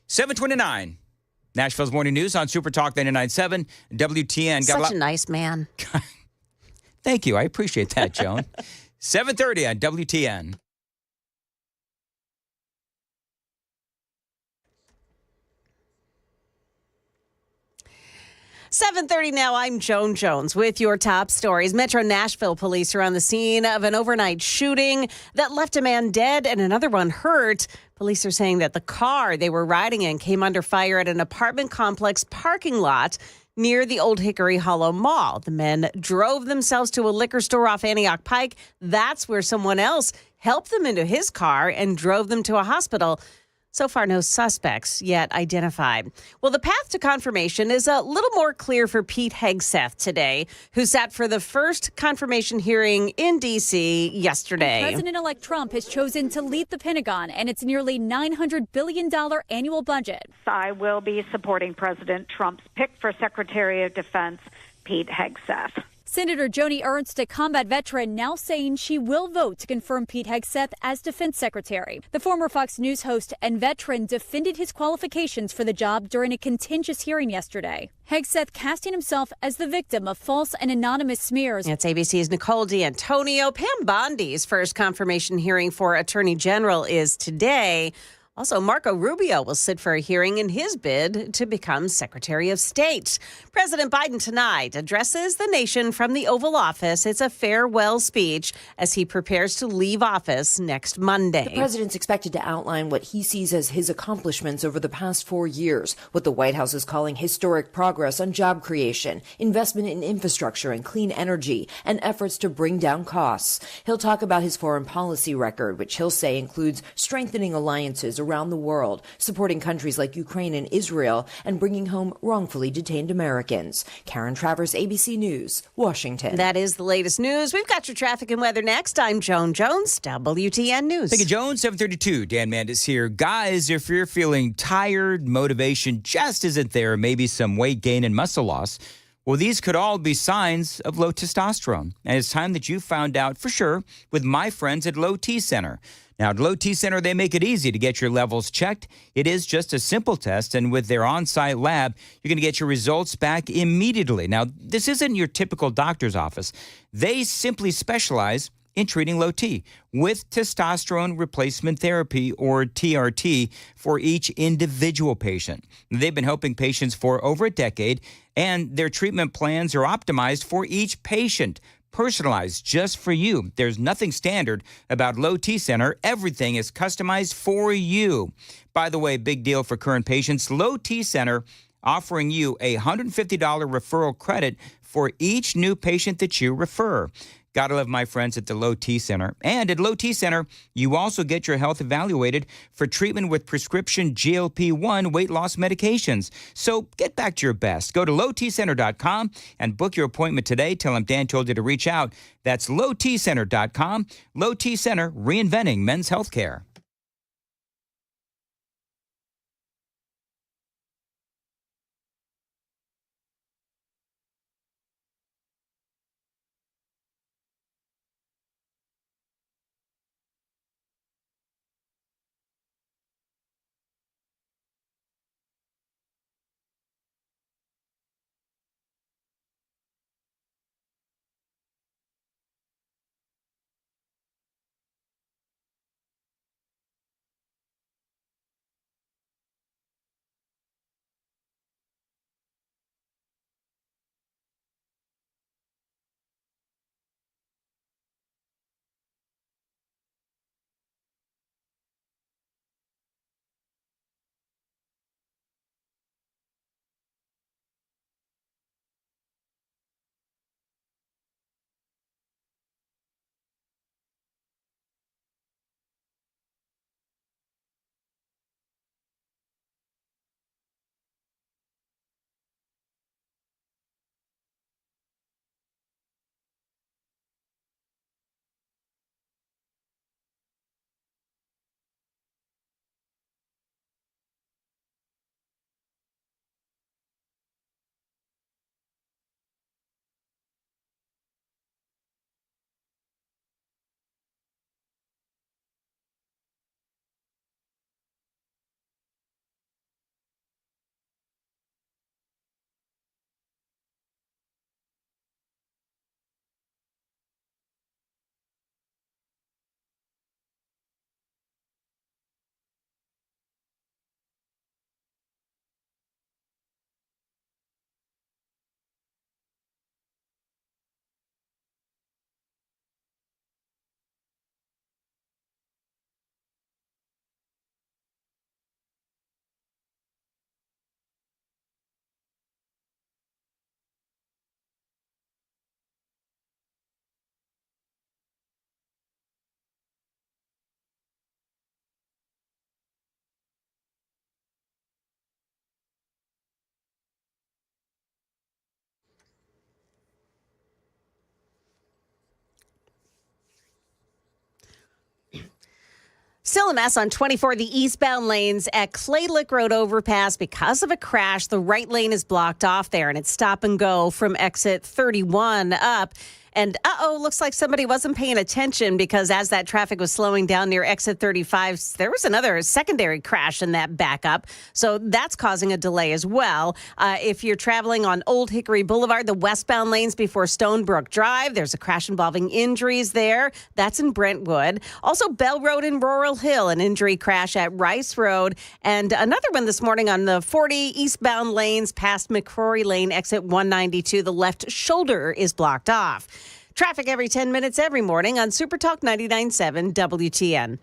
729. Nashville's Morning News on Super Talk 99.7 WTN. Such a nice man. Thank you. I appreciate that, Joan. 7:30 on WTN. 7:30 now. I'm Joan Jones with your top stories. Metro Nashville police are on the scene of an overnight shooting that left a man dead and another one hurt. Police are saying that the car they were riding in came under fire at an apartment complex parking lot near the Old Hickory Hollow Mall. The men drove themselves to a liquor store off Antioch Pike. That's where someone else helped them into his car and drove them to a hospital. So far, no suspects yet identified. Well, the path to confirmation is a little more clear for Pete Hegseth today, who sat for the first confirmation hearing in D.C. yesterday. President-elect Trump has chosen to lead the Pentagon and its nearly $900 billion annual budget. I will be supporting President Trump's pick for Secretary of Defense, Pete Hegseth. Senator Joni Ernst, a combat veteran, now saying she will vote to confirm Pete Hegseth as defense secretary. The former Fox News host and veteran defended his qualifications for the job during a contentious hearing yesterday. Hegseth casting himself as the victim of false and anonymous smears. It's ABC's Nicole D'Antonio. Pam Bondi's first confirmation hearing for Attorney General is today. Also, Marco Rubio will sit for a hearing in his bid to become Secretary of State. President Biden tonight addresses the nation from the Oval Office. It's a farewell speech as he prepares to leave office next Monday. The president's expected to outline what he sees as his accomplishments over the past 4 years, what the White House is calling historic progress on job creation, investment in infrastructure and clean energy, and efforts to bring down costs. He'll talk about his foreign policy record, which he'll say includes strengthening alliances around the world, supporting countries like Ukraine and Israel, and bringing home wrongfully detained Americans. Karen Travers, ABC News, Washington. That is the latest news. We've got your traffic and weather next. I'm Joan Jones, WTN News. Thank you, Joan. 7:32. Dan Mandis here. Guys, if you're feeling tired, motivation just isn't there, maybe some weight gain and muscle loss, well, these could all be signs of low testosterone. And it's time that you found out for sure with my friends at Low T Center. Now, at Low T Center, they make it easy to get your levels checked. It is just a simple test, and with their on-site lab, you're going to get your results back immediately. Now, this isn't your typical doctor's office. They simply specialize in treating low T with testosterone replacement therapy, or TRT, for each individual patient. They've been helping patients for over a decade, and their treatment plans are optimized for each patient, personalized just for you. There's nothing standard about Low T Center. Everything is customized for you. By the way, big deal for current patients. Low T Center offering you a $150 referral credit for each new patient that you refer. Gotta love my friends at the Low T Center. And at Low T Center, you also get your health evaluated for treatment with prescription GLP-1 weight loss medications. So get back to your best. Go to lowtcenter.com and book your appointment today. Tell them Dan told you to reach out. That's lowtcenter.com. Low T Center, reinventing men's healthcare. Still a mess on 24, the eastbound lanes at Clay Lick Road overpass. Because of a crash, the right lane is blocked off there, and it's stop and go from exit 31 up. And looks like somebody wasn't paying attention, because as that traffic was slowing down near exit 35, there was another secondary crash in that backup. So that's causing a delay as well. If you're traveling on Old Hickory Boulevard, the westbound lanes before Stonebrook Drive, there's a crash involving injuries there. That's in Brentwood. Also, Bell Road in Laurel Hill, an injury crash at Rice Road. And another one this morning on the 40 eastbound lanes past McCrory Lane, exit 192. The left shoulder is blocked off. Traffic every 10 minutes every morning on Super Talk 99.7 WTN.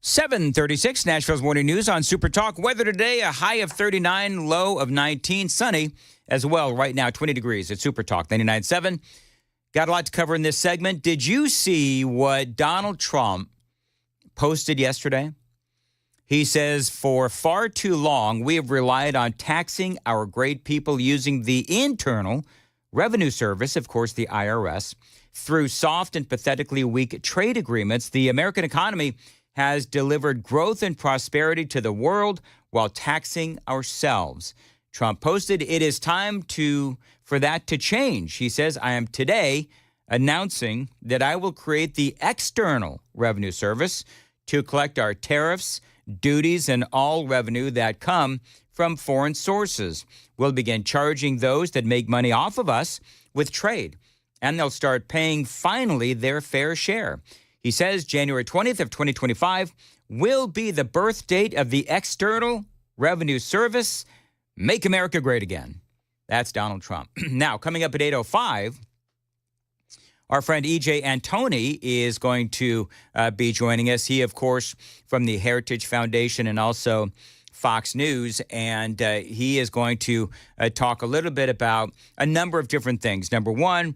(7:36) Nashville's Morning News on Super Talk. Weather today, a high of 39, low of 19. Sunny as well right now, 20 degrees at Super Talk 99.7. Got a lot to cover in this segment. Did you see what Donald Trump posted yesterday? He says, for far too long, we have relied on taxing our great people using the Internal Revenue Service, of course, the IRS, through soft and pathetically weak trade agreements. The American economy has delivered growth and prosperity to the world while taxing ourselves. Trump posted, it is time for that to change. He says, I am today announcing that I will create the External Revenue Service to collect our tariffs, duties, and all revenue that come from foreign sources. We'll begin charging those that make money off of us with trade, and they'll start paying finally their fair share. He says January 20th of 2025 will be the birth date of the External Revenue Service. Make America great again. That's Donald Trump. Now, coming up at 8:05, our friend E.J. Antoni is going to be joining us. He, of course, from the Heritage Foundation and also Fox News, and he is going to talk a little bit about a number of different things. Number one,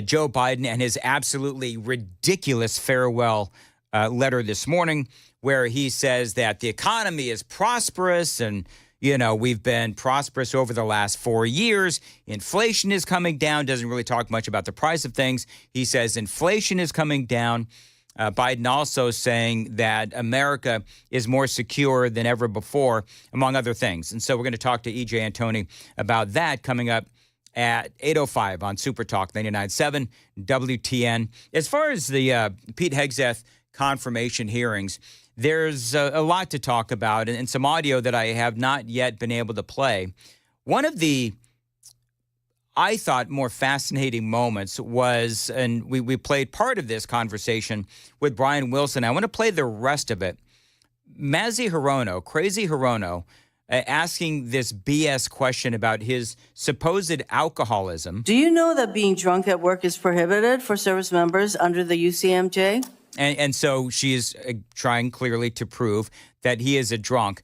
Joe Biden and his absolutely ridiculous farewell letter this morning, where he says that the economy is prosperous and, you know, we've been prosperous over the last 4 years. Inflation is coming down. Doesn't really talk much about the price of things. He says inflation is coming down. Biden also saying that America is more secure than ever before, among other things. And so we're going to talk to E.J. Antoni about that coming up at 8:05 on Super Talk 99.7 WTN. As far as the Pete Hegseth confirmation hearings, there's a lot to talk about and some audio that I have not yet been able to play. One of the, I thought, more fascinating moments was, and we played part of this conversation with Brian Wilson. I want to play the rest of it. Mazi Hirono, Crazy Hirono, asking this BS question about his supposed alcoholism. Do you know that being drunk at work is prohibited for service members under the UCMJ? And so she is trying clearly to prove that he is a drunk.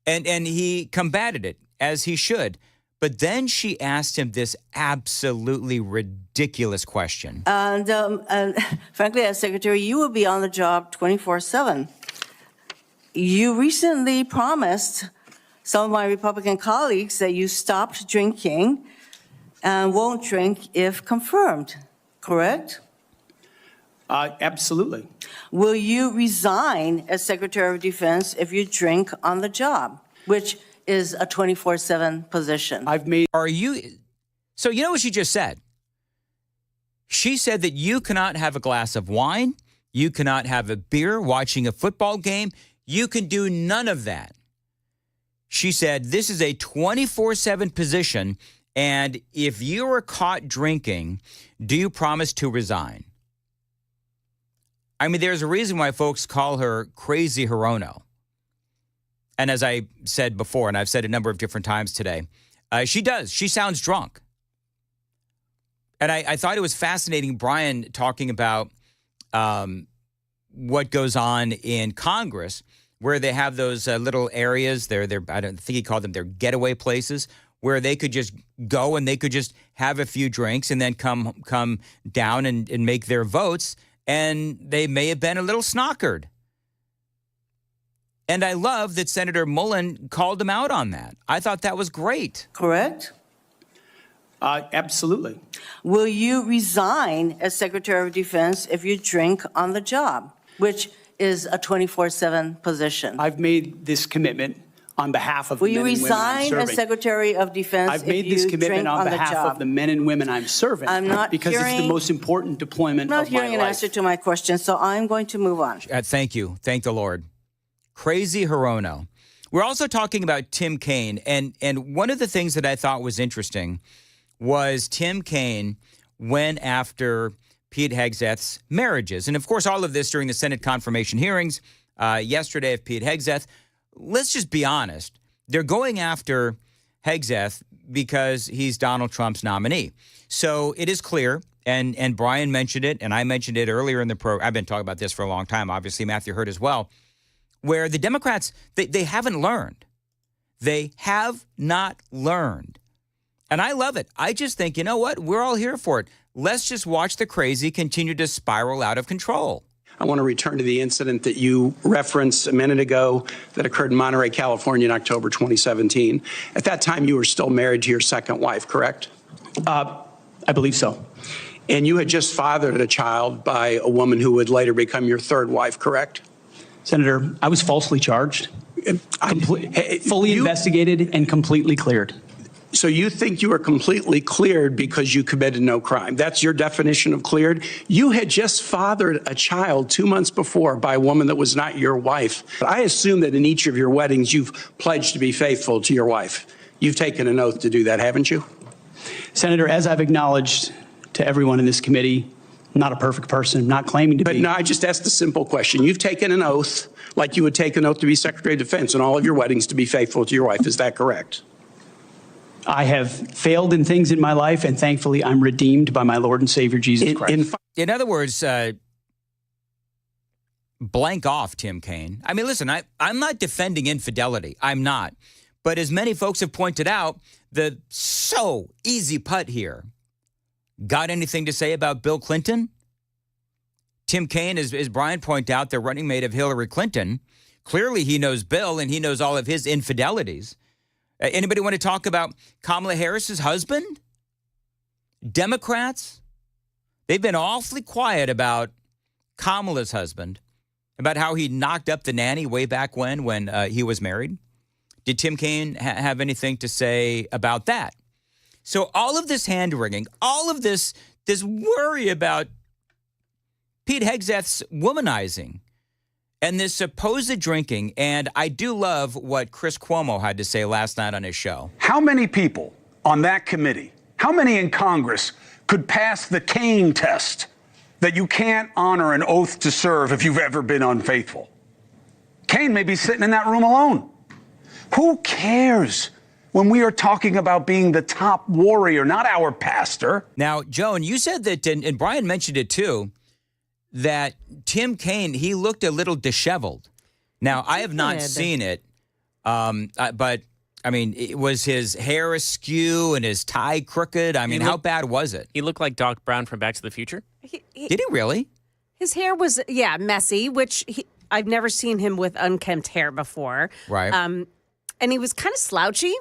And he combated it, as he should. But then she asked him this absolutely ridiculous question. And frankly, as secretary, you will be on the job 24/7. You recently promised some of my Republican colleagues that you stopped drinking and won't drink if confirmed, correct? Absolutely. Will you resign as Secretary of Defense if you drink on the job, which is a 24/7 position? So you know what she just said? She said that you cannot have a glass of wine, you cannot have a beer watching a football game, you can do none of that. She said this is a 24/7 position, and if you are caught drinking, do you promise to resign? I mean, there's a reason why folks call her Crazy Hirono. And as I said before, and I've said a number of different times today, she does. She sounds drunk. And I thought it was fascinating, Brian, talking about what goes on in Congress, where they have those little areas, I don't think he called them their getaway places, where they could just go and they could just have a few drinks and then come down and make their votes. and they may have been a little snockered. And I love that Senator Mullen called him out on that. I thought that was great. Correct? Absolutely. Will you resign as Secretary of Defense if you drink on the job, which is a 24/7 position? I've made this commitment on behalf of the Will you men and women I'm resign serving. as Secretary of Defense I've if made this you commitment drink on the behalf job? of the men and women I'm serving. I'm not because it's the hearing- most important deployment I'm not of my hearing an life. answer to my question, so I'm going to move on. Thank you. Thank the Lord. Crazy Hirono. We're also talking about Tim Kaine, and one of the things that I thought was interesting was Tim Kaine went after Pete Hegseth's marriages. And, of course, all of this during the Senate confirmation hearings yesterday of Pete Hegseth. Let's just be honest. They're going after Hegseth because he's Donald Trump's nominee. So it is clear, and Brian mentioned it, and I mentioned it earlier in the program. I've been talking about this for a long time. Obviously, Matthew heard as well, where the Democrats, they haven't learned. They have not learned. And I love it. I just think, you know what? We're all here for it. Let's just watch the crazy continue to spiral out of control. I want to return to the incident that you referenced a minute ago that occurred in Monterey, California in October 2017. At that time, you were still married to your second wife, correct? I believe so. And you had just fathered a child by a woman who would later become your third wife, correct? Senator, I was falsely charged, fully investigated, and completely cleared. So you think you were completely cleared because you committed no crime. That's your definition of cleared? You had just fathered a child 2 months before by a woman that was not your wife. I assume that in each of your weddings, you've pledged to be faithful to your wife. You've taken an oath to do that, haven't you? Senator, as I've acknowledged to everyone in this committee, not a perfect person, not claiming to be. But no, I just asked a simple question. You've taken an oath like you would take an oath to be Secretary of Defense in all of your weddings to be faithful to your wife. Is that correct? I have failed in things in my life, and thankfully I'm redeemed by my Lord and Savior, Jesus Christ. In other words, blank off Tim Kaine. I mean, listen, I'm not defending infidelity. I'm not. But as many folks have pointed out, the so easy putt here. Got anything to say about Bill Clinton? Tim Kaine, as Brian pointed out, the running mate of Hillary Clinton. Clearly he knows Bill and he knows all of his infidelities. Anybody want to talk about Kamala Harris's husband? Democrats, they've been awfully quiet about Kamala's husband, about how he knocked up the nanny way back when he was married. Did Tim Kaine have anything to say about that? So all of this hand-wringing, all of this worry about Pete Hegseth's womanizing, and this supposed drinking, and I do love what Chris Cuomo had to say last night on his show. How many people on that committee, how many in Congress could pass the Kaine test that you can't honor an oath to serve if you've ever been unfaithful? Kaine may be sitting in that room alone. Who cares when we are talking about being the top warrior, not our pastor? Now, Joan, you said that, and Brian mentioned it too, that Tim Kaine, he looked a little disheveled. Now, I have not seen it, but, I mean, was his hair askew and his tie crooked? I mean, how bad was it? He looked like Doc Brown from Back to the Future. Did he really? His hair was, messy, which I've never seen him with unkempt hair before. Right. And he was kind of slouchy.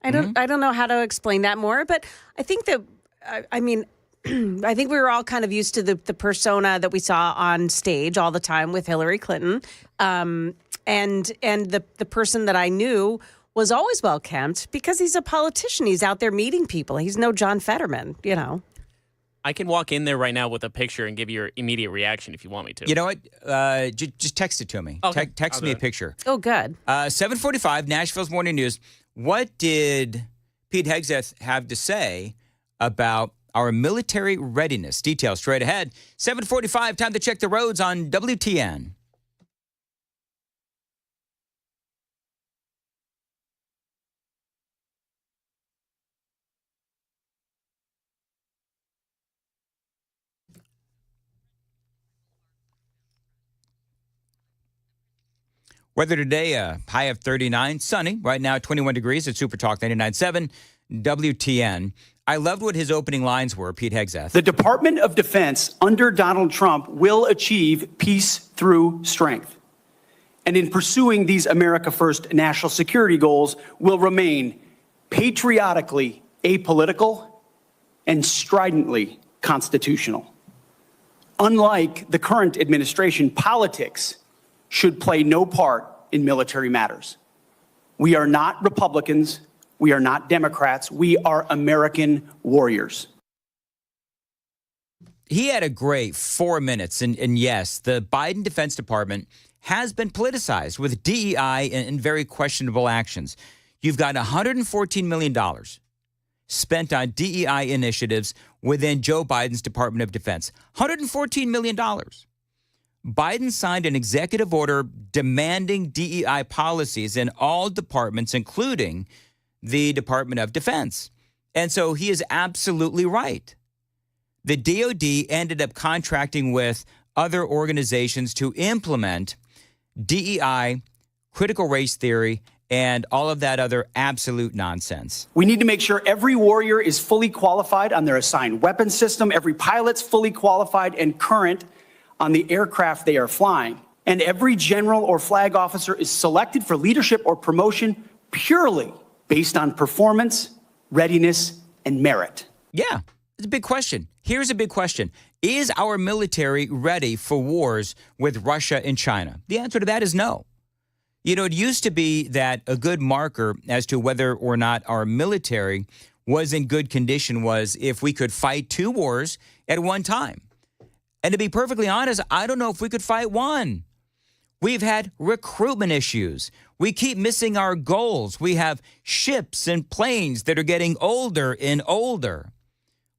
I don't know how to explain that more, but I think that, I think we were all kind of used to the persona that we saw on stage all the time with Hillary Clinton. And the person that I knew was always well kempt because he's a politician. He's out there meeting people. He's no John Fetterman, you know. I can walk in there right now with a picture and give you your immediate reaction if you want me to. You know what? Just text it to me. Okay. Text me a picture. Oh, good. 7:45, Nashville's Morning News. What did Pete Hegseth have to say about our military readiness? Details straight ahead. 7:45, time to check the roads on WTN. Weather today, a high of 39, sunny. Right now, 21 degrees at Super Talk 99.7 WTN. I loved what his opening lines were, Pete Hegseth. The Department of Defense under Donald Trump will achieve peace through strength. And in pursuing these America First national security goals will remain patriotically apolitical and stridently constitutional. Unlike the current administration, politics should play no part in military matters. We are not Republicans. We are not Democrats. We are American warriors. He had a great 4 minutes. And yes, the Biden Defense Department has been politicized with DEI and very questionable actions. You've got $114 million spent on DEI initiatives within Joe Biden's Department of Defense. $114 million. Biden signed an executive order demanding DEI policies in all departments, including the Department of Defense. And so he is absolutely right. The DOD ended up contracting with other organizations to implement DEI, critical race theory, and all of that other absolute nonsense. We need to make sure every warrior is fully qualified on their assigned weapon system, every pilot's fully qualified and current on the aircraft they are flying, and every general or flag officer is selected for leadership or promotion purely based on performance, readiness, and merit. Yeah, it's a big question. Here's a big question. Is our military ready for wars with Russia and China? The answer to that is no. You know, it used to be that a good marker as to whether or not our military was in good condition was if we could fight 2 wars at one time. And to be perfectly honest, I don't know if we could fight one. We've had recruitment issues. We keep missing our goals. We have ships and planes that are getting older and older.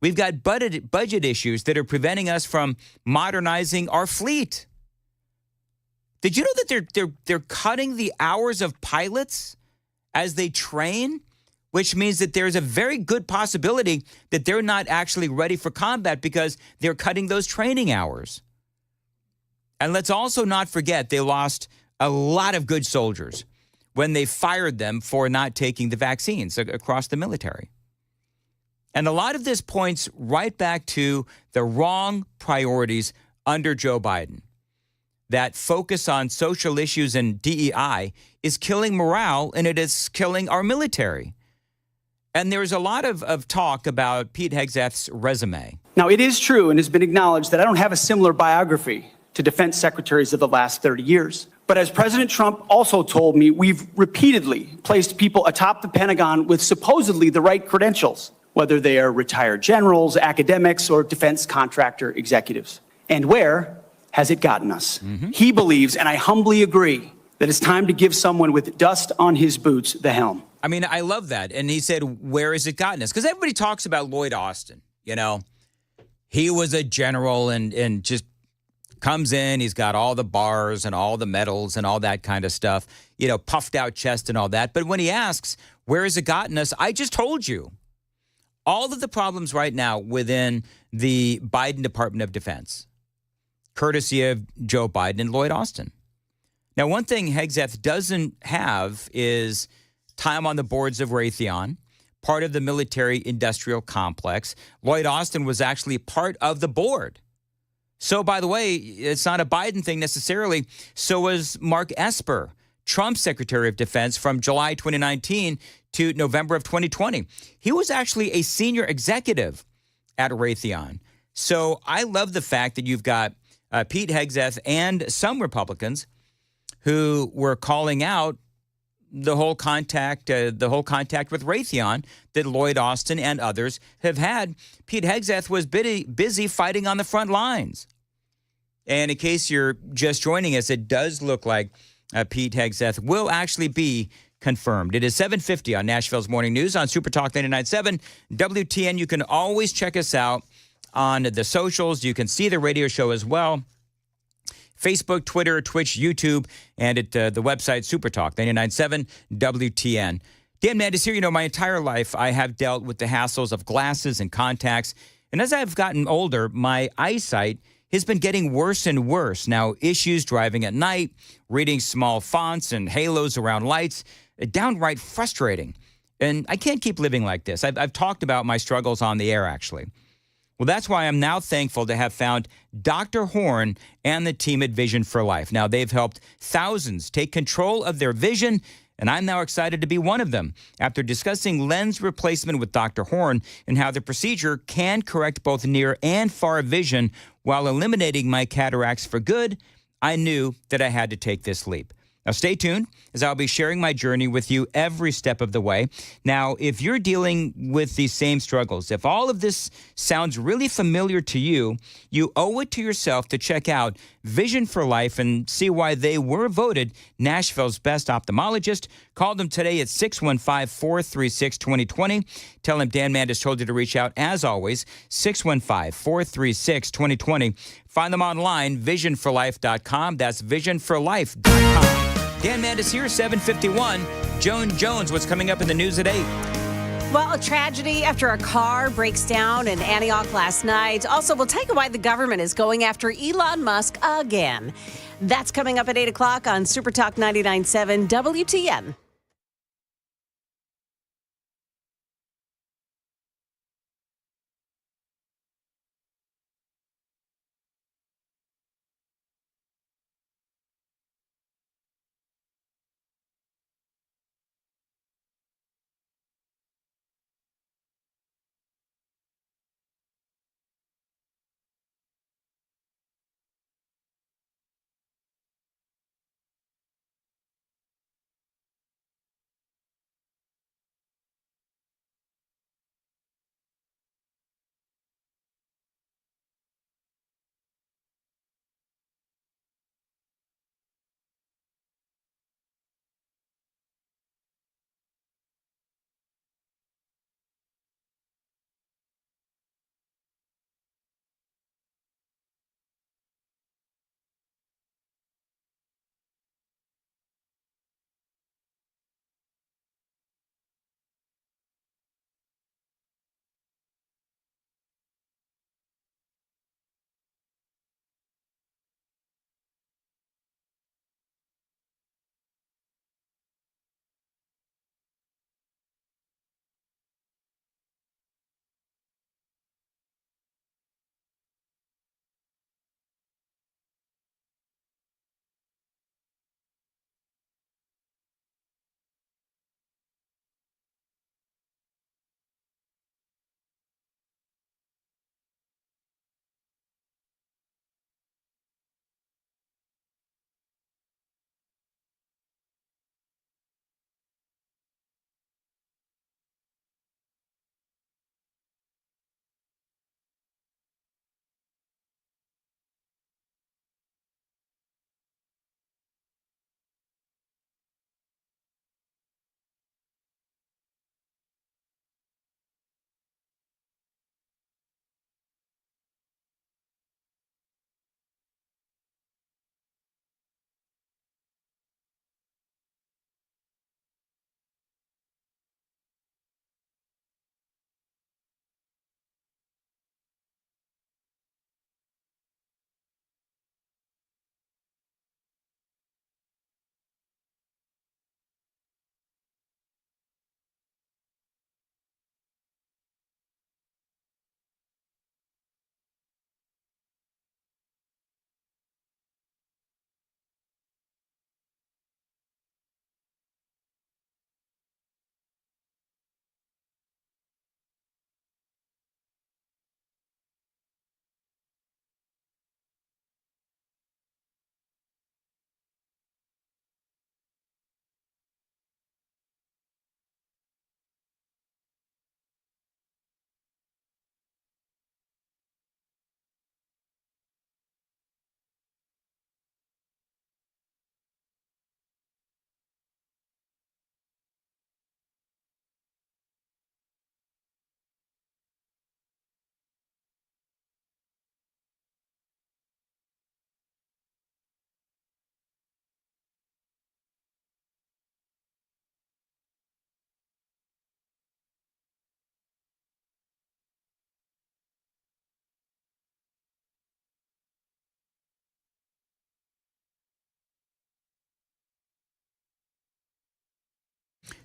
We've got budget issues that are preventing us from modernizing our fleet. Did you know that they're cutting the hours of pilots as they train, which means that there's a very good possibility that they're not actually ready for combat because they're cutting those training hours. And let's also not forget they lost a lot of good soldiers when they fired them for not taking the vaccines across the military. And a lot of this points right back to the wrong priorities under Joe Biden. That focus on social issues and DEI is killing morale, and it is killing our military. And there's a lot of talk about Pete Hegseth's resume. Now, it is true and has been acknowledged that I don't have a similar biography to defense secretaries of the last 30 years. But as President Trump also told me, we've repeatedly placed people atop the Pentagon with supposedly the right credentials, whether they are retired generals, academics, or defense contractor executives. And where has it gotten us? He believes, and I humbly agree, that it's time to give someone with dust on his boots the helm. I mean, I love that. And he said, where has it gotten us? Because everybody talks about Lloyd Austin, you know. He was a general and just comes in, he's got all the bars and all the medals and all that kind of stuff, you know, puffed out chest and all that. But when he asks, where has it gotten us? I just told you. All of the problems right now within the Biden Department of Defense, courtesy of Joe Biden and Lloyd Austin. Now, one thing Hegseth doesn't have is time on the boards of Raytheon, part of the military-industrial complex. Lloyd Austin was actually part of the board. So, by the way, it's not a Biden thing necessarily. So was Mark Esper, Trump's Secretary of Defense from July 2019 to November of 2020. He was actually a senior executive at Raytheon. So I love the fact that you've got Pete Hegseth and some Republicans who were calling out the whole contact with Raytheon that Lloyd Austin and others have had. Pete Hegseth was busy fighting on the front lines. And in case you're just joining us, it does look like Pete Hegseth will actually be confirmed. It is 7:50 on Nashville's Morning News on Super Talk 99.7 WTN. You can always check us out on the socials. You can see the radio show as well. Facebook, Twitter, Twitch, YouTube, and at the website Supertalk 99.7 WTN. Dan Mandis here. You know, my entire life I have dealt with the hassles of glasses and contacts. And as I've gotten older, my eyesight has been getting worse and worse. Now, issues driving at night, reading small fonts and halos around lights, downright frustrating. And I can't keep living like this. I've talked about my struggles on the air, actually. Well, that's why I'm now thankful to have found Dr. Horn and the team at Vision for Life. Now, they've helped thousands take control of their vision, and I'm now excited to be one of them. After discussing lens replacement with Dr. Horn and how the procedure can correct both near and far vision while eliminating my cataracts for good, I knew that I had to take this leap. Now, stay tuned, as I'll be sharing my journey with you every step of the way. Now, if you're dealing with these same struggles, if all of this sounds really familiar to you, you owe it to yourself to check out Vision for Life and see why they were voted Nashville's best ophthalmologist. Call them today at 615-436-2020. Tell them Dan Mandis told you to reach out. As always, 615-436-2020. Find them online, visionforlife.com. That's visionforlife.com. Dan Mandis here, 7:51. Joan Jones, what's coming up in the news at 8? Well, a tragedy after a car breaks down in Antioch last night. Also, we'll take a why the government is going after Elon Musk again. That's coming up at 8 o'clock on Super Talk 99.7 WTN.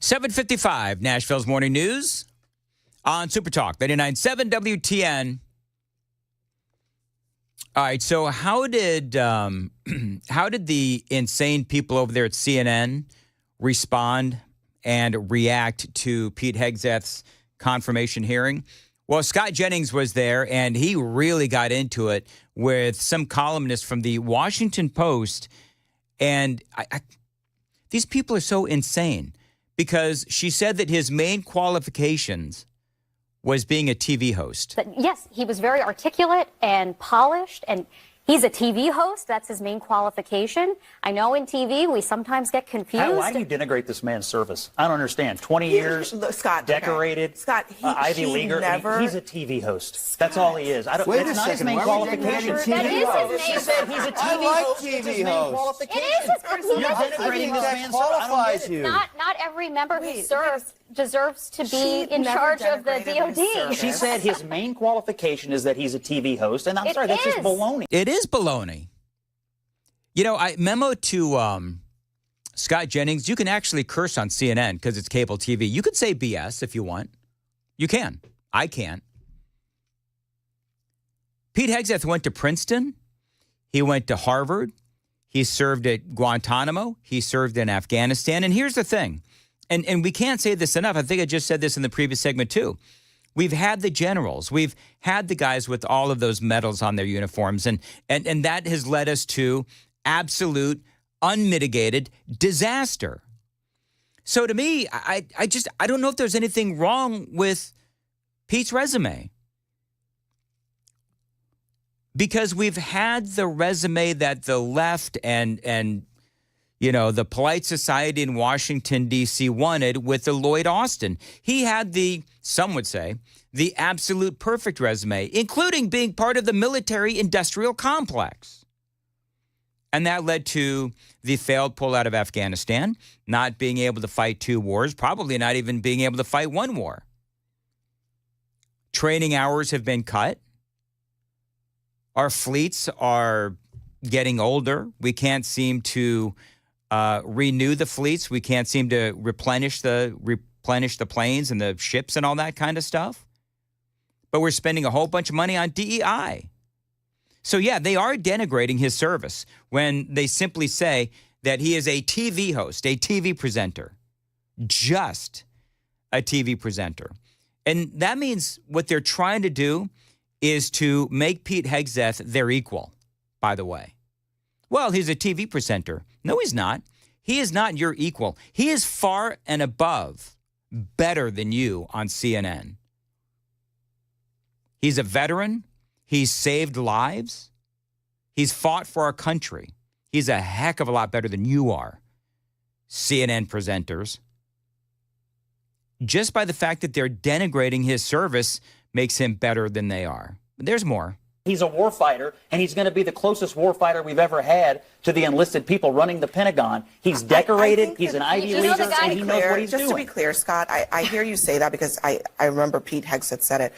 7:55, Nashville's Morning News on Super Talk 99.7 WTN. All right, so how did the insane people over there at CNN respond and react to Pete Hegseth's confirmation hearing? Well, Scott Jennings was there, and he really got into it with some columnists from the Washington Post. And these people are so insane because she said that his main qualifications was being a TV host. Yes, he was very articulate and polished, and he's a TV host. That's his main qualification. I know in TV we sometimes get confused. Why do you denigrate this man's service? I don't understand. 20 years, Scott, decorated, okay. Scott, Ivy Leaguer. Never... He's a TV host. Scott. That's all he is. Wait it's a not second. his main Why qualification. That is his main. She said he's a TV I like host. TV It's his main host. qualification. It is his You're denigrating this man's service. I don't get it. Not every member who serves deserves to be in charge of the DOD. She said his main qualification is that he's a TV host, and I'm sorry, that's just baloney. It is baloney. You know, I memo to Scott Jennings, you can actually curse on CNN because it's cable TV. You can say BS if you want. You can. I can't. Pete Hegseth went to Princeton. He went to Harvard. He served at Guantanamo. He served in Afghanistan. And here's the thing. And we can't say this enough. I think I just said this in the previous segment, too. We've had the generals. We've had the guys with all of those medals on their uniforms. And that has led us to absolute, unmitigated disaster. So to me, I don't know if there's anything wrong with Pete's resume. Because we've had the resume that the left and you know, the polite society in Washington, D.C. wanted with the Lloyd Austin. He had some would say, the absolute perfect resume, including being part of the military-industrial complex. And that led to the failed pullout of Afghanistan, not being able to fight 2 wars, probably not even being able to fight 1 war. Training hours have been cut. Our fleets are getting older. We can't seem to renew the fleets. We can't seem to replenish the planes and the ships and all that kind of stuff. But we're spending a whole bunch of money on DEI. So, yeah, they are denigrating his service when they simply say that he is a TV host, a TV presenter, just a TV presenter. And that means what they're trying to do is to make Pete Hegseth their equal, by the way. Well, he's a TV presenter. No, he's not. He is not your equal. He is far and above better than you on CNN. He's a veteran. He's saved lives. He's fought for our country. He's a heck of a lot better than you are, CNN presenters. Just by the fact that they're denigrating his service makes him better than they are. But there's more. He's a warfighter, and he's going to be the closest warfighter we've ever had to the enlisted people running the Pentagon. He's decorated, he's an Ivy Leaguer, and he knows what he's doing. Just to be clear, Scott, I hear you say that because I remember Pete Hegseth said it.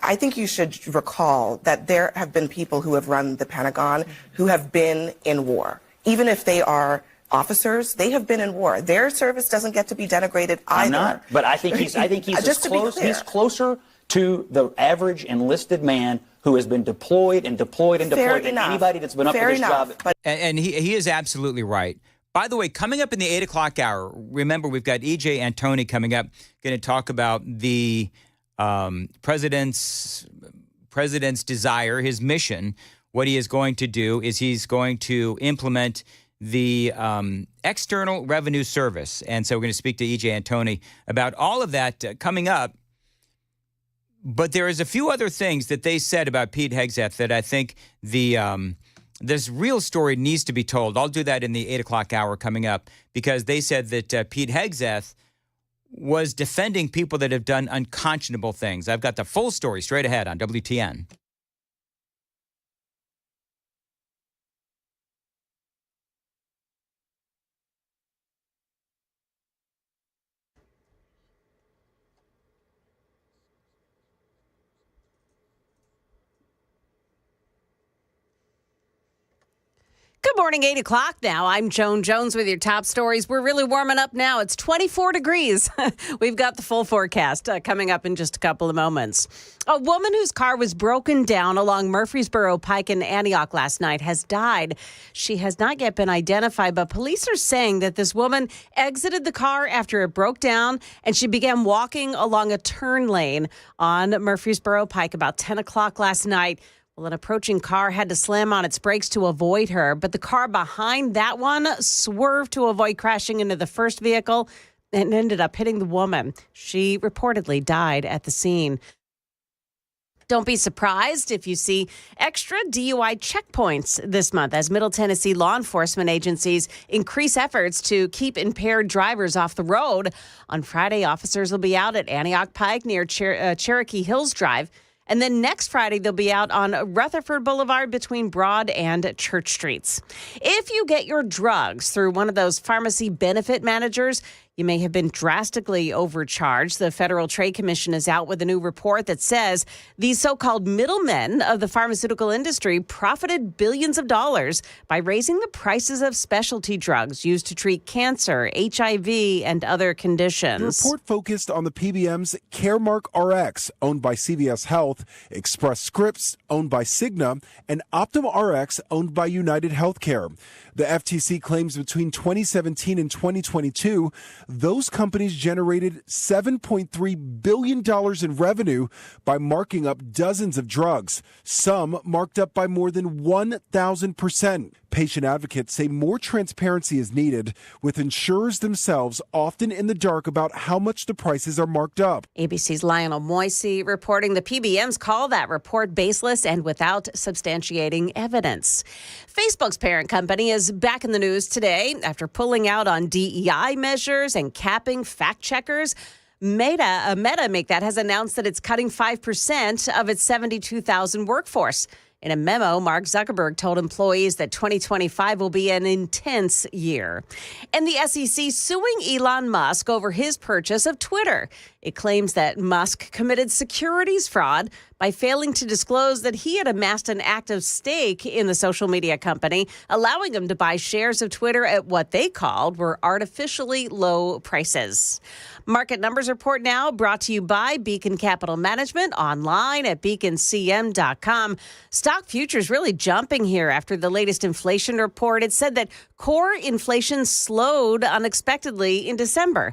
I think you should recall that there have been people who have run the Pentagon who have been in war. Even if they are officers, they have been in war. Their service doesn't get to be denigrated either. I'm not, but I think he's just he's closer to the average enlisted man who has been deployed and deployed and deployed than anybody that's been up for this job. And he is absolutely right. By the way, coming up in the 8 o'clock hour, remember we've got E.J. Antoni coming up, going to talk about the president's desire, his mission. What he is going to do is he's going to implement the External Revenue Service. And so we're going to speak to E.J. Antoni about all of that coming up. But there is a few other things that they said about Pete Hegseth that I think this real story needs to be told. I'll do that in the 8 o'clock hour coming up because they said that Pete Hegseth was defending people that have done unconscionable things. I've got the full story straight ahead on WTN. Good morning, 8 o'clock now. I'm Joan Jones with your top stories. We're really warming up now. It's 24 degrees. We've got the full forecast coming up in just a couple of moments. A woman whose car was broken down along Murfreesboro Pike in Antioch last night has died. She has not yet been identified, but police are saying that this woman exited the car after it broke down and she began walking along a turn lane on Murfreesboro Pike about 10 o'clock last night. Well, an approaching car had to slam on its brakes to avoid her, but the car behind that one swerved to avoid crashing into the first vehicle and ended up hitting the woman. She reportedly died at the scene. Don't be surprised if you see extra DUI checkpoints this month as Middle Tennessee law enforcement agencies increase efforts to keep impaired drivers off the road. On Friday, officers will be out at Antioch Pike near Cherokee Hills Drive. And then next Friday, they'll be out on Rutherford Boulevard between Broad and Church Streets. If you get your drugs through one of those pharmacy benefit managers, you may have been drastically overcharged. The Federal Trade Commission is out with a new report that says these so-called middlemen of the pharmaceutical industry profited billions of dollars by raising the prices of specialty drugs used to treat cancer, HIV, and other conditions. The report focused on the PBM's Caremark RX, owned by CVS Health, Express Scripts, owned by Cigna, and Optum RX, owned by United Healthcare. The FTC claims between 2017 and 2022, those companies generated $7.3 billion in revenue by marking up dozens of drugs, some marked up by more than 1,000%. Patient advocates say more transparency is needed, with insurers themselves often in the dark about how much the prices are marked up. ABC's Lionel Moisey reporting the PBMs call that report baseless and without substantiating evidence. Facebook's parent company is back in the news today after pulling out on DEI measures and capping fact checkers. Meta has announced that it's cutting 5% of its 72,000 workforce. In a memo, Mark Zuckerberg told employees that 2025 will be an intense year. And the SEC suing Elon Musk over his purchase of Twitter. It claims that Musk committed securities fraud by failing to disclose that he had amassed an active stake in the social media company, allowing him to buy shares of Twitter at what they called were artificially low prices. Market Numbers Report now brought to you by Beacon Capital Management, online at beaconcm.com. Stock futures really jumping here after the latest inflation report. It said that core inflation slowed unexpectedly in December.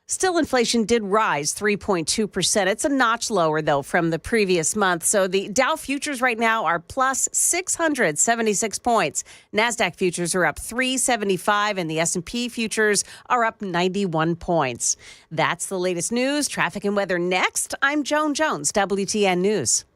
Still, inflation did rise 3.2%. It's a notch lower, though, from the previous month. So the Dow futures right now are plus 676 points. NASDAQ futures are up 375, and the S&P futures are up 91 points. That's the latest news. Traffic and weather next. I'm Joan Jones, WTN News.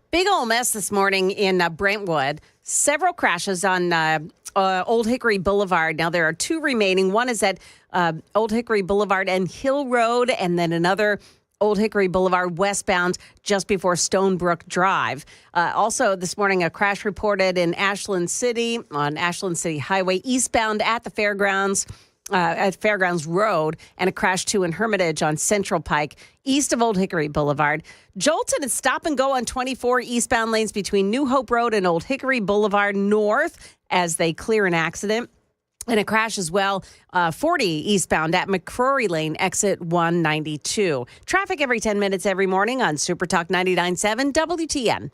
Big old mess this morning in Brentwood. Several crashes on Old Hickory Boulevard. Now, there are two remaining. One is at Old Hickory Boulevard and Hill Road, and then another Old Hickory Boulevard westbound just before Stonebrook Drive. Also, this morning, a crash reported in Ashland City on Ashland City Highway eastbound at the fairgrounds. At Fairgrounds Road, and a crash too in Hermitage on Central Pike, east of Old Hickory Boulevard. Jolted and stop and go on 24 eastbound lanes between New Hope Road and Old Hickory Boulevard North as they clear an accident. And a crash as well, 40 eastbound at McCrory Lane, exit 192. Traffic every 10 minutes every morning on Super Talk 99.7 WTN.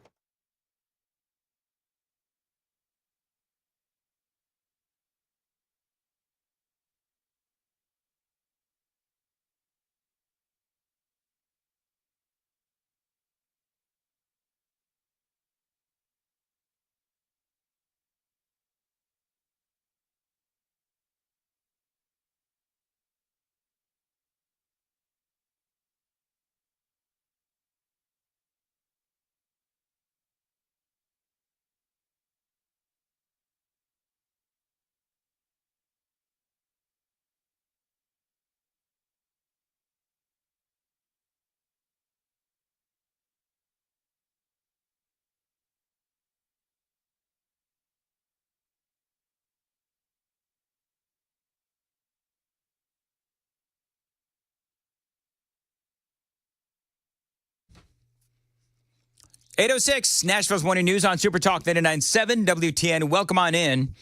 .806 Nashville's Morning News on Super Talk 99.7 WTN. Welcome on in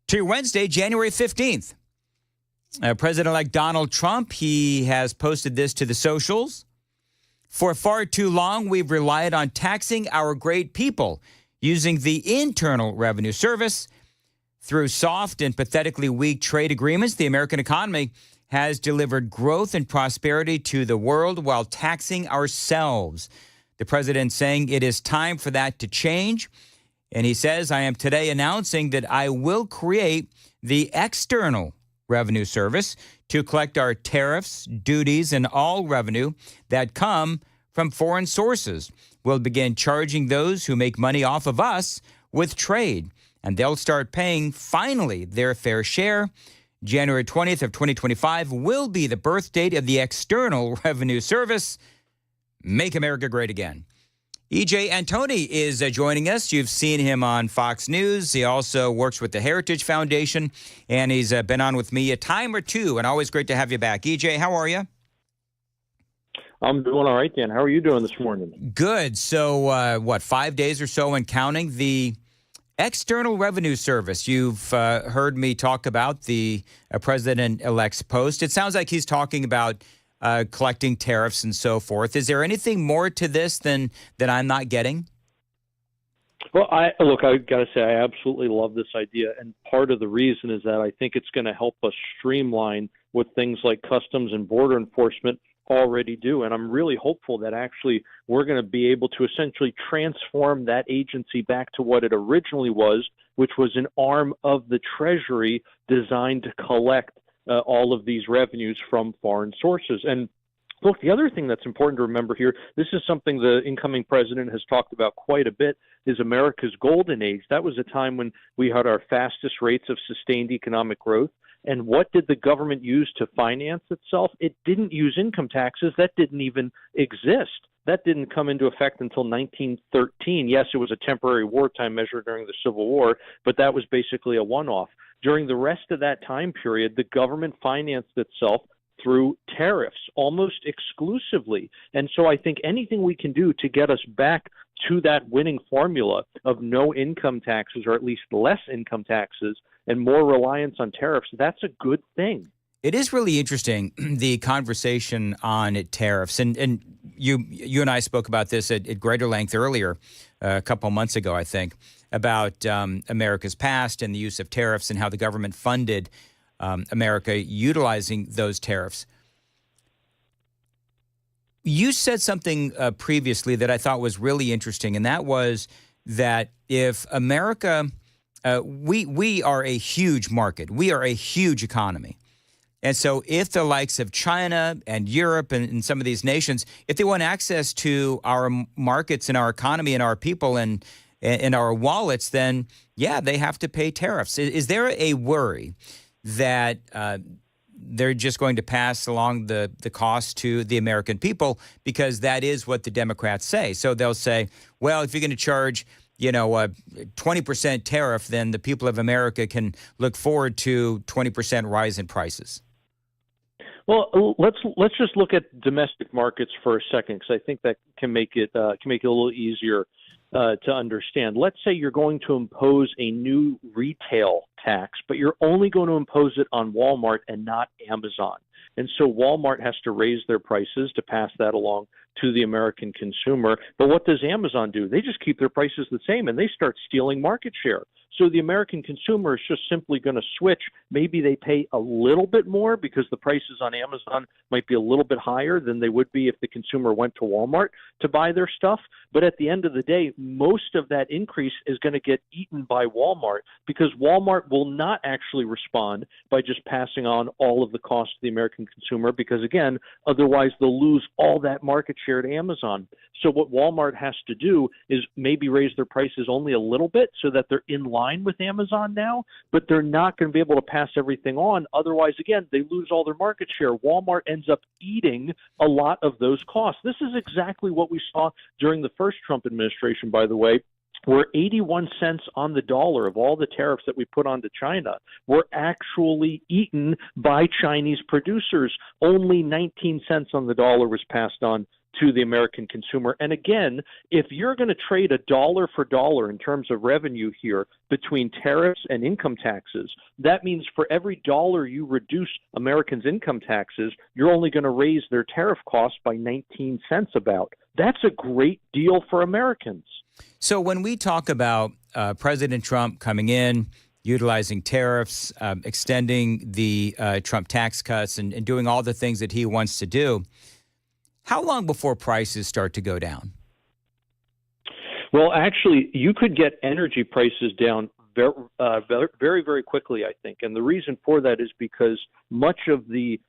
to your Wednesday, January 15th. President-elect Donald Trump, he has posted this to the socials. For far too long, we've relied on taxing our great people using the Internal Revenue Service. Through soft and pathetically weak trade agreements, the American economy has delivered growth and prosperity to the world while taxing ourselves. The president saying it is time for that to change. And he says, I am today announcing that I will create the External Revenue Service to collect our tariffs, duties, and all revenue that come from foreign sources. We'll begin charging those who make money off of us with trade, and they'll start paying, finally, their fair share. January 20th of 2025 will be the birth date of the External Revenue Service. Make America great again. E.J. Antoni is joining us. You've seen him on Fox News. He also works with the Heritage Foundation, and he's been on with me a time or two, and always great to have you back. E.J., how are you? I'm doing all right, Dan. How are you doing this morning? Good. So, 5 days or so and counting, the External Revenue Service. You've heard me talk about the president-elect's post. It sounds like he's talking about collecting tariffs and so forth. Is there anything more to this than that I'm not getting? Well, I got to say, I absolutely love this idea. And part of the reason is that I think it's going to help us streamline what things like Customs and Border Enforcement already do. And I'm really hopeful that actually we're going to be able to essentially transform that agency back to what it originally was, which was an arm of the Treasury designed to collect all of these revenues from foreign sources. And look, the other thing that's important to remember here, this is something the incoming president has talked about quite a bit, is America's golden age. That was a time when we had our fastest rates of sustained economic growth. And what did the government use to finance itself? It didn't use income taxes. That didn't even exist. That didn't come into effect until 1913. Yes, it was a temporary wartime measure during the Civil War, but that was basically a one-off. During the rest of that time period, the government financed itself through tariffs almost exclusively. And so I think anything we can do to get us back to that winning formula of no income taxes, or at least less income taxes, and more reliance on tariffs, that's a good thing. It is really interesting, the conversation on tariffs. And you and I spoke about this at greater length earlier, a couple months ago, I think, about America's past and the use of tariffs and how the government funded America utilizing those tariffs. You said something previously that I thought was really interesting, and that was that if America, we are a huge market. We are a huge economy. And so if the likes of China and Europe and some of these nations, if they want access to our markets and our economy and our people and our wallets, then, yeah, they have to pay tariffs. Is there a worry that they're just going to pass along the cost to the American people, because that is what the Democrats say? So they'll say, well, if you're going to charge a 20% tariff, then the people of America can look forward to 20% rise in prices. Well, let's just look at domestic markets for a second, because I think that can make it a little easier to understand. Let's say you're going to impose a new retail tax, but you're only going to impose it on Walmart and not Amazon. And so Walmart has to raise their prices to pass that along to the American consumer. But what does Amazon do? They just keep their prices the same, and they start stealing market share. So the American consumer is just simply going to switch. Maybe they pay a little bit more because the prices on Amazon might be a little bit higher than they would be if the consumer went to Walmart to buy their stuff. But at the end of the day, most of that increase is going to get eaten by Walmart, because Walmart will not actually respond by just passing on all of the cost to the American consumer, because, again, otherwise they'll lose all that market share to Amazon. So what Walmart has to do is maybe raise their prices only a little bit so that they're in line with Amazon now, but they're not going to be able to pass everything on. Otherwise, again, they lose all their market share. Walmart ends up eating a lot of those costs. This is exactly what we saw during the first Trump administration, by the way, where 81 cents on the dollar of all the tariffs that we put onto China were actually eaten by Chinese producers. Only 19 cents on the dollar was passed on to the American consumer. And again, if you're going to trade a dollar for dollar in terms of revenue here between tariffs and income taxes, that means for every dollar you reduce Americans' income taxes, you're only going to raise their tariff costs by 19 cents about. That's a great deal for Americans. So when we talk about President Trump coming in, utilizing tariffs, extending the Trump tax cuts, and doing all the things that he wants to do, how long before prices start to go down? Well, actually, you could get energy prices down very, very quickly, I think. And the reason for that is because much of the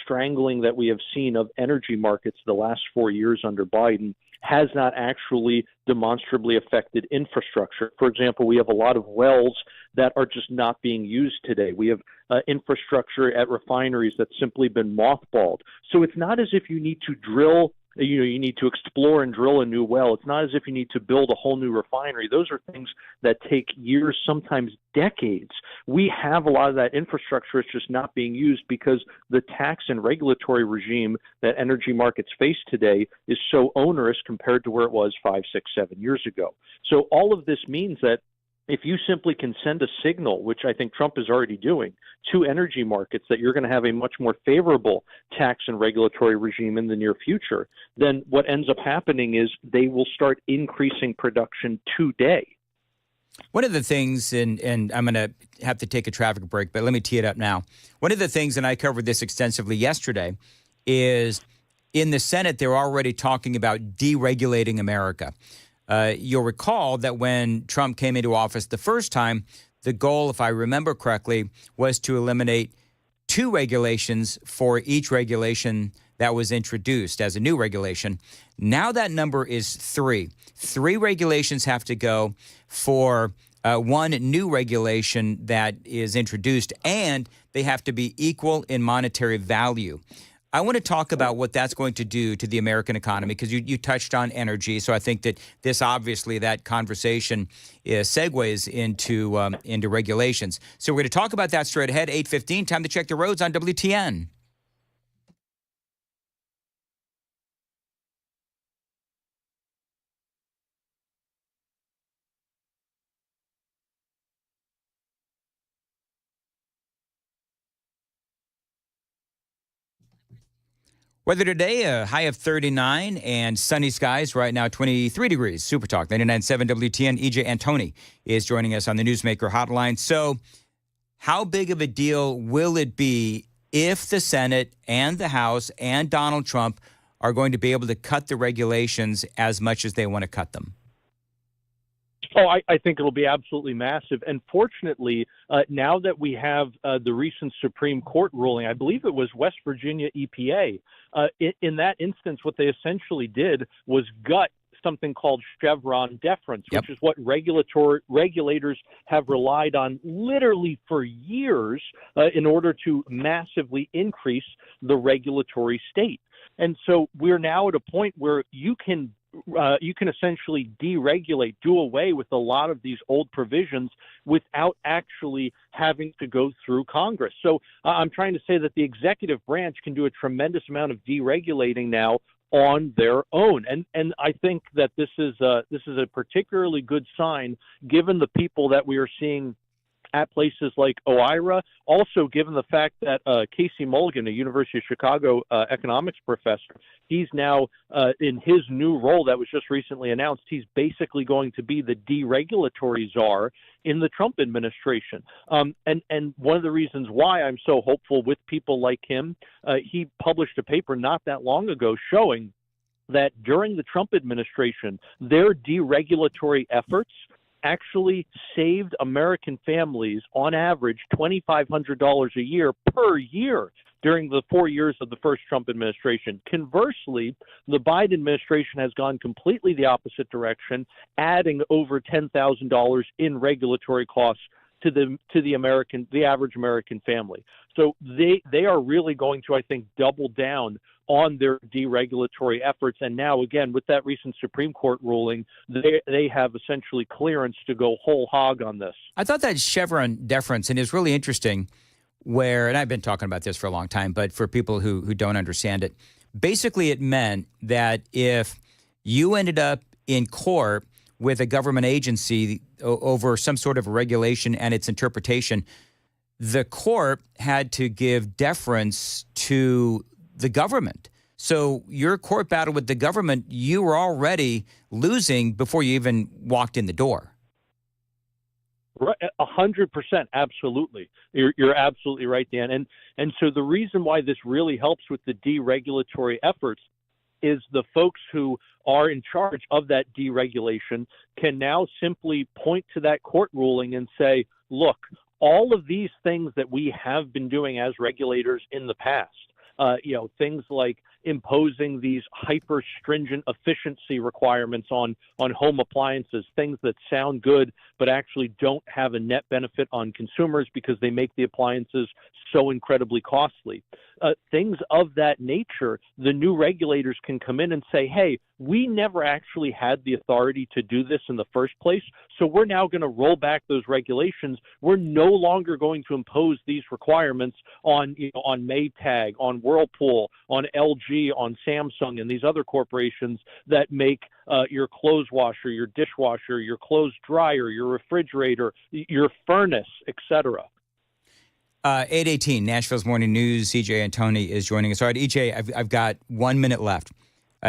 strangling that we have seen of energy markets the last 4 years under Biden has not actually demonstrably affected infrastructure. For example, we have a lot of wells that are just not being used today. We have infrastructure at refineries that's simply been mothballed. So it's not as if you need to drill, you need to explore and drill a new well. It's not as if you need to build a whole new refinery. Those are things that take years, sometimes decades. We have a lot of that infrastructure. It's just not being used because the tax and regulatory regime that energy markets face today is so onerous compared to where it was 5, 6, 7 years ago. So all of this means that if you simply can send a signal, which I think Trump is already doing, to energy markets that you're going to have a much more favorable tax and regulatory regime in the near future, then what ends up happening is they will start increasing production today. One of the things, and I'm going to have to take a traffic break, but let me tee it up now. One of the things, and I covered this extensively yesterday, is in the Senate, they're already talking about deregulating America. You'll recall that when Trump came into office the first time, the goal, if I remember correctly, was to eliminate 2 regulations for each regulation that was introduced as a new regulation. Now that number is 3. 3 regulations have to go for one new regulation that is introduced, and they have to be equal in monetary value. I want to talk about what that's going to do to the American economy, because you touched on energy. So I think that this, obviously, that conversation segues into regulations. So we're going to talk about that straight ahead. 8:15, time to check the roads on WTN. Weather today, a high of 39 and sunny skies. Right now, 23 degrees. Super Talk, 99.7 WTN. EJ Antoni is joining us on the Newsmaker Hotline. So how big of a deal will it be if the Senate and the House and Donald Trump are going to be able to cut the regulations as much as they want to cut them? Oh, I think it'll be absolutely massive. And fortunately, now that we have the recent Supreme Court ruling, I believe it was West Virginia EPA, in that instance, what they essentially did was gut something called Chevron deference, which is what regulators have relied on literally for years in order to massively increase the regulatory state. And so we're now at a point where you can essentially deregulate, do away with a lot of these old provisions without actually having to go through Congress. So I'm trying to say that the executive branch can do a tremendous amount of deregulating now on their own. And I think that this is a particularly good sign given the people that we are seeing at places like OIRA, also given the fact that Casey Mulligan, a University of Chicago economics professor, he's now in his new role that was just recently announced, he's basically going to be the deregulatory czar in the Trump administration. And one of the reasons why I'm so hopeful with people like him, he published a paper not that long ago showing that during the Trump administration, their deregulatory efforts actually saved American families on average $2,500 a year per year during the 4 years of the first Trump administration. Conversely, the Biden administration has gone completely the opposite direction, adding over $10,000 in regulatory costs to the average American family. So they are really going to, I think, double down on their deregulatory efforts. And now, again, with that recent Supreme Court ruling, they have essentially clearance to go whole hog on this. I thought that Chevron deference, and it's really interesting and I've been talking about this for a long time, but for people who don't understand it, basically it meant that if you ended up in court with a government agency over some sort of regulation and its interpretation, the court had to give deference to the government. So your court battle with the government, you were already losing before you even walked in the door. Right, 100%, absolutely. You're absolutely right, Dan. And so the reason why this really helps with the deregulatory efforts is the folks who are in charge of that deregulation can now simply point to that court ruling and say, look, all of these things that we have been doing as regulators in the past, things like imposing these hyper stringent efficiency requirements on home appliances, things that sound good but actually don't have a net benefit on consumers because they make the appliances so incredibly costly. Things of that nature, the new regulators can come in and say, hey, we never actually had the authority to do this in the first place, so we're now going to roll back those regulations. We're no longer going to impose these requirements on Maytag, on Whirlpool, on LG, on Samsung, and these other corporations that make your clothes washer, your dishwasher, your clothes dryer, your refrigerator, your furnace, etc. 8:18, Nashville's Morning News. EJ Antoni is joining us. All right, EJ, I've got 1 minute left.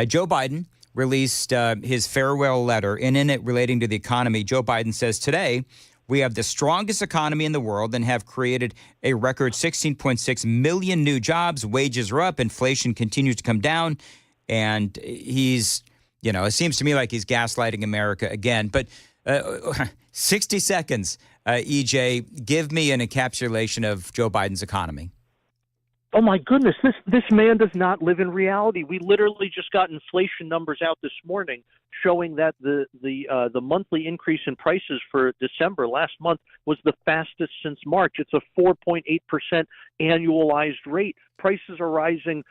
Joe Biden released his farewell letter, and in it relating to the economy, Joe Biden says today, we have the strongest economy in the world and have created a record 16.6 million new jobs. Wages are up. Inflation continues to come down. And he's, it seems to me like he's gaslighting America again. But 60 seconds, EJ, give me an encapsulation of Joe Biden's economy. Oh my goodness, this man does not live in reality. We literally just got inflation numbers out this morning showing that the monthly increase in prices for December last month was the fastest since March. It's a 4.8% annualized rate. Prices are rising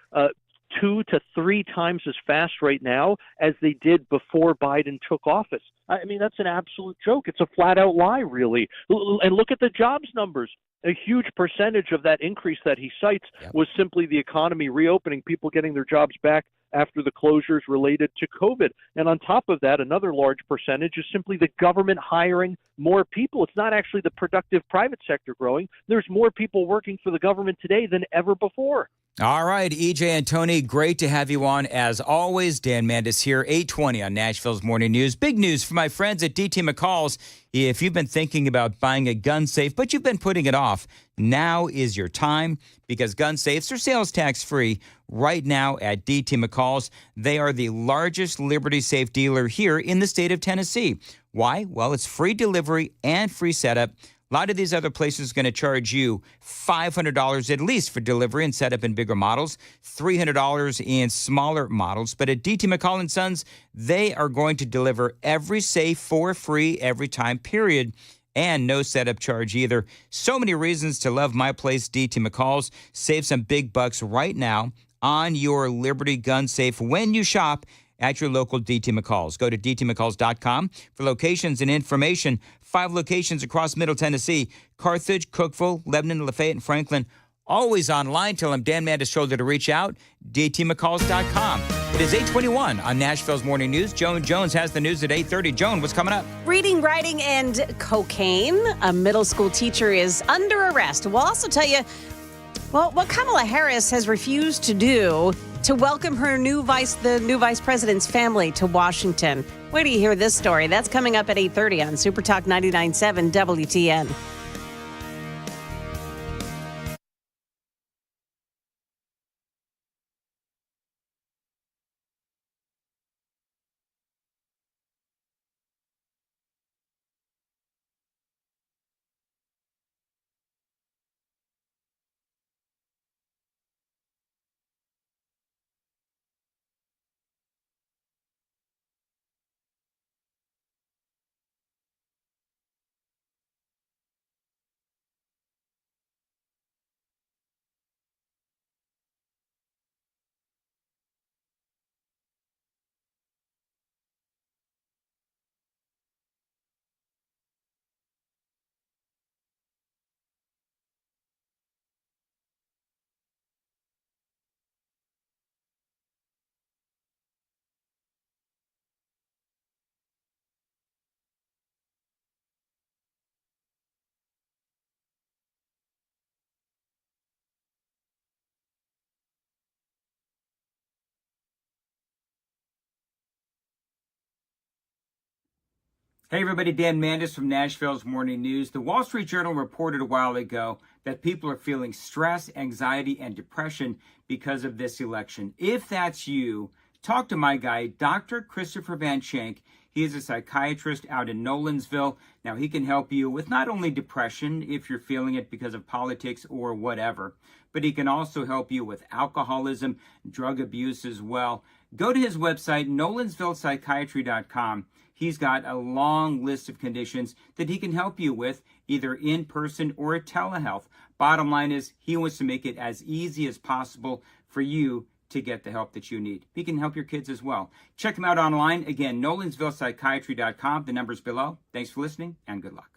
2 to 3 times as fast right now as they did before Biden took office. I mean, that's an absolute joke. It's a flat-out lie, really. And look at the jobs numbers. A huge percentage of that increase that he cites was simply the economy reopening, people getting their jobs back after the closures related to COVID. And on top of that, another large percentage is simply the government hiring more people. It's not actually the productive private sector growing. There's more people working for the government today than ever before. All right, EJ Antoni, great to have you on. As always, Dan Mandis here, 8:20 on Nashville's Morning News. Big news for my friends at DT McCall's. If you've been thinking about buying a gun safe, but you've been putting it off, now is your time because gun safes are sales tax free right now at DT McCall's. They are the largest Liberty Safe dealer here in the state of Tennessee. Why? Well, it's free delivery and free setup. A lot of these other places are going to charge you $500 at least for delivery and setup in bigger models, $300 in smaller models. But at DT McCall & Sons, they are going to deliver every safe for free every time, period. And no setup charge either. So many reasons to love my place, DT McCall's. Save some big bucks right now on your Liberty gun safe when you shop at your local DT McCall's. Go to dtmccalls.com for locations and information. 5 locations across Middle Tennessee: Carthage, Cookeville, Lebanon, Lafayette, and Franklin. Always online. Tell them Dan Mandis told you to reach out. dtmccalls.com. It is 8:21 on Nashville's Morning News. Joan Jones has the news at 8:30. Joan, what's coming up? Reading, writing, and cocaine. A middle school teacher is under arrest. We'll also tell you, well, what Kamala Harris has refused to do to welcome the new vice president's family to Washington. Wait till you hear this story. That's coming up at 8:30 on Super Talk 99.7 WTN. Hey everybody, Dan Mandis from Nashville's Morning News. The Wall Street Journal reported a while ago that people are feeling stress, anxiety, and depression because of this election. If that's you, talk to my guy, Dr. Christopher Van Schenk. He is a psychiatrist out in Nolensville. Now, he can help you with not only depression, if you're feeling it because of politics or whatever, but he can also help you with alcoholism, drug abuse as well. Go to his website, nolensvillepsychiatry.com. He's got a long list of conditions that he can help you with, either in person or telehealth. Bottom line is, he wants to make it as easy as possible for you to get the help that you need. He can help your kids as well. Check him out online. Again, nolensvillepsychiatry.com. The number's below. Thanks for listening, and good luck.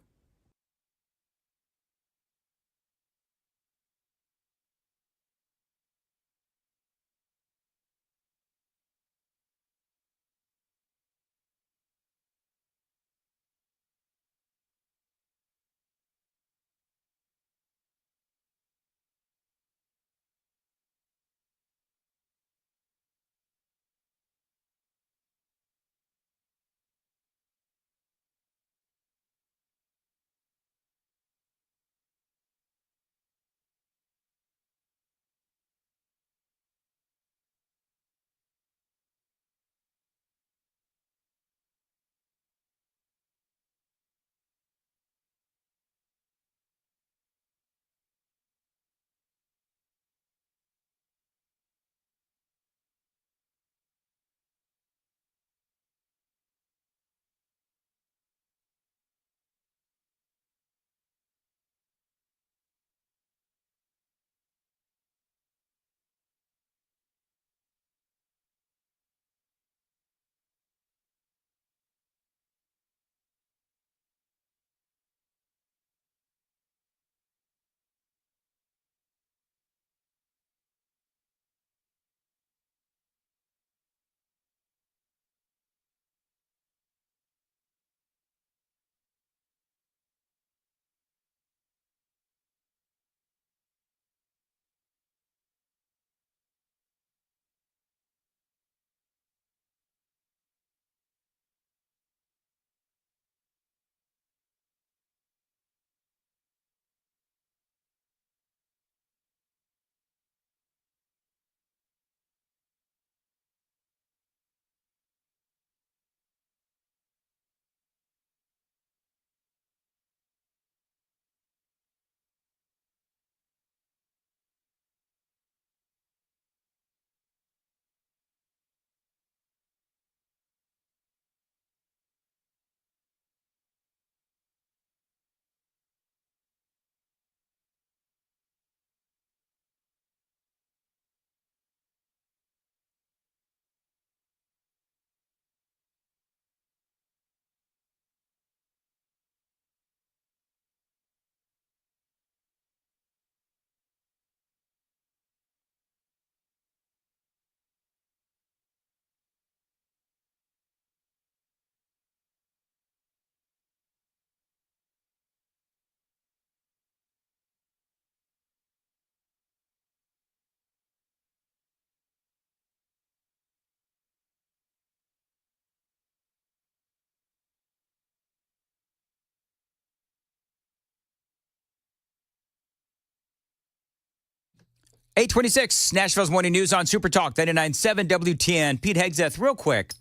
826, Nashville's Morning News on Super Talk 99.7 WTN. Pete Hegseth, real quick,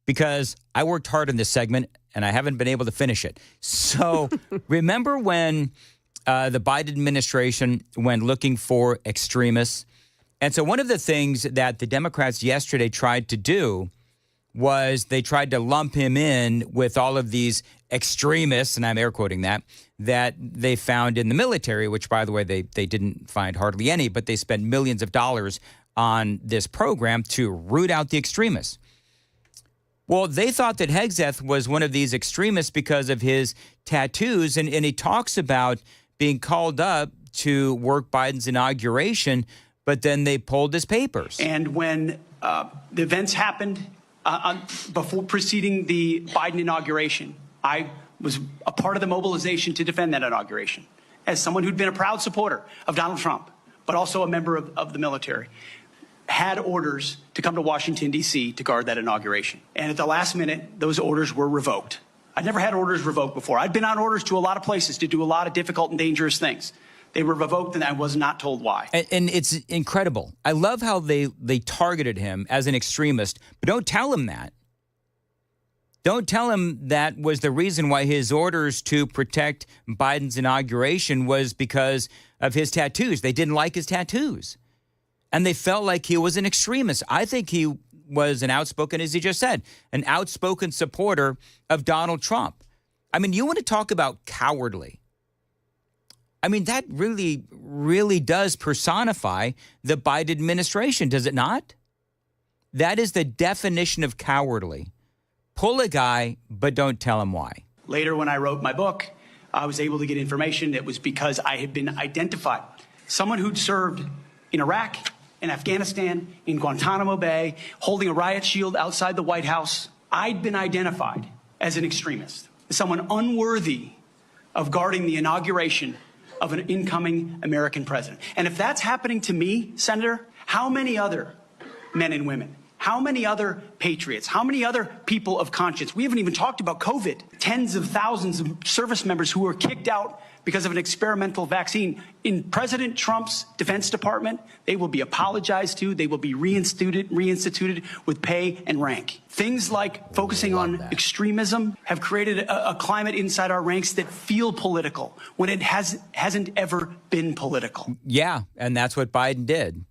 because I worked hard on this segment and I haven't been able to finish it. So remember when the Biden administration went looking for extremists? And so one of the things that the Democrats yesterday tried to do was they tried to lump him in with all of these extremists, and I'm air quoting that they found in the military, which, by the way, they didn't find hardly any, but they spent millions of dollars on this program to root out the extremists. Well, they thought that Hegseth was one of these extremists because of his tattoos, and he talks about being called up to work Biden's inauguration, but then they pulled his papers. And when the events happened before preceding the Biden inauguration, I was a part of the mobilization to defend that inauguration as someone who'd been a proud supporter of Donald Trump, but also a member of the military, had orders to come to Washington, D.C. to guard that inauguration. And at the last minute, those orders were revoked. I'd never had orders revoked before. I'd been on orders to a lot of places to do a lot of difficult and dangerous things. They were revoked, and I was not told why. And it's incredible. I love how they targeted him as an extremist, but don't tell him that. Don't tell him that was the reason why his orders to protect Biden's inauguration was because of his tattoos. They didn't like his tattoos. And they felt like he was an extremist. I think he was an outspoken, as he just said, an outspoken supporter of Donald Trump. I mean, you want to talk about cowardly. I mean, that really, really does personify the Biden administration, does it not? That is the definition of cowardly. Pull a guy, but don't tell him why. Later, when I wrote my book, I was able to get information that was because I had been identified. Someone who'd served in Iraq, in Afghanistan, in Guantanamo Bay, holding a riot shield outside the White House. I'd been identified as an extremist, as someone unworthy of guarding the inauguration of an incoming American president. And if that's happening to me, Senator, how many other men and women, how many other patriots, how many other people of conscience? We haven't even talked about COVID. Tens of thousands of service members who were kicked out because of an experimental vaccine. In President Trump's Defense Department, they will be apologized to. They will be reinstituted with pay and rank. Things like focusing on extremism have created a climate inside our ranks that feel political when it hasn't ever been political. Yeah, and that's what Biden did.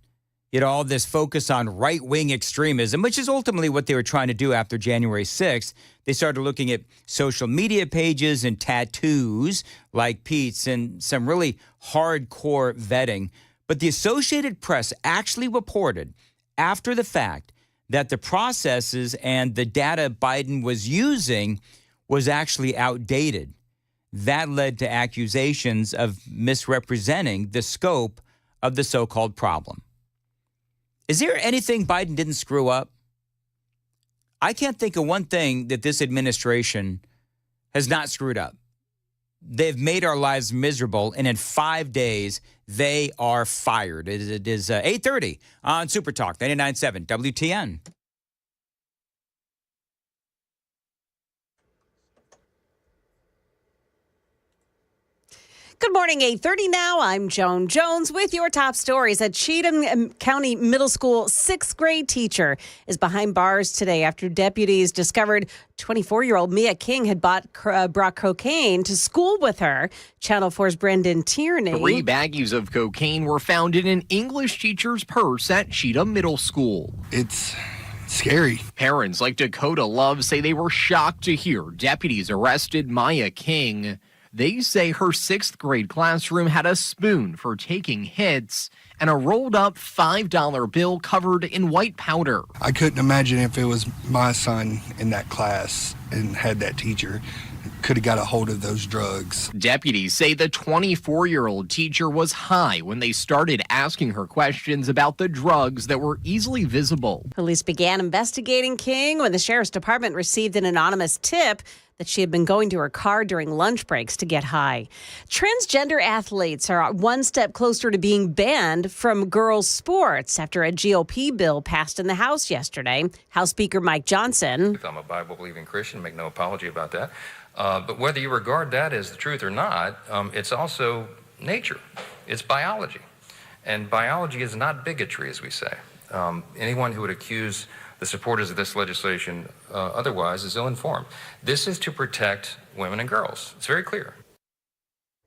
You know, all this focus on right-wing extremism, which is ultimately what they were trying to do after January 6th. They started looking at social media pages and tattoos like Pete's and some really hardcore vetting. But the Associated Press actually reported after the fact that the processes and the data Biden was using was actually outdated. That led to accusations of misrepresenting the scope of the so-called problem. Is there anything Biden didn't screw up? I can't think of one thing that this administration has not screwed up. They've made our lives miserable, and in 5 days, they are fired. It is 8:30 on Super Talk 99.7 WTN. Good morning, 8:30 now. I'm Joan Jones with your top stories. A Cheatham County Middle School 6th grade teacher is behind bars today after deputies discovered 24-year-old Mia King had brought cocaine to school with her. Channel 4's Brendan Tierney. 3 baggies of cocaine were found in an English teacher's purse at Cheatham Middle School. It's scary. Parents like Dakota Love say they were shocked to hear deputies arrested Mia King. They say her 6th grade classroom had a spoon for taking hits and a rolled up $5 bill covered in white powder. I couldn't imagine if it was my son in that class and had that teacher. Could have got a hold of those drugs. Deputies say the 24-year-old teacher was high when they started asking her questions about the drugs that were easily visible. Police began investigating King when the sheriff's department received an anonymous tip that she had been going to her car during lunch breaks to get high. Transgender athletes are one step closer to being banned from girls' sports after a GOP bill passed in the House yesterday. House Speaker Mike Johnson. I'm a Bible-believing Christian, make no apology about that. But whether you regard that as the truth or not, it's also nature. It's biology. And biology is not bigotry, as we say. Anyone who would accuse the supporters of this legislation otherwise is ill-informed. This is to protect women and girls. It's very clear.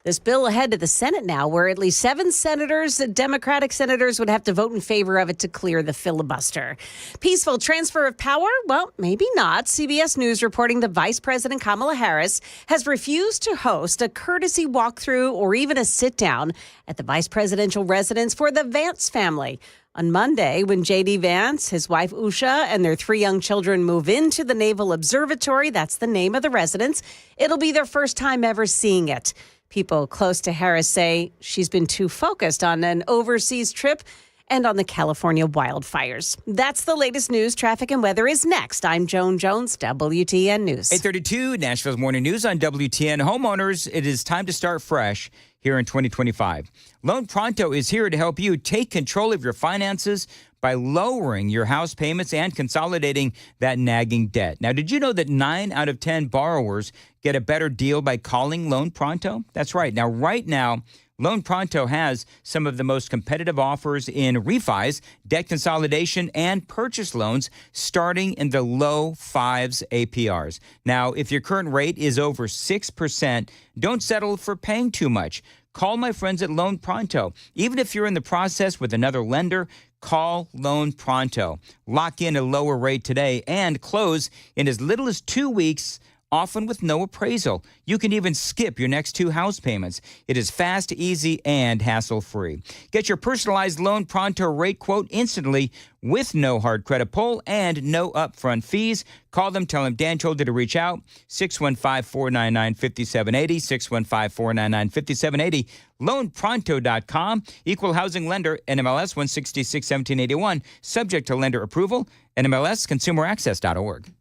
This bill ahead to the Senate now, where at least 7 senators, Democratic senators, would have to vote in favor of it to clear the filibuster. Peaceful transfer of power? Well, maybe not. CBS News reporting the Vice President Kamala Harris has refused to host a courtesy walkthrough or even a sit-down at the vice presidential residence for the Vance family. On Monday, when J.D. Vance, his wife Usha, and their 3 young children move into the Naval Observatory, that's the name of the residence, it'll be their first time ever seeing it. People close to Harris say she's been too focused on an overseas trip and on the California wildfires. That's the latest news. Traffic and weather is next. I'm Joan Jones, WTN News. 8:32, Nashville's Morning News on WTN. Homeowners, it is time to start fresh here in 2025. Loan Pronto is here to help you take control of your finances by lowering your house payments and consolidating that nagging debt. Now, did you know that 9 out of 10 borrowers get a better deal by calling Loan Pronto? That's right. Now, right now, Loan Pronto has some of the most competitive offers in refis, debt consolidation, and purchase loans starting in the low 5s APRs. Now, if your current rate is over 6%, don't settle for paying too much. Call my friends at Loan Pronto. Even if you're in the process with another lender, call Loan Pronto. Lock in a lower rate today and close in as little as 2 weeks, often with no appraisal. You can even skip your next 2 house payments. It is fast, easy, and hassle-free. Get your personalized Loan Pronto rate quote instantly with no hard credit pull and no upfront fees. Call them, tell them Dan told you to reach out. 615-499-5780, 615-499-5780, loanpronto.com. Equal housing lender, NMLS 166-1781, subject to lender approval, NMLS consumeraccess.org.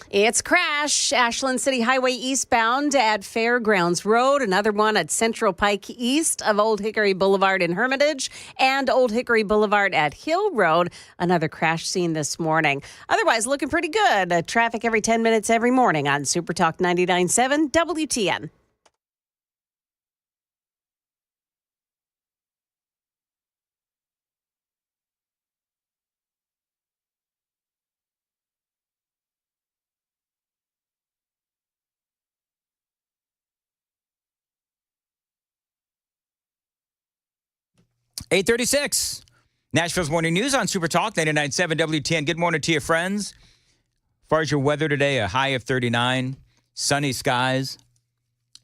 It's crash. Ashland City Highway eastbound at Fairgrounds Road. Another one at Central Pike east of Old Hickory Boulevard in Hermitage and Old Hickory Boulevard at Hill Road. Another crash scene this morning. Otherwise, looking pretty good. Traffic every 10 minutes every morning on Super Talk 99.7 WTN. 8:36. Nashville's Morning News on Super Talk 99.7 WTN. Good morning to you, friends. As far as your weather today, a high of 39, sunny skies,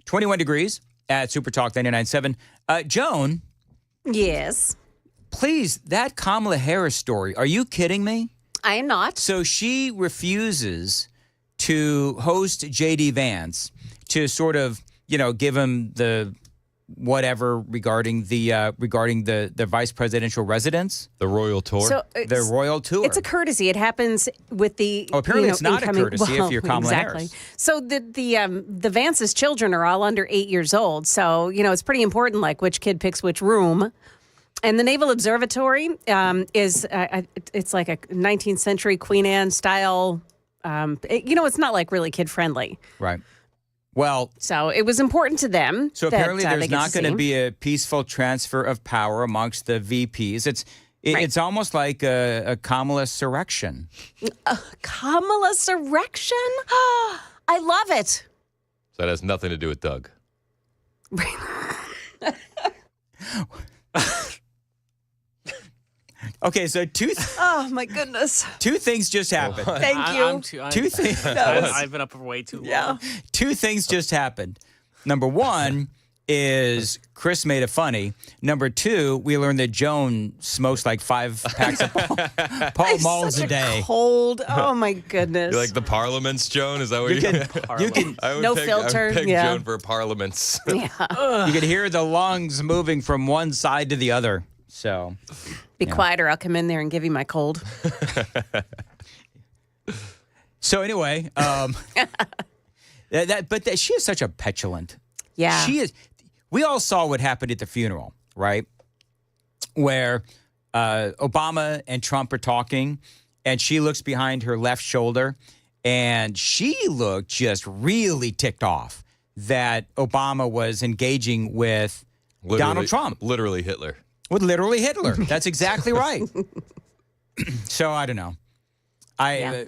21 degrees at Super Talk 99.7. Joan. Yes. Please, that Kamala Harris story, are you kidding me? I am not. So she refuses to host J.D. Vance to sort of, give him the whatever regarding the vice presidential residence. The royal tour. So the royal tour. It's a courtesy. It happens with the. Oh, apparently it's not incoming, a courtesy if you're Kamala Harris. So the Vance's children are all under 8 years old. So it's pretty important, like which kid picks which room. And the Naval Observatory is it's like a 19th century Queen Anne style. It's not like really kid friendly. Right. Well, so it was important to them. So apparently there's not going to be a peaceful transfer of power amongst the VPs. It's almost like a Kamala surrection. A Kamala surrection? I love it. So that has nothing to do with Doug. Okay, so oh my goodness. Two things just happened. Thank you. Two things. I've been up for way too long. Yeah. Two things just happened. Number one is Chris made it funny. Number two, we learned that Joan smokes like 5 packs of Pall Malls a day. Cold. Oh my goodness. You like the Parliaments, Joan? Is that what you can I would no pick, filter. I would pick Yeah. Joan for Parliaments. Yeah. You could hear the lungs moving from one side to the other. So be quiet or I'll come in there and give you my cold. So anyway, but she is such a petulant. Yeah. She is. We all saw what happened at the funeral, right? Where Obama and Trump are talking, and she looks behind her left shoulder, and she looked just really ticked off that Obama was engaging with Donald Trump. Literally Hitler. With literally Hitler. That's exactly right. So I don't know.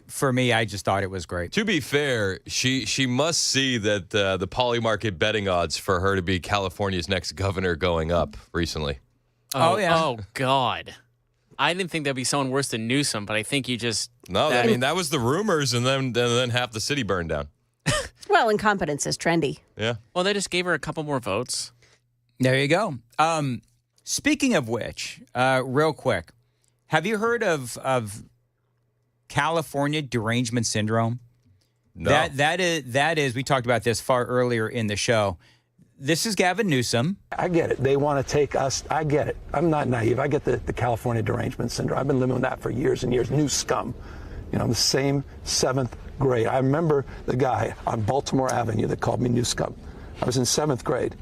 For me, I just thought it was great. To be fair, she must see that the poly market betting odds for her to be California's next governor going up recently. Oh yeah. Oh God. I didn't think there'd be someone worse than Newsome, but I think you just that was the rumors, and then half the city burned down. Well, incompetence is trendy. Yeah. Well, they just gave her a couple more votes. There you go. Speaking of which, real quick, have you heard of California derangement syndrome? No. That is. We talked about this far earlier in the show. This is Gavin Newsom. I get it. They want to take us. I get it. I'm not naive. I get the California derangement syndrome. I've been living with that for years and years. New scum. The same 7th grade. I remember the guy on Baltimore Avenue that called me new scum. I was in 7th grade.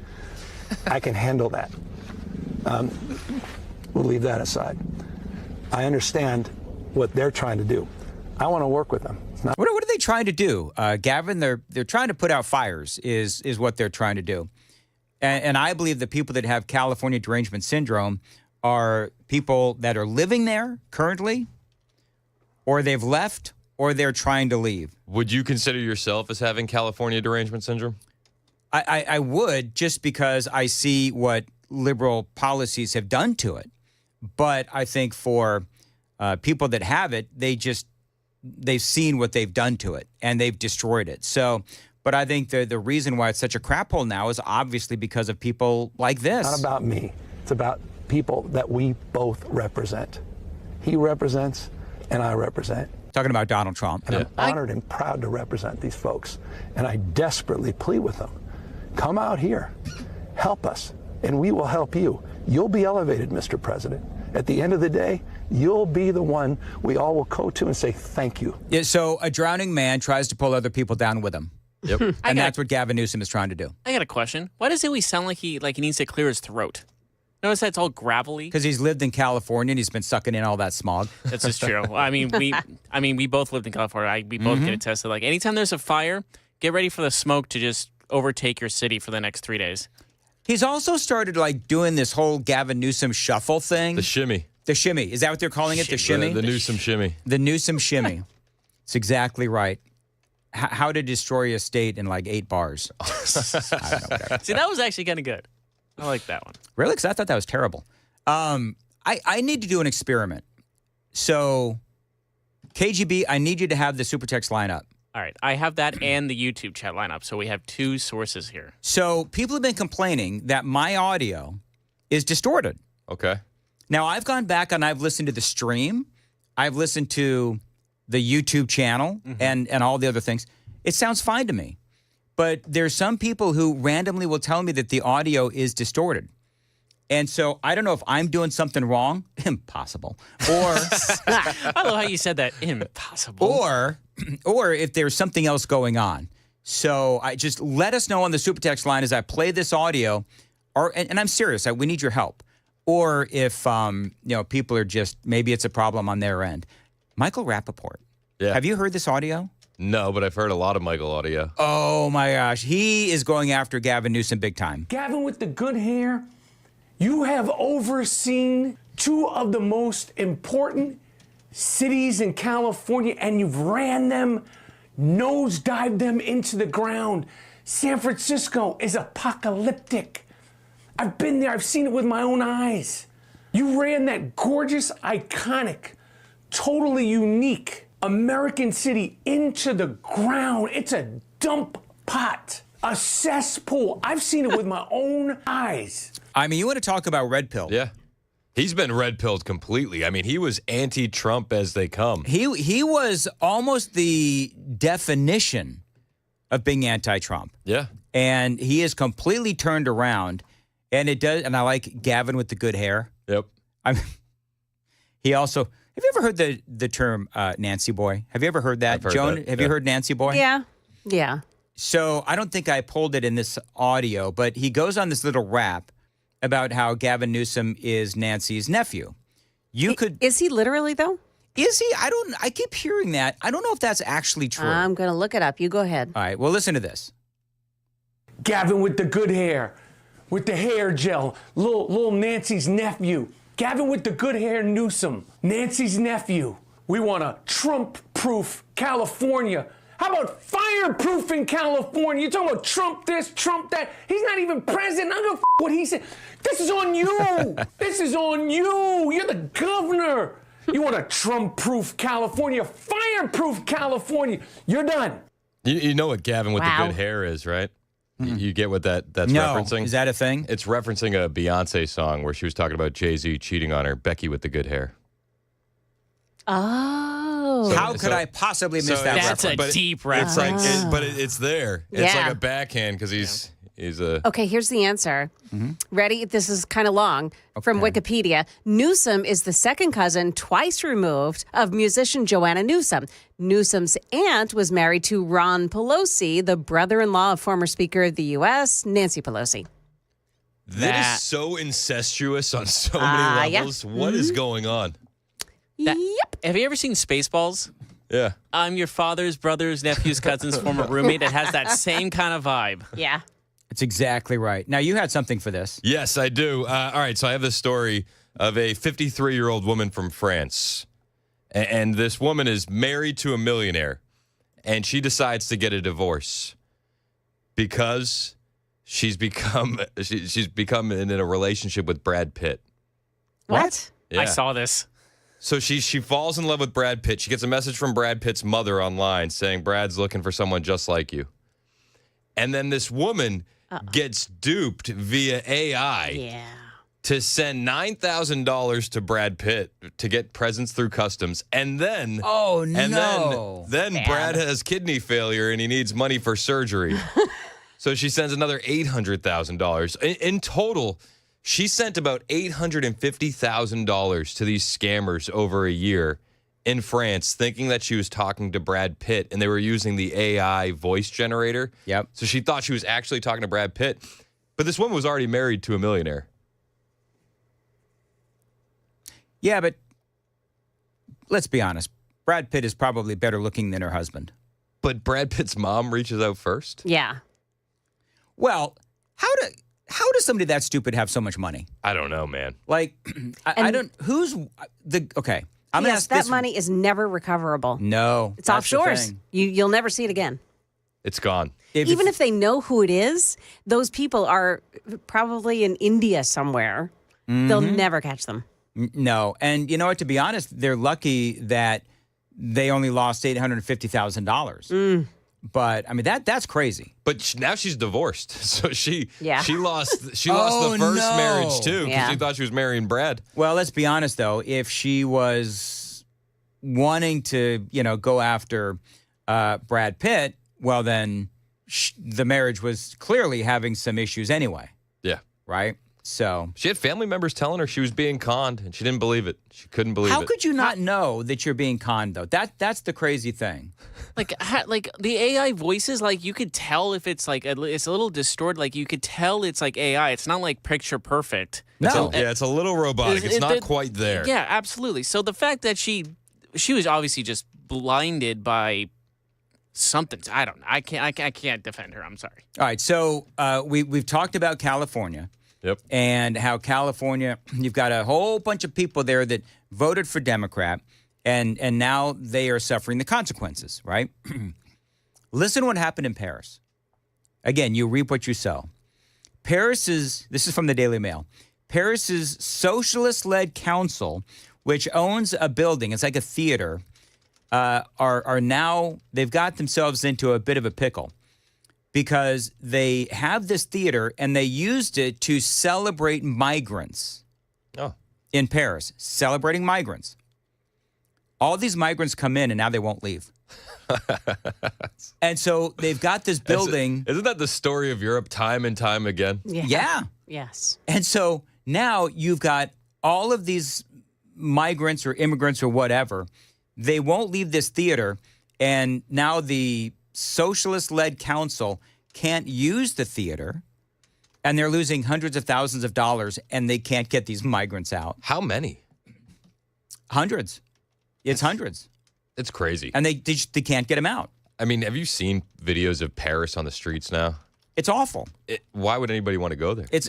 I can handle that. We'll leave that aside. I understand what they're trying to do. I want to work with them. What are they trying to do, Gavin? They're trying to put out fires. Is what they're trying to do, and I believe the people that have California derangement syndrome are people that are living there currently, or they've left, or they're trying to leave. Would you consider yourself as having California derangement syndrome? I would, just because I see what liberal policies have done to it. But I think for people that have it, they've seen what they've done to it and they've destroyed it. So, but I think the reason why it's such a crap hole now is obviously because of people like this. It's not about me. It's about people that we both represent. He represents and I represent. Talking about Donald Trump. And I'm honored and proud to represent these folks. And I desperately plead with them. Come out here, help us, and we will help you. You'll be elevated, Mr. President. At the end of the day, you'll be the one we all will go to and say thank you. Yeah, so a drowning man tries to pull other people down with him. Yep. And that's what Gavin Newsom is trying to do. I got a question. Why does it always sound like he needs to clear his throat? Notice that it's all gravelly. Because he's lived in California and he's been sucking in all that smog. That's just true. We both lived in California. We both get attested. Like anytime there's a fire, get ready for the smoke to just overtake your city for the next 3 days. He's also started doing this whole Gavin Newsom shuffle thing. The shimmy. The shimmy. Is that what they're calling it? The shimmy? The Newsom shimmy. The Newsom shimmy. It's exactly right. How to destroy a state in 8 bars. I don't know. See, that was actually kind of good. I like that one. Really? Because I thought that was terrible. I need to do an experiment. So, KGB, I need you to have the super text line up. All right. I have that and the YouTube chat lineup. So we have two sources here. So people have been complaining that my audio is distorted. Okay. Now, I've gone back and I've listened to the stream. I've listened to the YouTube channel and all the other things. It sounds fine to me. But there's some people who randomly will tell me that the audio is distorted. And so I don't know if I'm doing something wrong. Impossible. Or I love how you said that. Impossible. Or if there's something else going on. So I just let us know on the super text line as I play this audio. And I'm serious. We need your help. Or if people are just, maybe it's a problem on their end. Michael Rappaport. Yeah. Have you heard this audio? No, but I've heard a lot of Michael audio. Oh my gosh. He is going after Gavin Newsom big time. Gavin with the good hair, you have overseen two of the most important cities in California, and you've ran them, nosedived them into the ground. San Francisco is apocalyptic. I've been there. I've seen it with my own eyes. You ran that gorgeous, iconic, totally unique American city into the ground. It's a dump pot, a cesspool. I've seen it with my own eyes. I mean, you want to talk about red pill? Yeah. He's been red-pilled completely. I mean, he was anti-Trump as they come. He was almost the definition of being anti-Trump. Yeah. And he is completely turned around. And it does. And I like Gavin with the good hair. Yep. He also. Have you ever heard the term Nancy boy? Have you ever heard that? I've heard Joan, that, have you heard Nancy boy? Yeah. Yeah. So I don't think I pulled it in this audio, but he goes on this little rap about how Gavin Newsom is Nancy's nephew. Is he literally, though? Is he? I keep hearing that. I don't know if that's actually true. I'm going to look it up. You go ahead. All right. Well, listen to this. Gavin with the good hair, with the hair gel, little Nancy's nephew. Gavin with the good hair, Newsom, Nancy's nephew. We want a Trump-proof California. How about fireproofing California? You're talking about Trump this, Trump that. He's not even president. I don't give a what he said. This is on you. This is on you. You're the governor. You want a Trump-proof California, fireproof California. You're done. You know what Gavin with the good hair is, right? You get what that's referencing? Is that a thing? It's referencing a Beyonce song where she was talking about Jay-Z cheating on her, Becky with the good hair. Oh. How could I possibly miss that That's reference? a deep reference. It's there. It's like a backhand because he's a... Okay, here's the answer. Ready? This is kind of long. From Wikipedia. Newsom is the second cousin, twice removed, of musician Joanna Newsom. Newsom's aunt was married to Ron Pelosi, the brother-in-law of former Speaker of the U.S., Nancy Pelosi. That is so incestuous on so many levels. Yeah. What is going on? Yep. Have you ever seen Spaceballs? Yeah. I'm your father's brother's nephew's cousin's former roommate. It has that same kind of vibe. Yeah. It's exactly right. Now, you had something for this. Yes, I do. All right, so I have this story of a 53-year-old woman from France. And this woman is married to a millionaire. And she decides to get a divorce because she's become in a relationship with Brad Pitt. What? Yeah. I saw this. So she falls in love with Brad Pitt. She gets a message from Brad Pitt's mother online saying, Brad's looking for someone just like you. And then this woman gets duped via AI to send $9,000 to Brad Pitt to get presents through customs. And then then Brad has kidney failure and he needs money for surgery. So she sends another $800,000. In total, she sent about $850,000 to these scammers over a year in France, thinking that she was talking to Brad Pitt, and they were using the AI voice generator. Yep. So she thought she was actually talking to Brad Pitt. But this woman was already married to a millionaire. Yeah, but let's be honest. Brad Pitt is probably better looking than her husband. But Brad Pitt's mom reaches out first? Yeah. Well, how does somebody that stupid have so much money? I don't know, man. Like, I don't, who's the, okay. I'm gonna ask that this. money is never recoverable. No. It's that's the offshores. thing. You'll never see it again. It's gone. Even if they know who it is, those people are probably in India somewhere. They'll never catch them. No. And you know what? To be honest, they're lucky that they only lost $850,000. But I mean that's crazy. But now she's divorced, so she lost the first Oh, no. marriage too because Yeah. she thought she was marrying Brad. Well, let's be honest though. If she was wanting to, go after Brad Pitt, well then the marriage was clearly having some issues anyway. Yeah. Right. So She had family members telling her she was being conned, and she didn't believe it. She couldn't believe it. how could you not know that you're being conned though? That's the crazy thing. Like the AI voices, like you could tell if it's like it's a little distorted. Like you could tell it's like AI. It's not like picture perfect. No. It's a little robotic. It's not quite there. Yeah, absolutely. So the fact that she was obviously just blinded by something. I don't know. I can't defend her. I'm sorry. All right. So we've talked about California. Yep. And how California, you've got a whole bunch of people there that voted for Democrat, and now they are suffering the consequences, right? Listen to what happened in Paris. Again, you reap what you sow. This is from the Daily Mail, Paris's socialist-led council, which owns a building, it's like a theater, are now, they've got themselves into a bit of a pickle. Because they have this theater and they used it to celebrate migrants in Paris, celebrating migrants. All these migrants come in and now they won't leave. And so they've got this building. Isn't that the story of Europe time and time again? Yeah. Yes. And so now you've got all of these migrants or immigrants or whatever. They won't leave this theater. And now the socialist-led council can't use the theater, and they're losing hundreds of thousands of dollars, and they can't get these migrants out. How many? Hundreds. It's hundreds. It's crazy. And they can't get them out. I mean, have you seen videos of Paris on the streets now? It's awful. Why would anybody want to go there? It's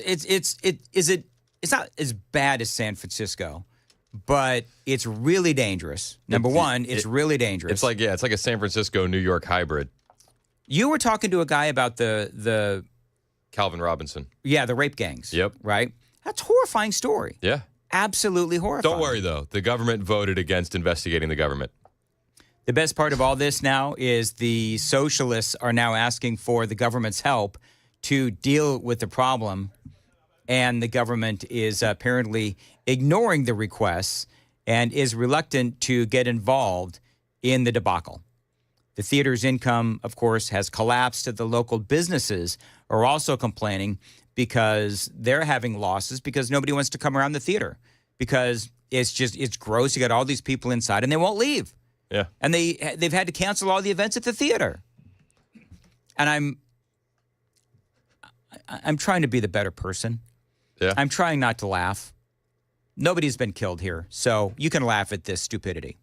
not as bad as San Francisco, but it's really dangerous. Number one, it's really dangerous. It's like a San Francisco, New York hybrid. You were talking to a guy about the Calvin Robinson. Yeah, the rape gangs. Yep. Right? That's a horrifying story. Yeah. Absolutely horrifying. Don't worry, though. The government voted against investigating the government. The best part of all this now is the socialists are now asking for the government's help to deal with the problem, and the government is apparently ignoring the requests and is reluctant to get involved in the debacle. The theater's income, of course, has collapsed. The local businesses are also complaining because they're having losses because nobody wants to come around the theater because it's gross. You got all these people inside and they won't leave. Yeah. And they've had to cancel all the events at the theater. And I'm trying to be the better person. Yeah. I'm trying not to laugh. Nobody's been killed here, so you can laugh at this stupidity.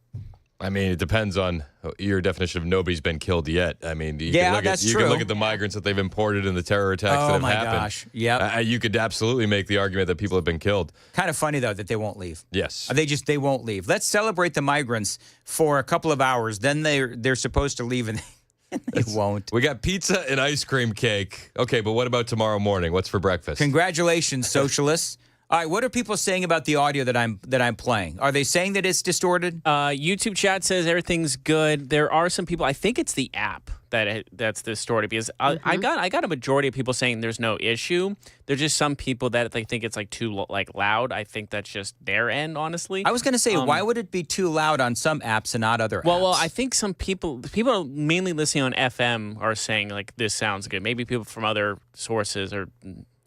I mean, it depends on your definition of nobody's been killed yet. I mean, you can look at the migrants that they've imported and the terror attacks that have happened. Oh, my gosh. Yep. You could absolutely make the argument that people have been killed. Kind of funny, though, that they won't leave. Yes. They won't leave. Let's celebrate the migrants for a couple of hours. Then they're supposed to leave, and they won't. We got pizza and ice cream cake. Okay, but what about tomorrow morning? What's for breakfast? Congratulations, socialists. All right, what are people saying about the audio that I'm playing? Are they saying that it's distorted? YouTube chat says everything's good. There are some people. I think it's the app that's distorted because I got a majority of people saying there's no issue. There's just some people that they think it's like too loud. I think that's just their end, honestly. I was going to say, why would it be too loud on some apps and not other apps? Well, I think some people are mainly listening on FM are saying like this sounds good. Maybe people from other sources are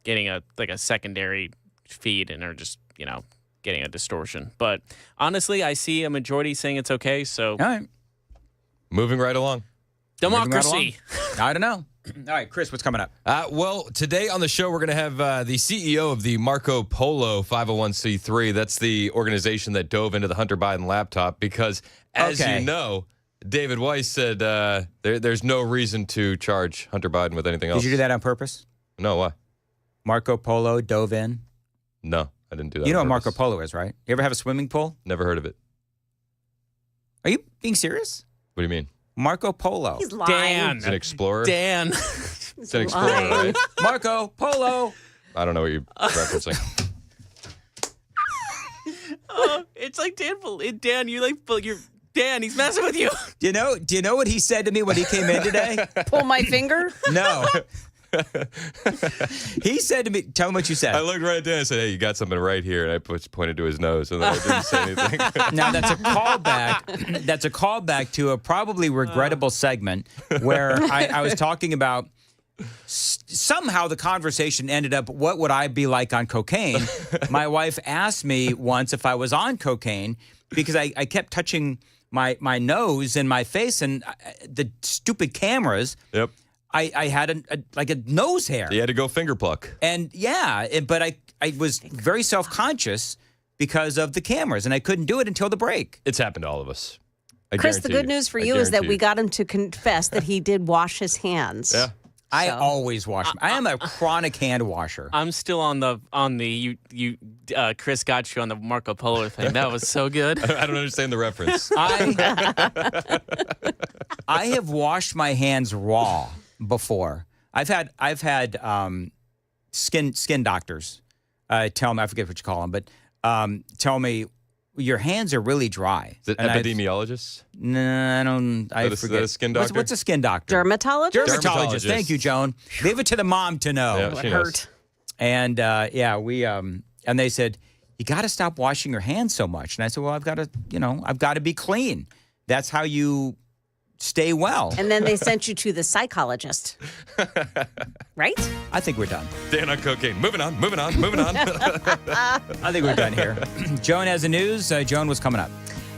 getting a secondary feed and are just, getting a distortion. But honestly, I see a majority saying it's okay, so. All right. Moving right along. Democracy. I don't know. All right, Chris, what's coming up? Well, today on the show, we're going to have the CEO of the Marco Polo 501c3. That's the organization that dove into the Hunter Biden laptop because, as you know, David Weiss said there's no reason to charge Hunter Biden with anything else. Did you do that on purpose? No, why? Marco Polo dove in? No, I didn't do that. You know what Marco Polo is, right? You ever have a swimming pool? Never heard of it. Are you being serious? What do you mean? Marco Polo. He's lying. Dan. It's an explorer? Dan. It's an explorer, right? Marco Polo. I don't know what you're referencing. Oh, it's like Dan, Dan, he's messing with you. Do you know what he said to me when he came in today? Pull my finger? No. He said to me, tell him what you said. I looked right at Dan and said, hey, you got something right here. And I pointed to his nose, and then I didn't say anything. Now, that's a callback. That's a callback to a probably regrettable segment where I was talking about somehow the conversation ended up, what would I be like on cocaine? My wife asked me once if I was on cocaine because I kept touching my nose and my face and the stupid cameras. Yep. I had a nose hair. You had to go finger pluck. And but I was very self-conscious because of the cameras, and I couldn't do it until the break. It's happened to all of us. Chris, the good news for you is that we got him to confess that he did wash his hands. Yeah. I always wash. I am a chronic hand washer. I'm still on the Chris got you on the Marco Polo thing. That was so good. I don't understand the reference. I have washed my hands raw before. I've had skin doctors tell me, I forget what you call them, but tell me your hands are really dry. Is it epidemiologists? No, I don't. I forget. Is that a skin doctor? What's a skin doctor? Dermatologist? Dermatologist. Thank you, Joan. Leave it to the mom to know. Yeah, she knows. And we and they said you got to stop washing your hands so much. And I said, well, I've got to be clean. That's how you stay well. And then they sent you to the psychologist. Right? I think we're done. Dan on cocaine. Moving on. I think we're done here. Joan has the news. Joan, what's coming up?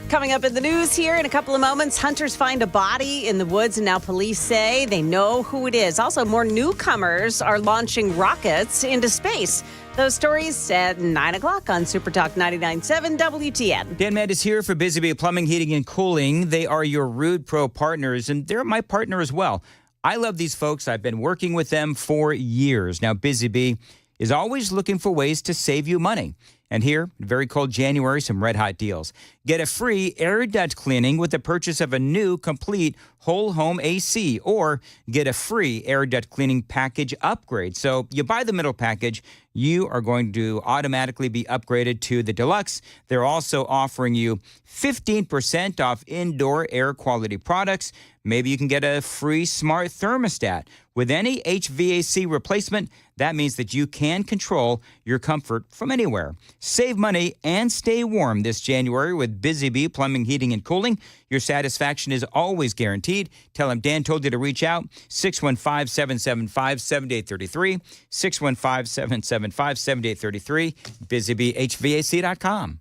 Coming up in the news here in a couple of moments, hunters find a body in the woods, and now police say they know who it is. Also, more newcomers are launching rockets into space. Those stories at 9 o'clock on Super Talk 99.7 WTN. Dan Mandis here for Busy Bee Plumbing, Heating, and Cooling. They are your Rude Pro partners, and they're my partner as well. I love these folks. I've been working with them for years. Now, Busy Bee is always looking for ways to save you money. And here, very cold January, some red hot deals. Get a free air duct cleaning with the purchase of a new complete whole home AC, or get a free air duct cleaning package upgrade. So you buy the middle package, you are going to automatically be upgraded to the deluxe. They're also offering you 15% off indoor air quality products. Maybe you can get a free smart thermostat. With any HVAC replacement, that means that you can control your comfort from anywhere. Save money and stay warm this January with Busy Bee Plumbing, Heating, and Cooling. Your satisfaction is always guaranteed. Tell them Dan told you to reach out. 615-775-7833. 615-775-7833. BusyBeeHVAC.com.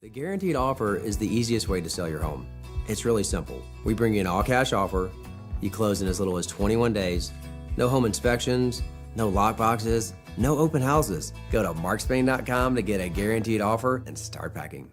The guaranteed offer is the easiest way to sell your home. It's really simple. We bring you an all-cash offer. You close in as little as 21 days. No home inspections, no lock boxes, no open houses. Go to markspain.com to get a guaranteed offer and start packing.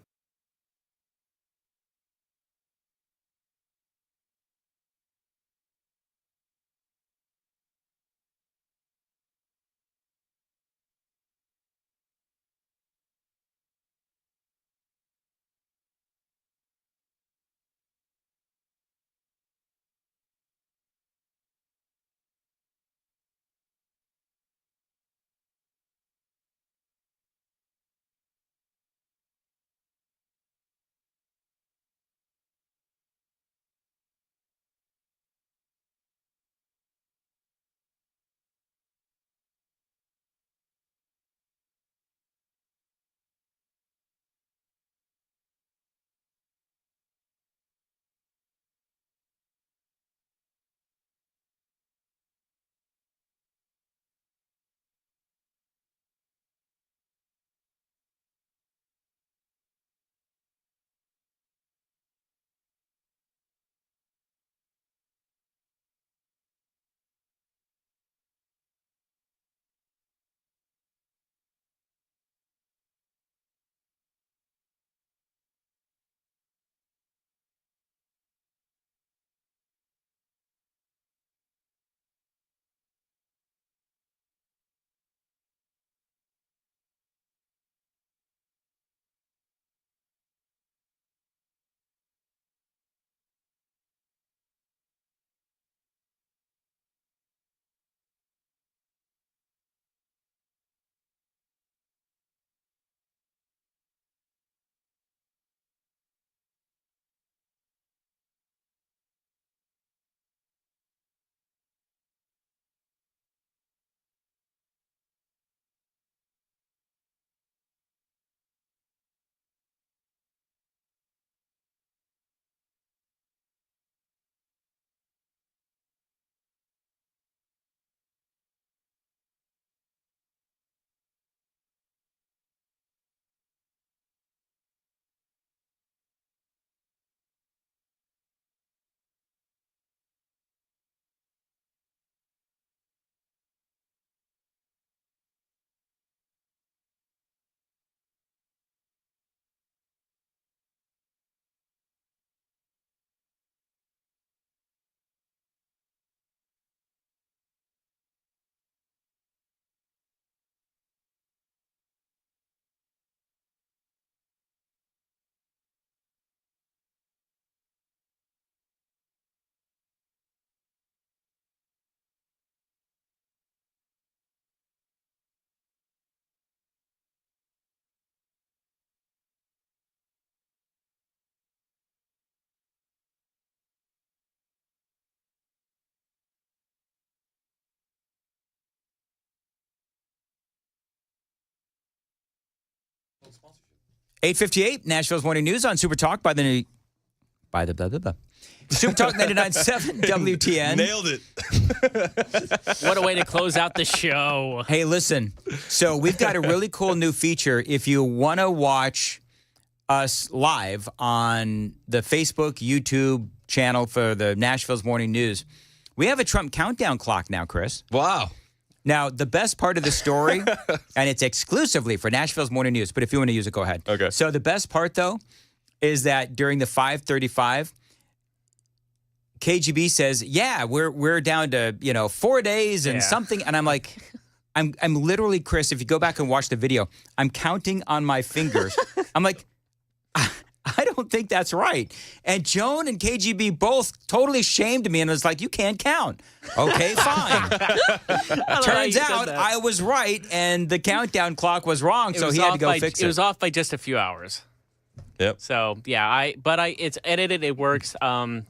8:58, Nashville's Morning News on Super Talk by the Super Talk 99.7 WTN. Nailed it. What a way to close out the show. Hey, listen. So we've got a really cool new feature. If you want to watch us live on the Facebook, YouTube channel for the Nashville's Morning News, we have a Trump countdown clock now, Chris. Wow. Now, the best part of the story, and it's exclusively for Nashville's Morning News, but if you want to use it, go ahead. Okay. So the best part, though, is that during the 5:35, KGB says, yeah, we're down to, 4 days and something. And I'm like, I'm literally, Chris, if you go back and watch the video, I'm counting on my fingers. I'm like, I don't think that's right. And Joan and KGB both totally shamed me and was like, you can't count. Okay, fine. Turns out I was right and the countdown clock was wrong, so he had to go fix it. It was off by just a few hours. Yep. So, yeah, it's edited. It works. I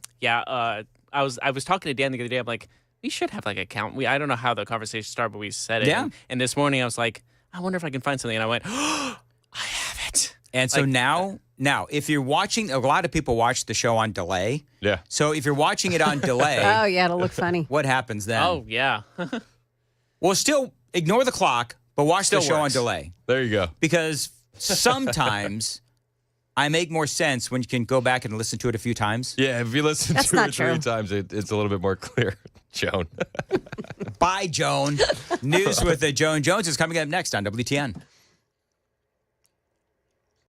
was talking to Dan the other day. I'm like, we should have like a count. I don't know how the conversation started, but we said it. Yeah. And this morning I was like, I wonder if I can find something. And I went, oh, I have it. And so now, if you're watching, a lot of people watch the show on delay. Yeah. So if you're watching it on delay. Oh, yeah, it'll look funny. What happens then? Oh, yeah. Well, still ignore the clock, but watch the show on delay. There you go. Because sometimes I make more sense when you can go back and listen to it a few times. Yeah, if you listen That's to it not 3 true. times, it's a little bit more clear, Joan. Bye, Joan. News with Joan Jones is coming up next on WTN.